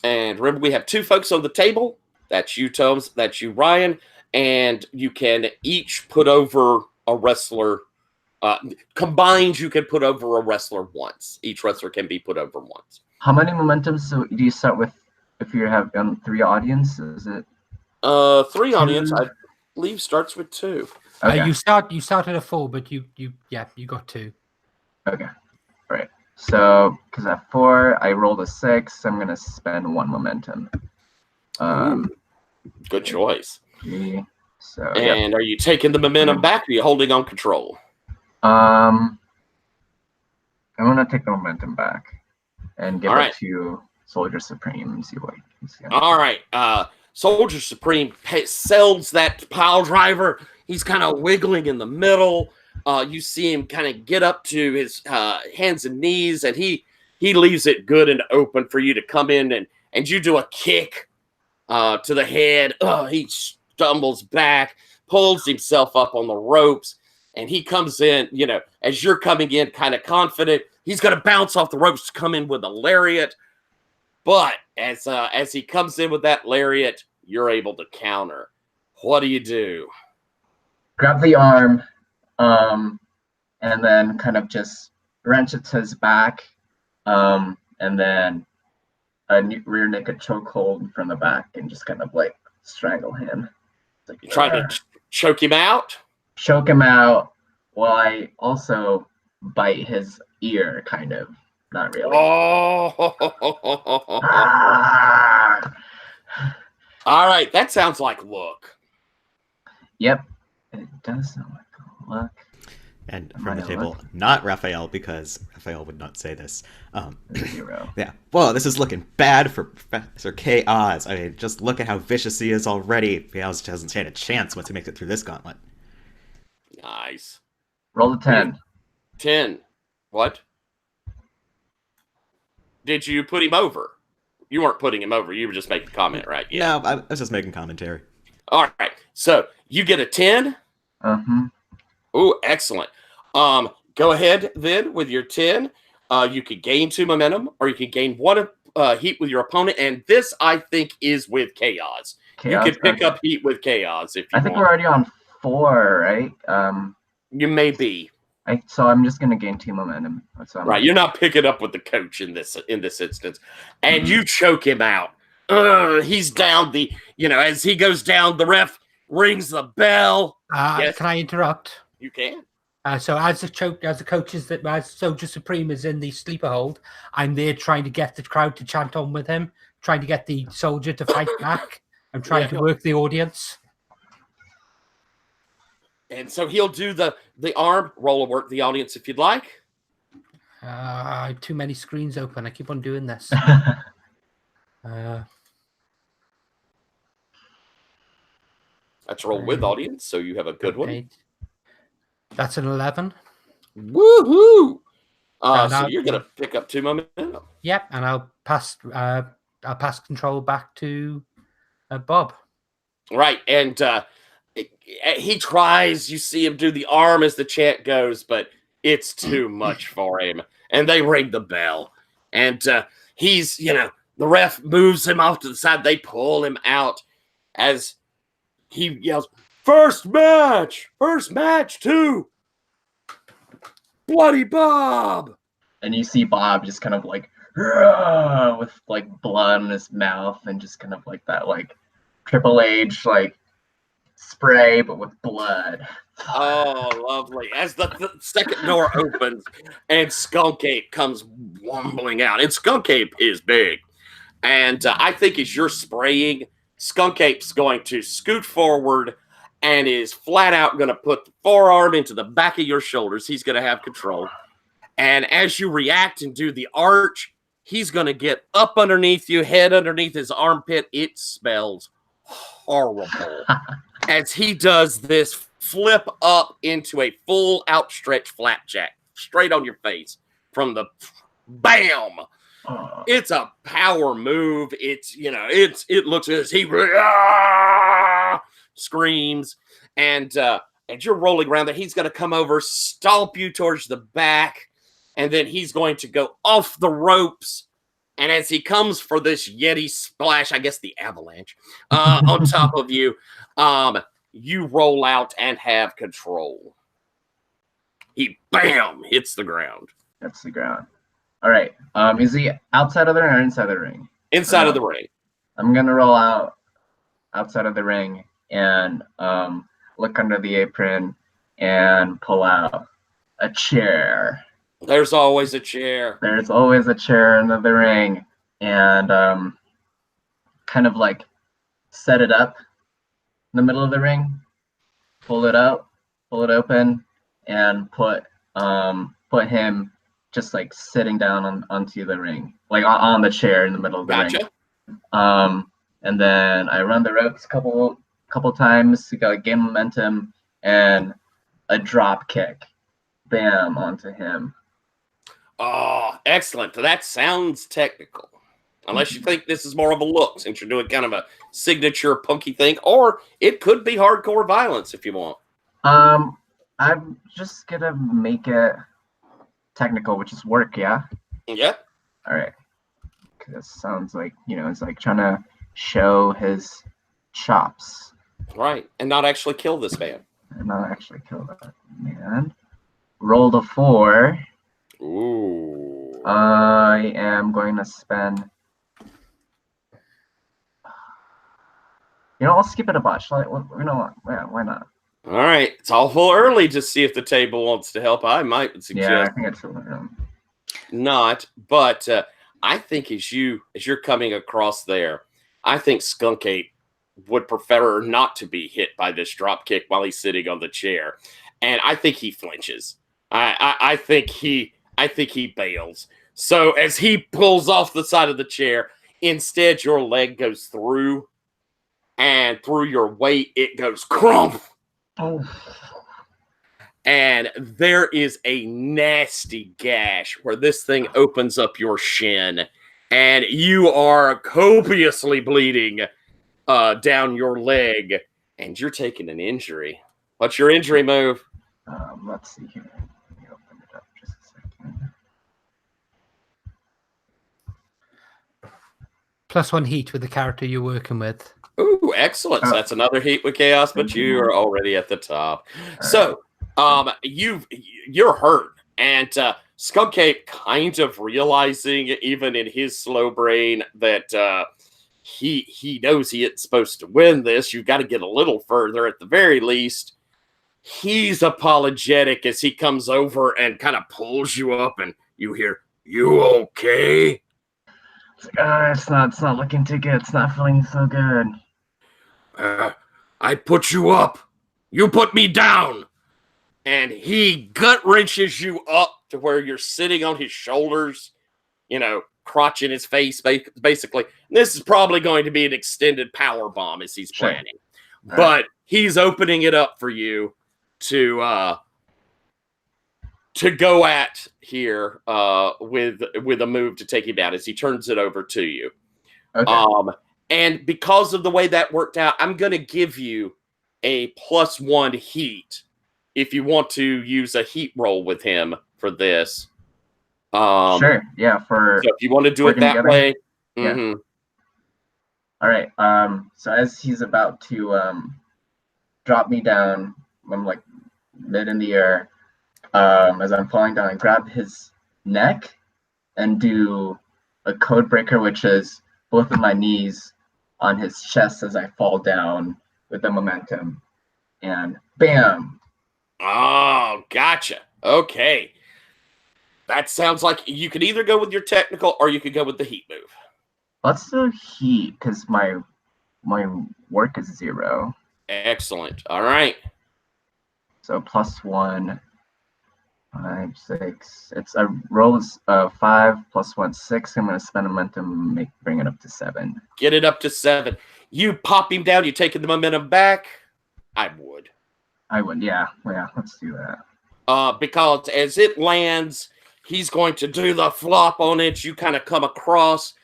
And remember, we have 2 folks on the table. That's you, Tomes. That's you, Ryan. And you can each put over a wrestler. Combined, you can put over a wrestler once. Each wrestler can be put over once. How many momentums do you start with if you have 3 audience? Is it 3 audience, I believe, starts with 2. Okay. You start at a 4, but you got 2. Okay. All right. So because at 4 I rolled a 6, I'm gonna spend 1 momentum. Good choice. 3. So and are you taking the momentum back, or are you holding on control? I want to take the momentum back and give it to Soldier Supreme and see what he's gonna All right. Soldier Supreme sells that pile driver. He's kind of wiggling in the middle. You see him kind of get up to his hands and knees, and he leaves it good and open for you to come in, and you do a kick to the head. He stumbles back, pulls himself up on the ropes, and he comes in, as you're coming in kind of confident, he's going to bounce off the ropes to come in with a lariat. But as he comes in with that lariat, you're able to counter. What do you do? Grab the arm, and then kind of just wrench it to his back, and then a rear naked chokehold from the back, and just kind of like strangle him. Like, You try to choke him out? choke him out while I also bite his ear, kind of. Not really. Oh. Ah! All right, that sounds like look. Yep, it does sound like a look. And Am from I the a table, look? not Raphael, because Raphael would not say this. 0. Yeah. Well, this is looking bad for Professor Chaos. I mean, just look at how vicious he is already. Chaos hasn't had a chance once he makes it through this gauntlet. Nice. Roll the 10. 10. What? Did you put him over? You weren't putting him over. You were just making a comment, right? No, I was just making commentary. All right. So you get a 10. Uh-huh. Oh, excellent. Go ahead then with your 10. You could gain 2 momentum, or you could gain 1 heat with your opponent. And this, I think, is with Chaos. Chaos, You could pick okay. up heat with Chaos if you I think want. we're already on 4, right? You may be. So I'm just gonna gain 2 momentum. That's what I'm Right. You're not picking up with the coach in this instance. And you choke him out. He's down as he goes down, the ref rings the bell. Yes. Can I interrupt? You can. So as the coach as Soldier Supreme is in the sleeper hold, I'm there trying to get the crowd to chant on with him, trying to get the soldier to fight back. I'm trying to work the audience. And so he'll do the arm roll of work the audience if you'd like. I have too many screens open. I keep on doing this. That's roll with audience, so you have a good one. 8. That's an 11. Woohoo! And So you're gonna pick up 2 momentum. Yep, and I'll pass control back to Bob. Right, and he tries. You see him do the arm as the chant goes, but it's too much for him. And they ring the bell, and he's the ref moves him off to the side. They pull him out as he yells, "First match to Bloody Bob!" And you see Bob just kind of like "Rah!" with like blood in his mouth, and just kind of like that like Triple H like spray, but with blood. Oh, lovely. As the second door opens and Skunk Ape comes wombling out. And Skunk Ape is big. And I think as you're spraying, Skunk Ape's going to scoot forward and is flat out going to put the forearm into the back of your shoulders. He's going to have control. And as you react and do the arch, he's going to get up underneath you, head underneath his armpit. It smells horrible. As he does this flip up into a full outstretched flapjack straight on your face from the bam. It's a power move. It's it looks as he screams and you're rolling around there. He's going to come over, stomp you towards the back, and then he's going to go off the ropes. And as he comes for this Yeti splash, I guess the avalanche, on top of you, you roll out and have control. He, bam, hits the ground. That's the ground. All right. Is he outside of the ring or inside the ring? Inside of the ring. I'm going to roll out outside of the ring and look under the apron and pull out a chair. There's always a chair. There's always a chair under the ring, and kind of like set it up in the middle of the ring, pull it out, pull it open, and put him just like sitting down onto the ring, like on the chair in the middle of the ring. And then I run the ropes a couple times to gain momentum, and a drop kick, bam, onto him. Oh, excellent. That sounds technical. Unless you think this is more of a look, since you're doing kind of a signature punky thing, or it could be hardcore violence if you want. I'm just gonna make it technical, which is work, yeah? Yep. All right. Because it sounds like, it's like trying to show his chops. Right. And not actually kill this man. And not actually kill that man. Rolled a 4. Ooh. I am going to spend... I'll skip it a bunch. Like, yeah, why not? All right. It's awful early to see if the table wants to help. I might suggest Yeah, I think it's not, but I think as you're coming across there, I think Skunk Ape would prefer not to be hit by this drop kick while he's sitting on the chair, and I think he flinches. I think he bails. So as he pulls off the side of the chair, instead your leg goes through, and through your weight it goes crump. Oh. And there is a nasty gash where this thing opens up your shin, and you are copiously bleeding down your leg, and you're taking an injury. What's your injury move? Let's see here. Let me open it up just a second. +1 heat with the character you're working with. Ooh, excellent. So that's another heat with chaos, but you are already at the top. So you're hurt, and Skunk Ape kind of realizing, even in his slow brain, that he knows he isn't supposed to win this. You've got to get a little further at the very least. He's apologetic as he comes over and kind of pulls you up, and you hear, "You okay?" It's not looking too good. It's not feeling so good. I put you up. You put me down. And he gut wrenches you up to where you're sitting on his shoulders, crotch in his face, basically. This is probably going to be an extended power bomb as he's planning. Sure. But he's opening it up for you to go at here with a move to take him down as he turns it over to you. Okay. And because of the way that worked out, I'm going to give you a +1 heat if you want to use a heat roll with him for this. Sure. Yeah. So if you want to do it that way. Yeah. Mm-hmm. All right. So as he's about to drop me down, I'm like mid in the air. As I'm falling down, I grab his neck and do a code breaker, which is both of my knees on his chest as I fall down with the momentum, and bam. Oh, gotcha. Okay. That sounds like you could either go with your technical or you could go with the heat move. Let's do heat because my work is 0. Excellent. All right. So +1, 5, 6. It's a roll is 5 +1, 6. I'm going to spend momentum, bring it up to 7. Get it up to 7. You pop him down. You taking the momentum back? I would. Yeah. Let's do that. Because as it lands, he's going to do the flop on it. You kind of come across.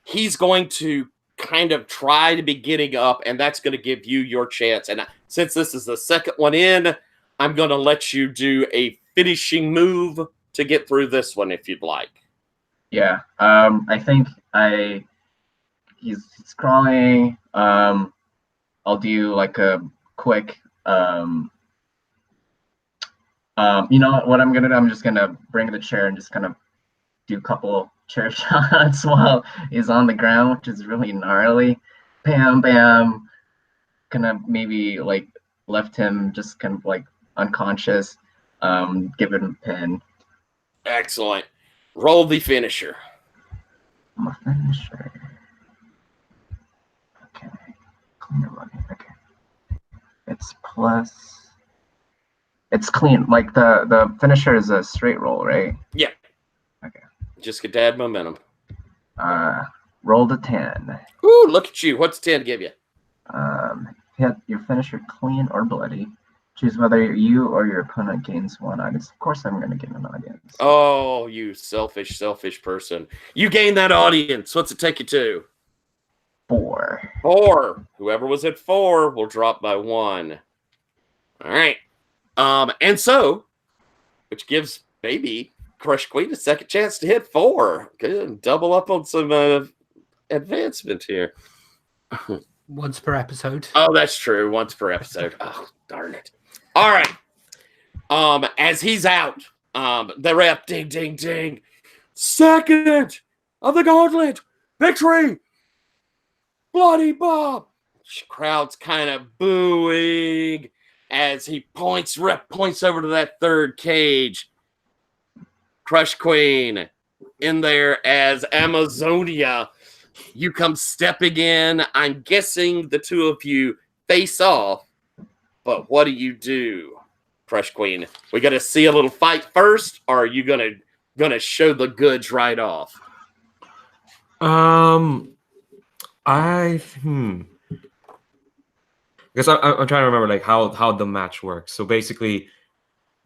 He's going to kind of try to be getting up, and that's going to give you your chance. And since this is the second one in, I'm going to let you do a finishing move to get through this one if you'd like. Yeah. I think he's crawling. I'll do like a quick you know what I'm gonna do? I'm just gonna bring the chair and just kind of do a couple chair shots while he's on the ground, which is really gnarly. Bam, bam. Gonna maybe like left him just kind of like unconscious. Give him a pin. Excellent. Roll the finisher. I'm a finisher. Okay. Clean running. Okay. It's clean. Like the finisher is a straight roll, right? Yeah. Okay. Just get to add momentum. Rolled a 10. Ooh, look at you. What's 10 give you? Hit your finisher clean or bloody. Choose whether you or your opponent gains 1 audience. Of course, I'm going to gain an audience. Oh, you selfish person. You gain that audience. What's it take you to? 4. 4. Whoever was at 4 will drop by 1. All right. And so, which gives baby Crush Queen a second chance to hit 4. Good. Double up on some advancement here. Once per episode. Oh, that's true. Once per episode. Oh, darn it. All right. As he's out, the ref, ding, ding, ding. Second of the gauntlet. Victory. Bloody Bob. Crowd's kind of booing as he points over to that third cage. Crush Queen in there as Amazonia. You come stepping in. I'm guessing the two of you face off. But what do? Crush Queen? We got to see a little fight first, or are you gonna show the goods right off? I guess I'm trying to remember like how the match works. So basically,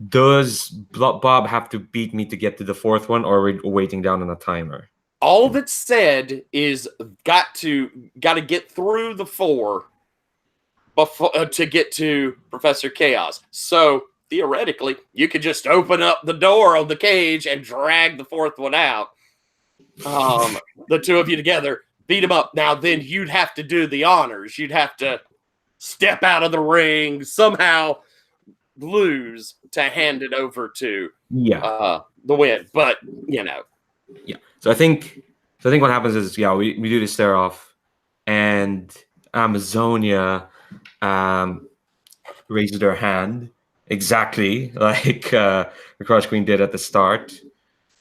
does Bob have to beat me to get to the fourth one, or are we waiting down on a timer? All that's said is got to get through the 4 before to get to Professor Chaos. So theoretically, you could just open up the door of the cage and drag the 4th one out. The two of you together, beat him up. Now, then you'd have to do the honors. You'd have to step out of the ring, somehow lose to hand it over to the win. But, Yeah. So I think what happens is, we do the stare off, and Amazonia raises their hand exactly like the Crush Queen did at the start.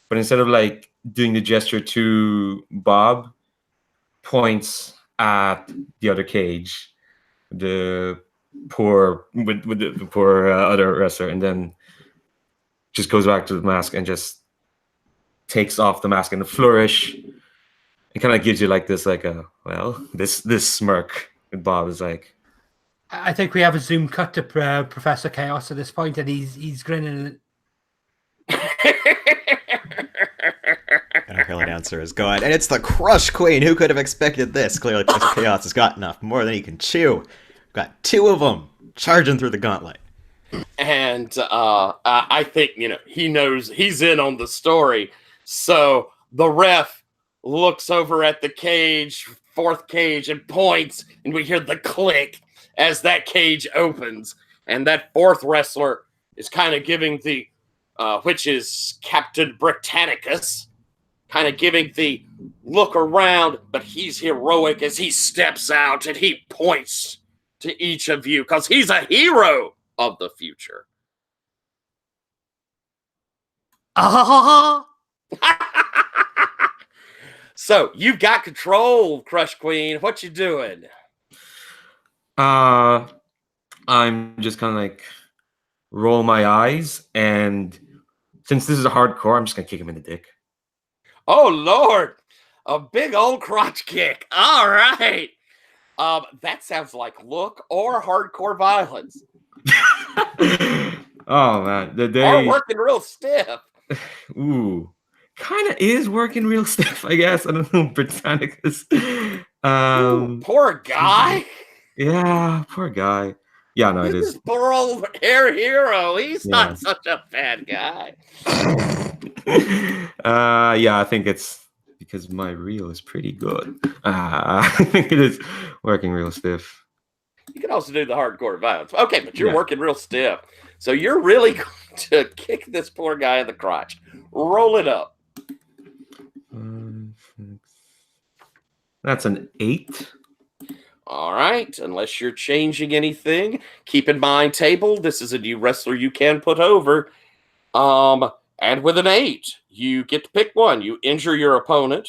But instead of like doing the gesture to Bob, points at the other cage, the poor other wrestler, and then just goes back to the mask and just takes off the mask in a flourish. It kind of gives you like this, this smirk. And Bob is like, I think we have a zoom cut to Professor Chaos at this point, and he's grinning. And our hill announcer is gone, and it's the Crush Queen. Who could have expected this? Clearly, Professor Chaos has got enough, more than he can chew. We've got 2 of them charging through the gauntlet. And I think, he knows he's in on the story. So the ref looks over at the cage, 4th cage, and points, and we hear the click as that cage opens. And that 4th wrestler is kind of giving the, which is Captain Britannicus, kind of giving the look around, but he's heroic as he steps out and he points to each of you because he's a hero of the future. So you've got control, Crush Queen. What you doing? I'm just kind of like roll my eyes, and since this is a hardcore, I'm just gonna kick him in the dick. Oh Lord, a big old crotch kick. All right. That sounds like look or hardcore violence. Oh man, Or working real stiff. Ooh, kind of is working real stiff, I guess. I don't know, Britannicus. Ooh, poor guy. Yeah, poor guy. Yeah, no, it is. This poor old hair hero. He's not such a bad guy. I think it's because my reel is pretty good. I think it is working real stiff. You can also do the hardcore violence. Okay, but you're working real stiff. So you're really going to kick this poor guy in the crotch. Roll it up. That's an 8. All right. Unless you're changing anything, keep in mind, table, this is a new wrestler you can put over. And with an 8, you get to pick one. You injure your opponent.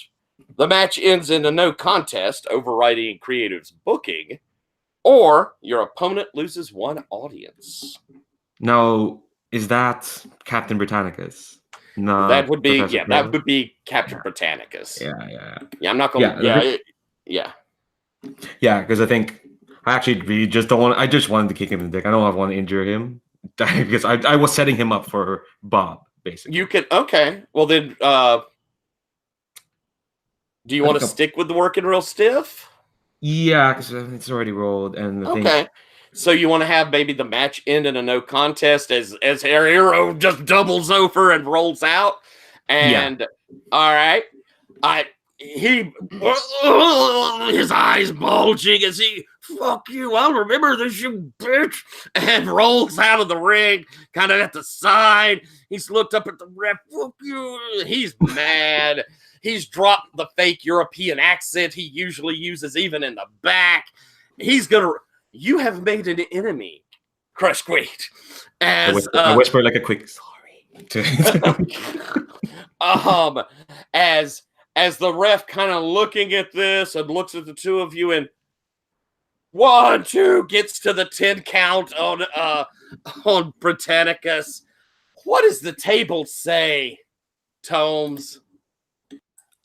The match ends in a no contest, overriding Creative's booking, or your opponent loses 1 audience. Now, is that Captain Britannicus? No, that would be that would be Captain Britannicus. Yeah. Yeah, I'm not going. Yeah, because I think I actually really just don't want. I just wanted to kick him in the dick. I don't want to injure him because I was setting him up for Bob, basically. You can okay. Well then, do you want to stick with the working real stiff? Yeah, because it's already rolled, and the thing. Okay. So you want to have maybe the match end in a no contest as our hero just doubles over and rolls out, and all right, he his eyes bulging as he fuck you, I'll remember this, you bitch, and rolls out of the ring, kind of at the side. He's looked up at the ref, fuck you. He's mad. He's dropped the fake European accent he usually uses even in the back. He's gonna. You have made an enemy, Crush Queen. As I whisper like a quick sorry. As the ref kind of looking at this and looks at the two of you and 1, 2 gets to the 10 count on Britannicus. What does the table say, Tomes?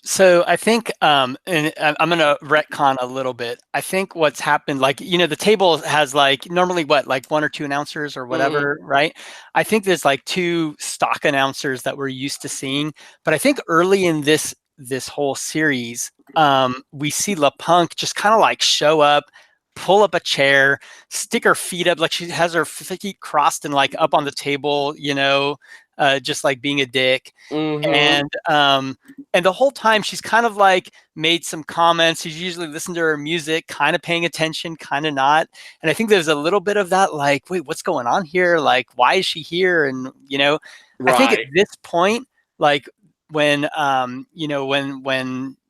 So I think, and I'm going to retcon a little bit. I think what's happened, like, the table has like normally like 1 or 2 announcers or whatever, right? I think there's like 2 stock announcers that we're used to seeing. But I think early in this whole series, we see LaPunk just kind of like show up, pull up a chair, stick her feet up, like she has her feet crossed and like up on the table, just like being a dick. And the whole time she's kind of like made some comments. She's usually listened to her music, kind of paying attention, kind of not. And I think there's a little bit of that, like, wait, what's going on here? Like, why is she here? And, I think at this point, like when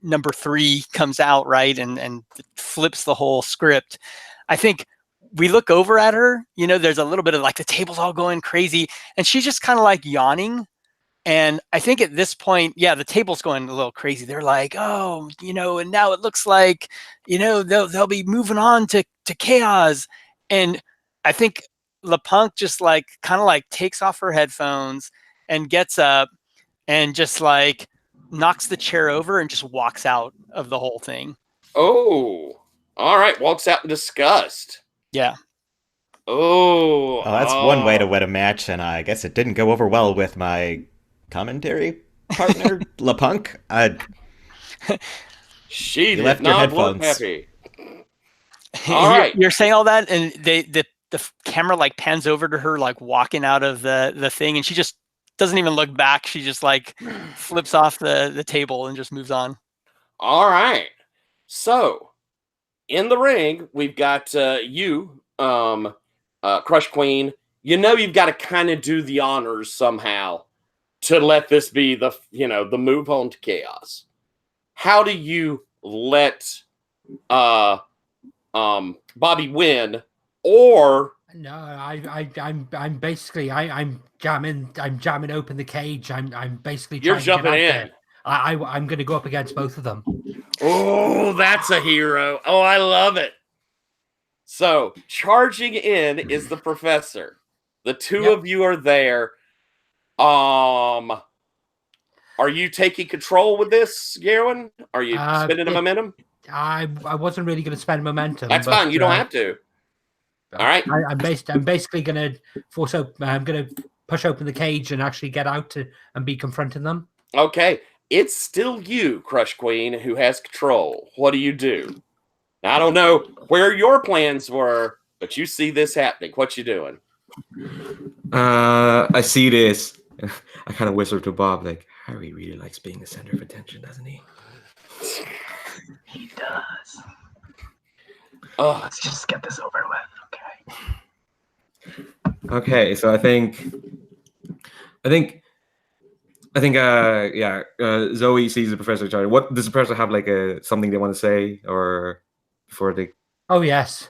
number 3 comes out, right, and flips the whole script, I think we look over at her, there's a little bit of like the table's all going crazy and she's just kind of like yawning. And I think at this point, the table's going a little crazy. They're like, oh, and now it looks like, they'll be moving on to chaos. And I think LaPunk just like kind of like takes off her headphones and gets up and just like knocks the chair over and just walks out of the whole thing. Oh, all right. Walks out in disgust. Yeah. Oh, that's one way to win a match, and I guess it didn't go over well with my commentary partner, LaPunk. She left your headphones. Happy. All right, you're saying all that, and the camera like pans over to her, like walking out of the thing, and she just doesn't even look back. She just like flips off the table and just moves on. All right, so in the ring we've got you. Crush Queen, you've got to kind of do the honors somehow to let this be the move on to chaos. How do you let Bobby win? Or no, I'm basically I'm jamming open the cage. I'm basically you're jumping in. There. I'm going to go up against both of them. Oh, that's a hero. Oh, I love it. So, charging in is the professor. The two of you are there. Are you taking control with this, Garwin? Are you spending a momentum? I wasn't really going to spend momentum. That's fine. You don't have to. All right. I'm basically going to I'm going to push open the cage and actually get out and be confronting them. Okay. It's still you, Crush Queen, who has control. What do you do? Now, I don't know where your plans were, but you see this happening. What you doing? I see this. I kind of whisper to Bob, like, Harry really likes being the center of attention, doesn't he? He does. Oh, let's just get this over with, okay? Okay, so I think, Zoe sees the professor charging. What does the professor have, like something they want to say, or before they? Oh yes.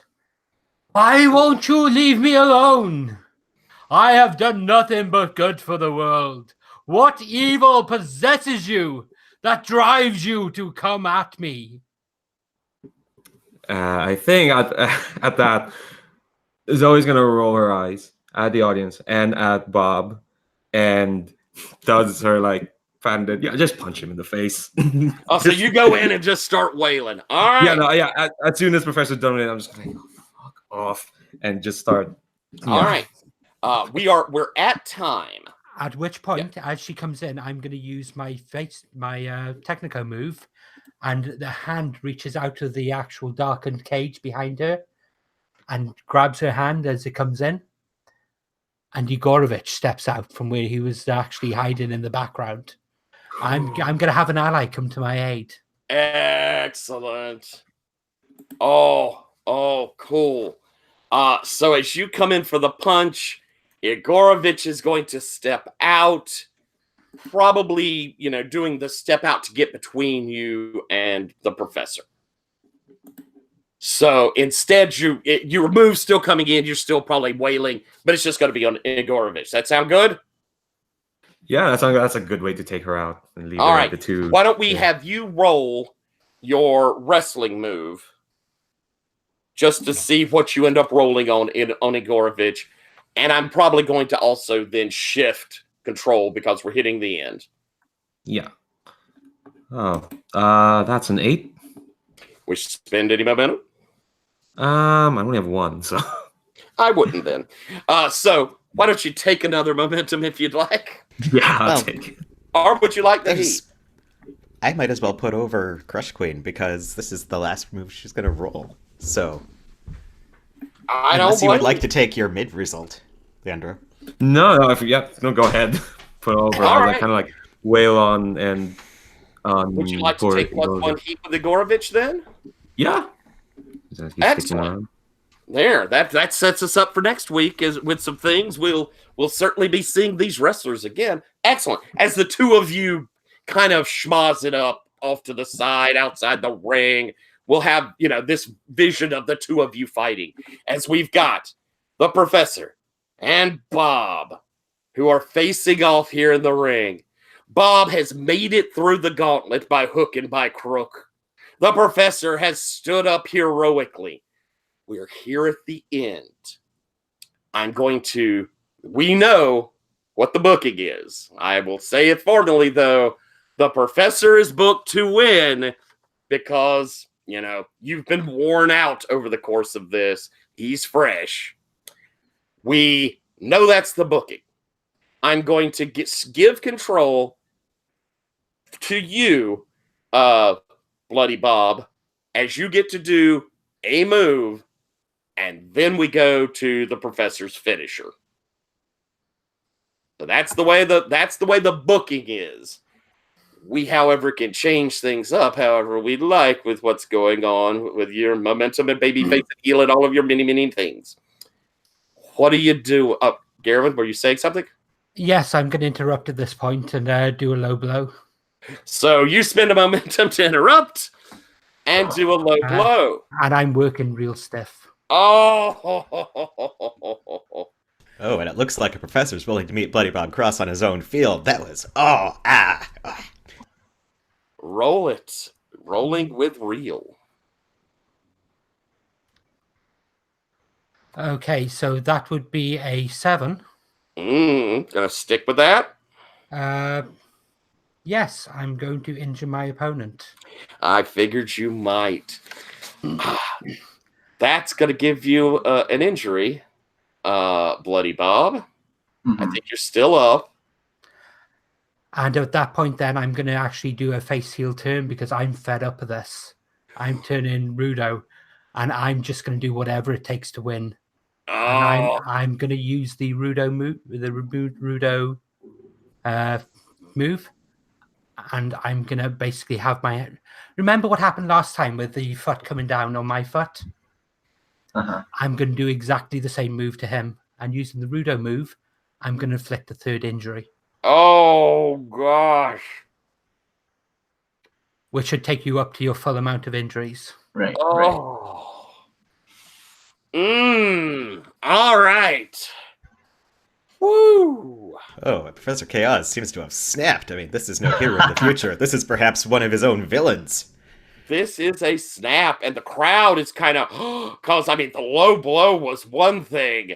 Why won't you leave me alone? I have done nothing but good for the world. What evil possesses you that drives you to come at me? I think at that, Zoe's gonna roll her eyes at the audience and at Bob, and does her like just punch him in the face. So you go in and just start wailing. All right. As soon as Professor's done with it, I'm just like, oh, off and just start. All right. We're at time. At which point, as she comes in, I'm going to use my Technico move, and the hand reaches out of the actual darkened cage behind her and grabs her hand as it comes in. And Yegorovich steps out from where he was actually hiding in the background. I'm going to have an ally come to my aid. Excellent. Oh, cool. So as you come in for the punch, Yegorovich is going to step out, probably, doing the step out to get between you and the professor. So instead, your move's still coming in. You're still probably wailing, but it's just going to be on Yegorovich. That sound good? Yeah, that's a good way to take her out and leave All her right. at the two. Why don't we have you roll your wrestling move just to see what you end up rolling on Yegorovich. And I'm probably going to also then shift control because we're hitting the end. Yeah. Oh, that's an 8. We spend any momentum? I only have 1, so. I wouldn't then. So why don't you take another momentum if you'd like? Yeah, I'll take it. Or would you like the heat? I might as well put over Crush Queen because this is the last move she's going to roll. So, unless you would like to take your mid result, Leandro. No, go ahead. Put over. All I right. kind of like wail on and. Would you like to take one heat with Yegorovich then? Yeah. Excellent. There, that sets us up for next week with some things. We'll certainly be seeing these wrestlers again. Excellent. As the two of you kind of schmoz it up off to the side outside the ring, we'll have, this vision of the two of you fighting as we've got the professor and Bob who are facing off here in the ring. Bob has made it through the gauntlet by hook and by crook. The professor has stood up heroically. We're here at the end. We know what the booking is. I will say it formally, though. The professor is booked to win because, you've been worn out over the course of this. He's fresh. We know that's the booking. I'm going to give control to you, Bloody Bob, as you get to do a move, and then we go to the professor's finisher. So that's the way the booking is. We, however, can change things up however we'd like with what's going on with your momentum and babyface and heel and all of your many, many things. What do you do? Garvin, were you saying something? Yes, I'm going to interrupt at this point and do a low blow. So you spend a momentum to interrupt and do a low blow. And I'm working real stiff. Oh, and it looks like a professor's willing to meet Bloody Bob Cross on his own field. That was, Roll it. Rolling with real. Okay, so that would be a 7. Gonna stick with that? Yes, I'm going to injure my opponent. I figured you might. That's gonna give you an injury, Bloody Bob. I think you're still up. And at that point, then, I'm going to actually do a face heel turn because I'm fed up of this. I'm turning Rudo, and I'm just going to do whatever it takes to win. And I'm going to use the Rudo move, and I'm going to basically have my. Remember what happened last time with the foot coming down on my foot? I'm going to do exactly the same move to him, and using the Rudo move, I'm going to inflict a third injury. Oh, gosh. Which should take you up to your full amount of injuries. Right. Oh. All right. Woo. Professor Chaos seems to have snapped. I mean, this is no hero of the future. This is perhaps one of his own villains. This is a snap, and the crowd is kind of, because, the low blow was one thing.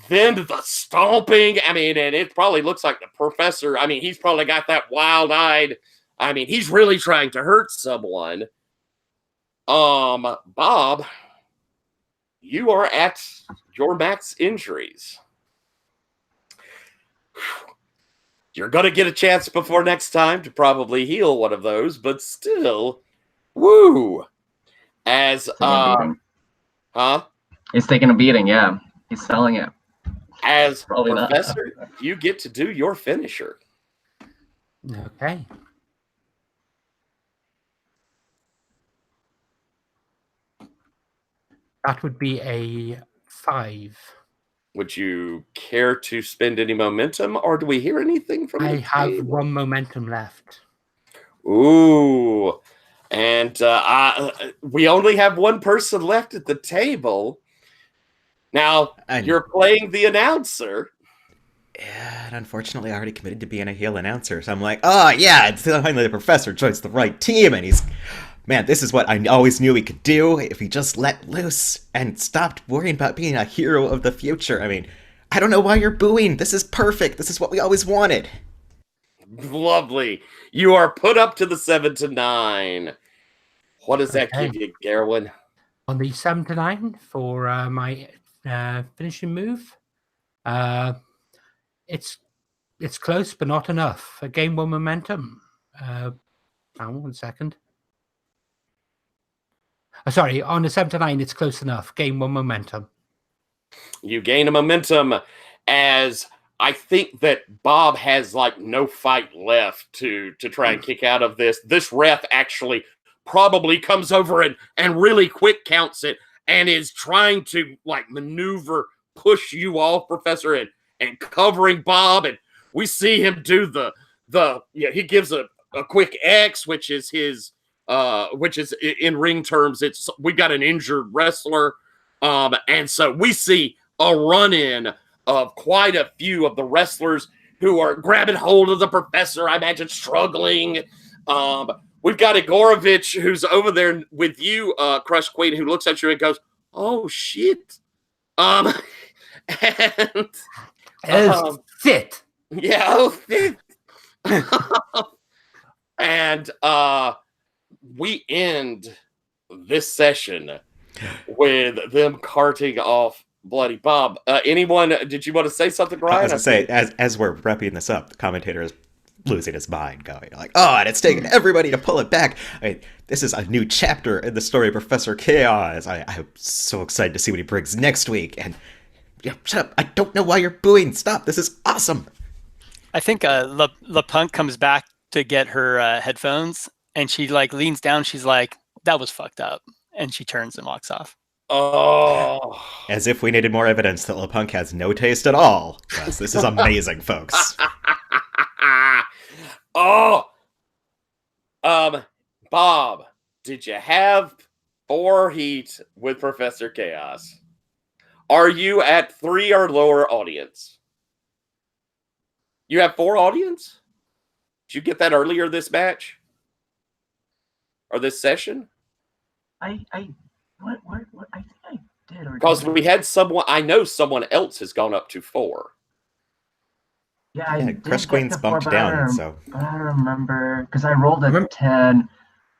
Then the stomping, and it probably looks like the professor, he's probably got that wild-eyed, he's really trying to hurt someone. Bob, you are at your max injuries. You're going to get a chance before next time to probably heal one of those, but still, woo. As, huh? He's taking a beating, yeah. He's selling it. As Probably not. Professor, you get to do your finisher. Okay. That would be a 5. Would you care to spend any momentum, or do we hear anything from I the have table? 1 momentum left. Ooh. And we only have one person left at the table. Now, you're playing the announcer. Yeah, and unfortunately, I already committed to being a heel announcer. So I'm like, oh, yeah, it's finally the professor joins the right team. And he's, man, this is what I always knew he could do if he just let loose and stopped worrying about being a hero of the future. I mean, I don't know why you're booing. This is perfect. This is what we always wanted. Lovely. You are put up to the 7-9. What does that give you, Garwin? On the 7-9 for my finishing move, it's close but not enough. I gain 1 momentum. Hang on 1 second. Sorry, on the 7-9, it's close enough. Gain 1 momentum. You gain a momentum as I think that Bob has like no fight left to try and kick out of this. This ref actually probably comes over and really quick counts it and is trying to like maneuver, push you off, Professor, and covering Bob. And we see him do he gives a quick X, which is his which is in ring terms, we got an injured wrestler. And so we see a run-in of quite a few of the wrestlers who are grabbing hold of the Professor, I imagine struggling. We've got Igorovich, who's over there with you, Crush Queen, who looks at you and goes, "Oh shit!" And Fit. Yeah, oh fit. And we end this session with them carting off Bloody Bob. Anyone? Did you want to say something, Ryan? I was going to say, as we're wrapping this up, the commentator is losing his mind, going like, "Oh, and it's taken everybody to pull it back." I mean, this is a new chapter in the story of Professor Chaos. I'm so excited to see what he brings next week. And yeah, shut up! I don't know why you're booing. Stop! This is awesome. I think La Punk comes back to get her headphones, and she like leans down. She's like, "That was fucked up," and she turns and walks off. Oh, as if we needed more evidence that La Punk has no taste at all. Yes, this is amazing, folks. Bob, did you have 4 heat with Professor Chaos? Are you at 3 or lower audience? You have 4 audience? Did you get that earlier this match? Or this session? What? I think I did. Because we had someone, I know someone else has gone up to 4. Yeah, Crush Queen's bumped down, so. But I remember, because I rolled a 10.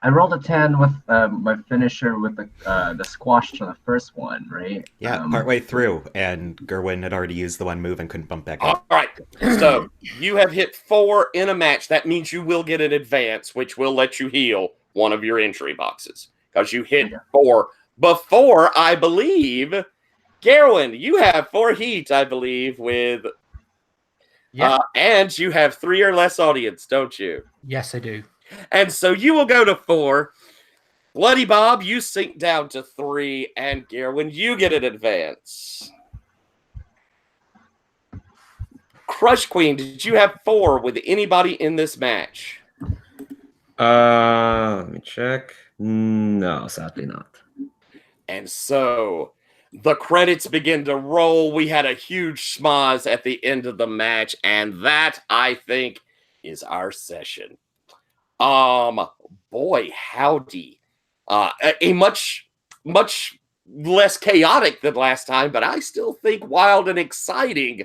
I rolled a 10 with my finisher with the squash on the first one, right? Yeah, partway through, and Gerwin had already used the one move and couldn't bump back up. All right, so you have hit 4 in a match. That means you will get an advance, which will let you heal one of your injury boxes. Because you hit 4 before, I believe. Gerwin, you have 4 heat, I believe, with... Yeah. And you have 3 or less audience, don't you? Yes, I do. And so you will go to 4. Bloody Bob, you sink down to 3. And Gerwin, you get an advance. Crush Queen, did you have 4 with anybody in this match? Let me check. No, sadly not. And so the credits begin to roll. We had a huge schmoz at the end of the match, and that, I think, is our session. Boy, howdy. A much less chaotic than last time, but I still think wild and exciting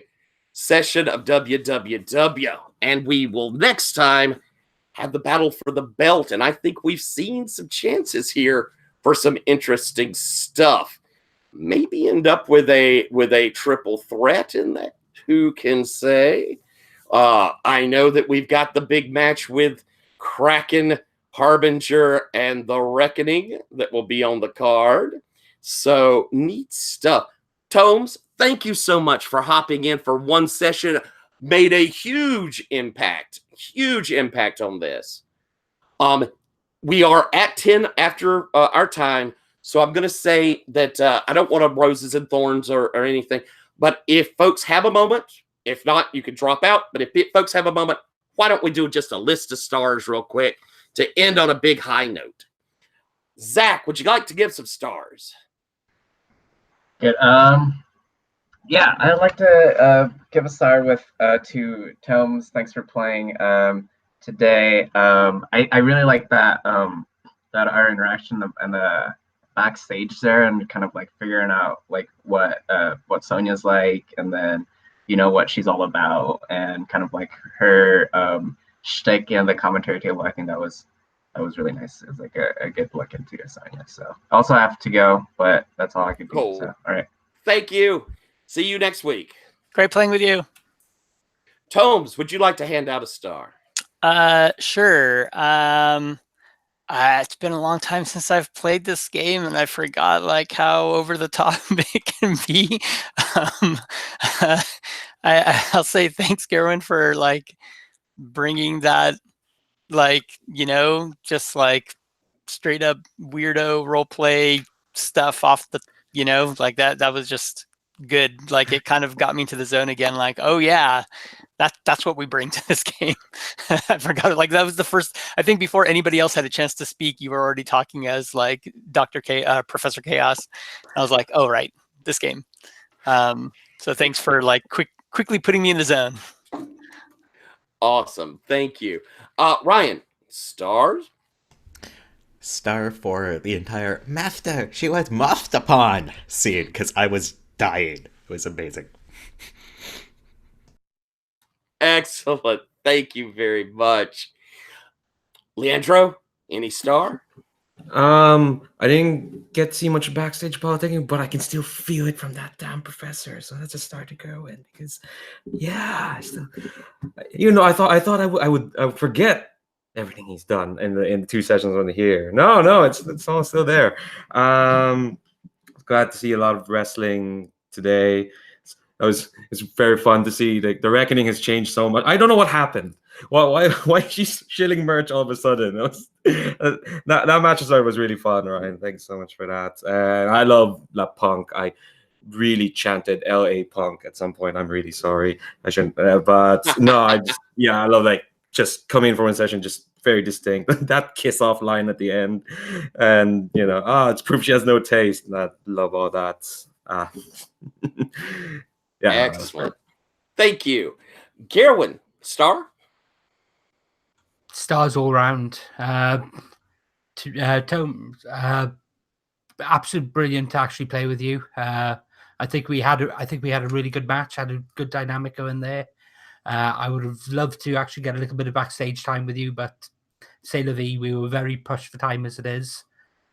session of WWW. And we will next time have the battle for the belt, and I think we've seen some chances here for some interesting stuff. maybe end up with a triple threat in that. Who can say? I know that we've got the big match with Kraken, Harbinger, and the Reckoning that will be on the card. So neat stuff. Tomes, thank you so much for hopping in for one session. Made a huge impact on this. We are at 10 after our time, so I'm going to say that I don't want to roses and thorns or anything, but if folks have a moment, if not, you can drop out, but if folks have a moment, why don't we do just a list of stars real quick to end on a big high note? Zach, would you like to give some stars? Good. Yeah, I'd like to give a star with to Tomes. Thanks for playing today. I really like that that our interaction and the backstage there, and kind of like figuring out like what Sonia's like, and then what she's all about, and kind of like her shtick and the commentary table. I think that was really nice. It was like a good look into Sonia. So I also have to go, but that's all I could do. Cool. So, all right. Thank you. See you next week. Great playing with you. Tomes, would you like to hand out a star? Sure. It's been a long time since I've played this game, and I forgot like how over the top it can be. I'll say thanks, Gerwin, for like bringing that, like just like straight up weirdo role play stuff off the, like that was just good. Like it kind of got me into the zone again. Like, oh yeah, that's what we bring to this game. I forgot it. Like that was the first, I think before anybody else had a chance to speak, you were already talking as like Professor Chaos. I was like, oh right, this game. So thanks for like quickly putting me in the zone. Awesome. Thank you. Ryan, stars? Star for the entire Master, she was mouthed upon scene, because I was dying. It was amazing. Excellent. Thank you very much. Leandro, any star? I didn't get to see much backstage politicking, but I can still feel it from that damn professor. So that's a start to go in, because, yeah, I still, I thought I would forget everything he's done in the 2 sessions on here. No, it's all still there. Glad to see a lot of wrestling today. It's very fun to see. The reckoning has changed so much. I don't know what happened. Why she's shilling merch all of a sudden? That match was really fun, Ryan. Thanks so much for that. And I love that Punk. I really chanted LA Punk at some point. I'm really sorry. I shouldn't, but no, I love like just coming for one session, just very distinct. That kiss off line at the end, and it's proof she has no taste. And I love all that. Yeah, excellent. Thank you. Gerwin, star? Stars all round. Tom, absolute brilliant to actually play with you. I think we had a really good match. Had a good dynamic going there. I would have loved to actually get a little bit of backstage time with you, but c'est la vie. We were very pushed for time as it is.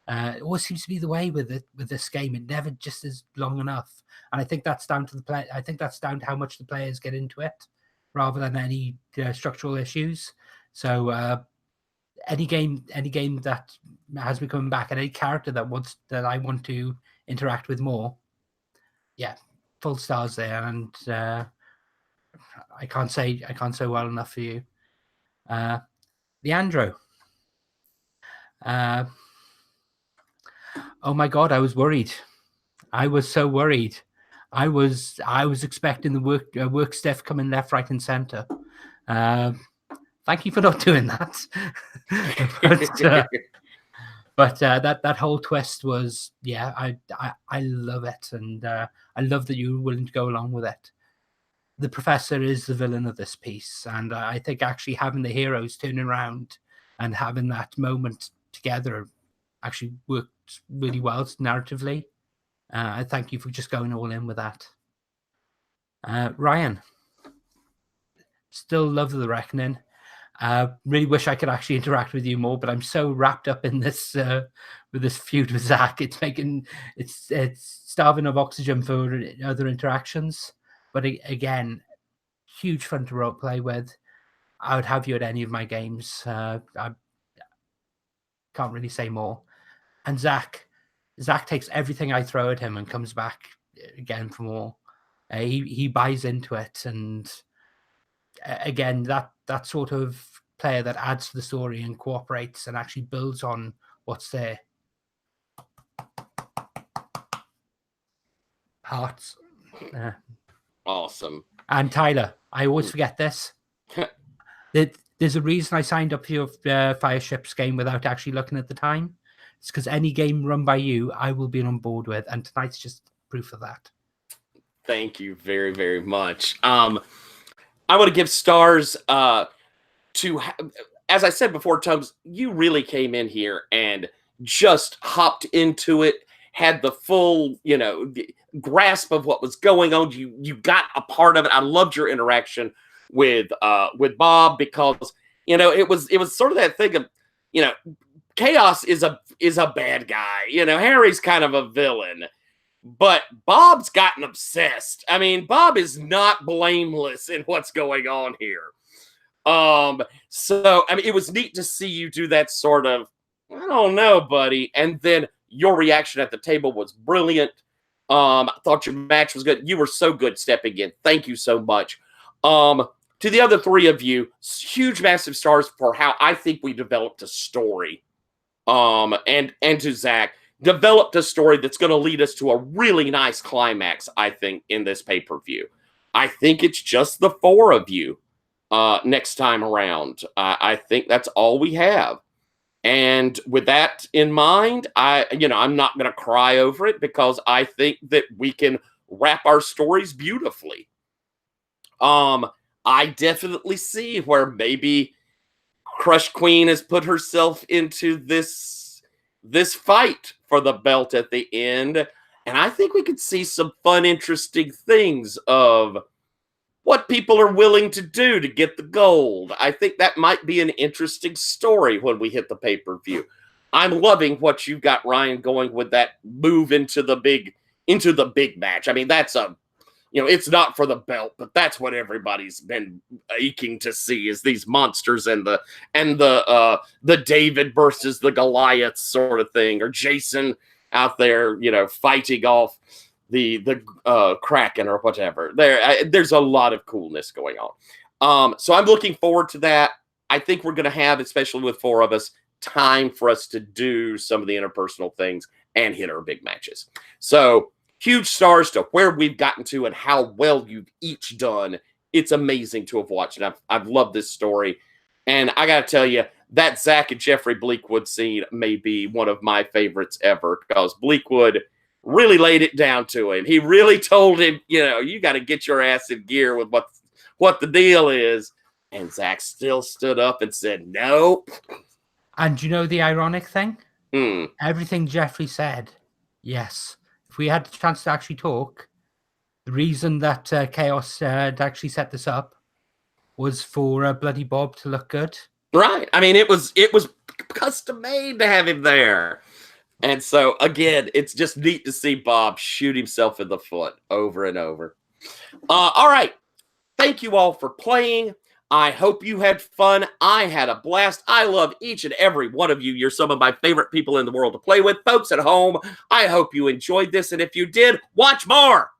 It always seems to be the way with this game. It never just is long enough, and I think that's down to the play. I think that's down to how much the players get into it, rather than any structural issues. So any game that has me coming back, and any character that I want to interact with more, yeah, full stars there. And I can't say well enough for you, Leandro. Oh my God, I was worried. I was so worried. I was expecting the work stuff coming left, right, and center. Thank you for not doing that. but that whole twist was, yeah, I love it, and I love that you were willing to go along with it. The professor is the villain of this piece, and I think actually having the heroes turning around and having that moment together actually worked really well narratively. I thank you for just going all in with that. Ryan, still love the reckoning. Really wish I could actually interact with you more, but I'm so wrapped up in this with this feud with Zach. It's starving of oxygen for other interactions. But again, huge fun to role play with. I would have you at any of my games. I can't really say more. And Zach takes everything I throw at him and comes back again for more. He buys into it, and again, that sort of player that adds to the story and cooperates and actually builds on what's there. Hearts. Awesome. And Tyler, I always forget this. There's a reason I signed up for your Fireships game without actually looking at the time. It's because any game run by you, I will be on board with, and tonight's just proof of that. Thank you very, very much. I want to give stars to, as I said before, Tubbs, you really came in here and just hopped into it, had the full, grasp of what was going on. You got a part of it. I loved your interaction with Bob, because it was sort of that thing of, Chaos is a bad guy. Harry's kind of a villain, but Bob's gotten obsessed. I mean, Bob is not blameless in what's going on here. So I mean, it was neat to see you do that sort of, I don't know, buddy. And then your reaction at the table was brilliant. I thought your match was good. You were so good stepping in. Thank you so much. To the other three of you, huge, massive stars for how I think we developed a story. And to Zach, developed a story that's going to lead us to a really nice climax, I think, in this pay-per-view. I think it's just the four of you next time around. I think that's all we have. And with that in mind, I'm not going to cry over it, because I think that we can wrap our stories beautifully. I definitely see where maybe Crush Queen has put herself into this fight for the belt at the end. And I think we could see some fun, interesting things of what people are willing to do to get the gold. I think that might be an interesting story when we hit the pay-per-view. I'm loving what you've got, Ryan, going with that move into the big match. I mean, that's it's not for the belt, but that's what everybody's been aching to see, is these monsters and the David versus the Goliath sort of thing, or Jason out there, fighting off the Kraken or whatever. There's a lot of coolness going on. So I'm looking forward to that. I think we're going to have, especially with four of us, time for us to do some of the interpersonal things and hit our big matches. So huge stars to where we've gotten to and how well you've each done. It's amazing to have watched. And I've loved this story. And I got to tell you, that Zach and Jeffrey Bleakwood scene may be one of my favorites ever, because Bleakwood really laid it down to him. He really told him, you got to get your ass in gear with what the deal is. And Zach still stood up and said, nope. And the ironic thing? Everything Jeffrey said, yes. If we had the chance to actually talk, the reason that Chaos had actually set this up was for Bloody Bob to look good. Right. I mean, it was custom made to have him there. And so, again, it's just neat to see Bob shoot himself in the foot over and over. All right. Thank you all for playing. I hope you had fun. I had a blast. I love each and every one of you. You're some of my favorite people in the world to play with. Folks at home, I hope you enjoyed this. And if you did, watch more.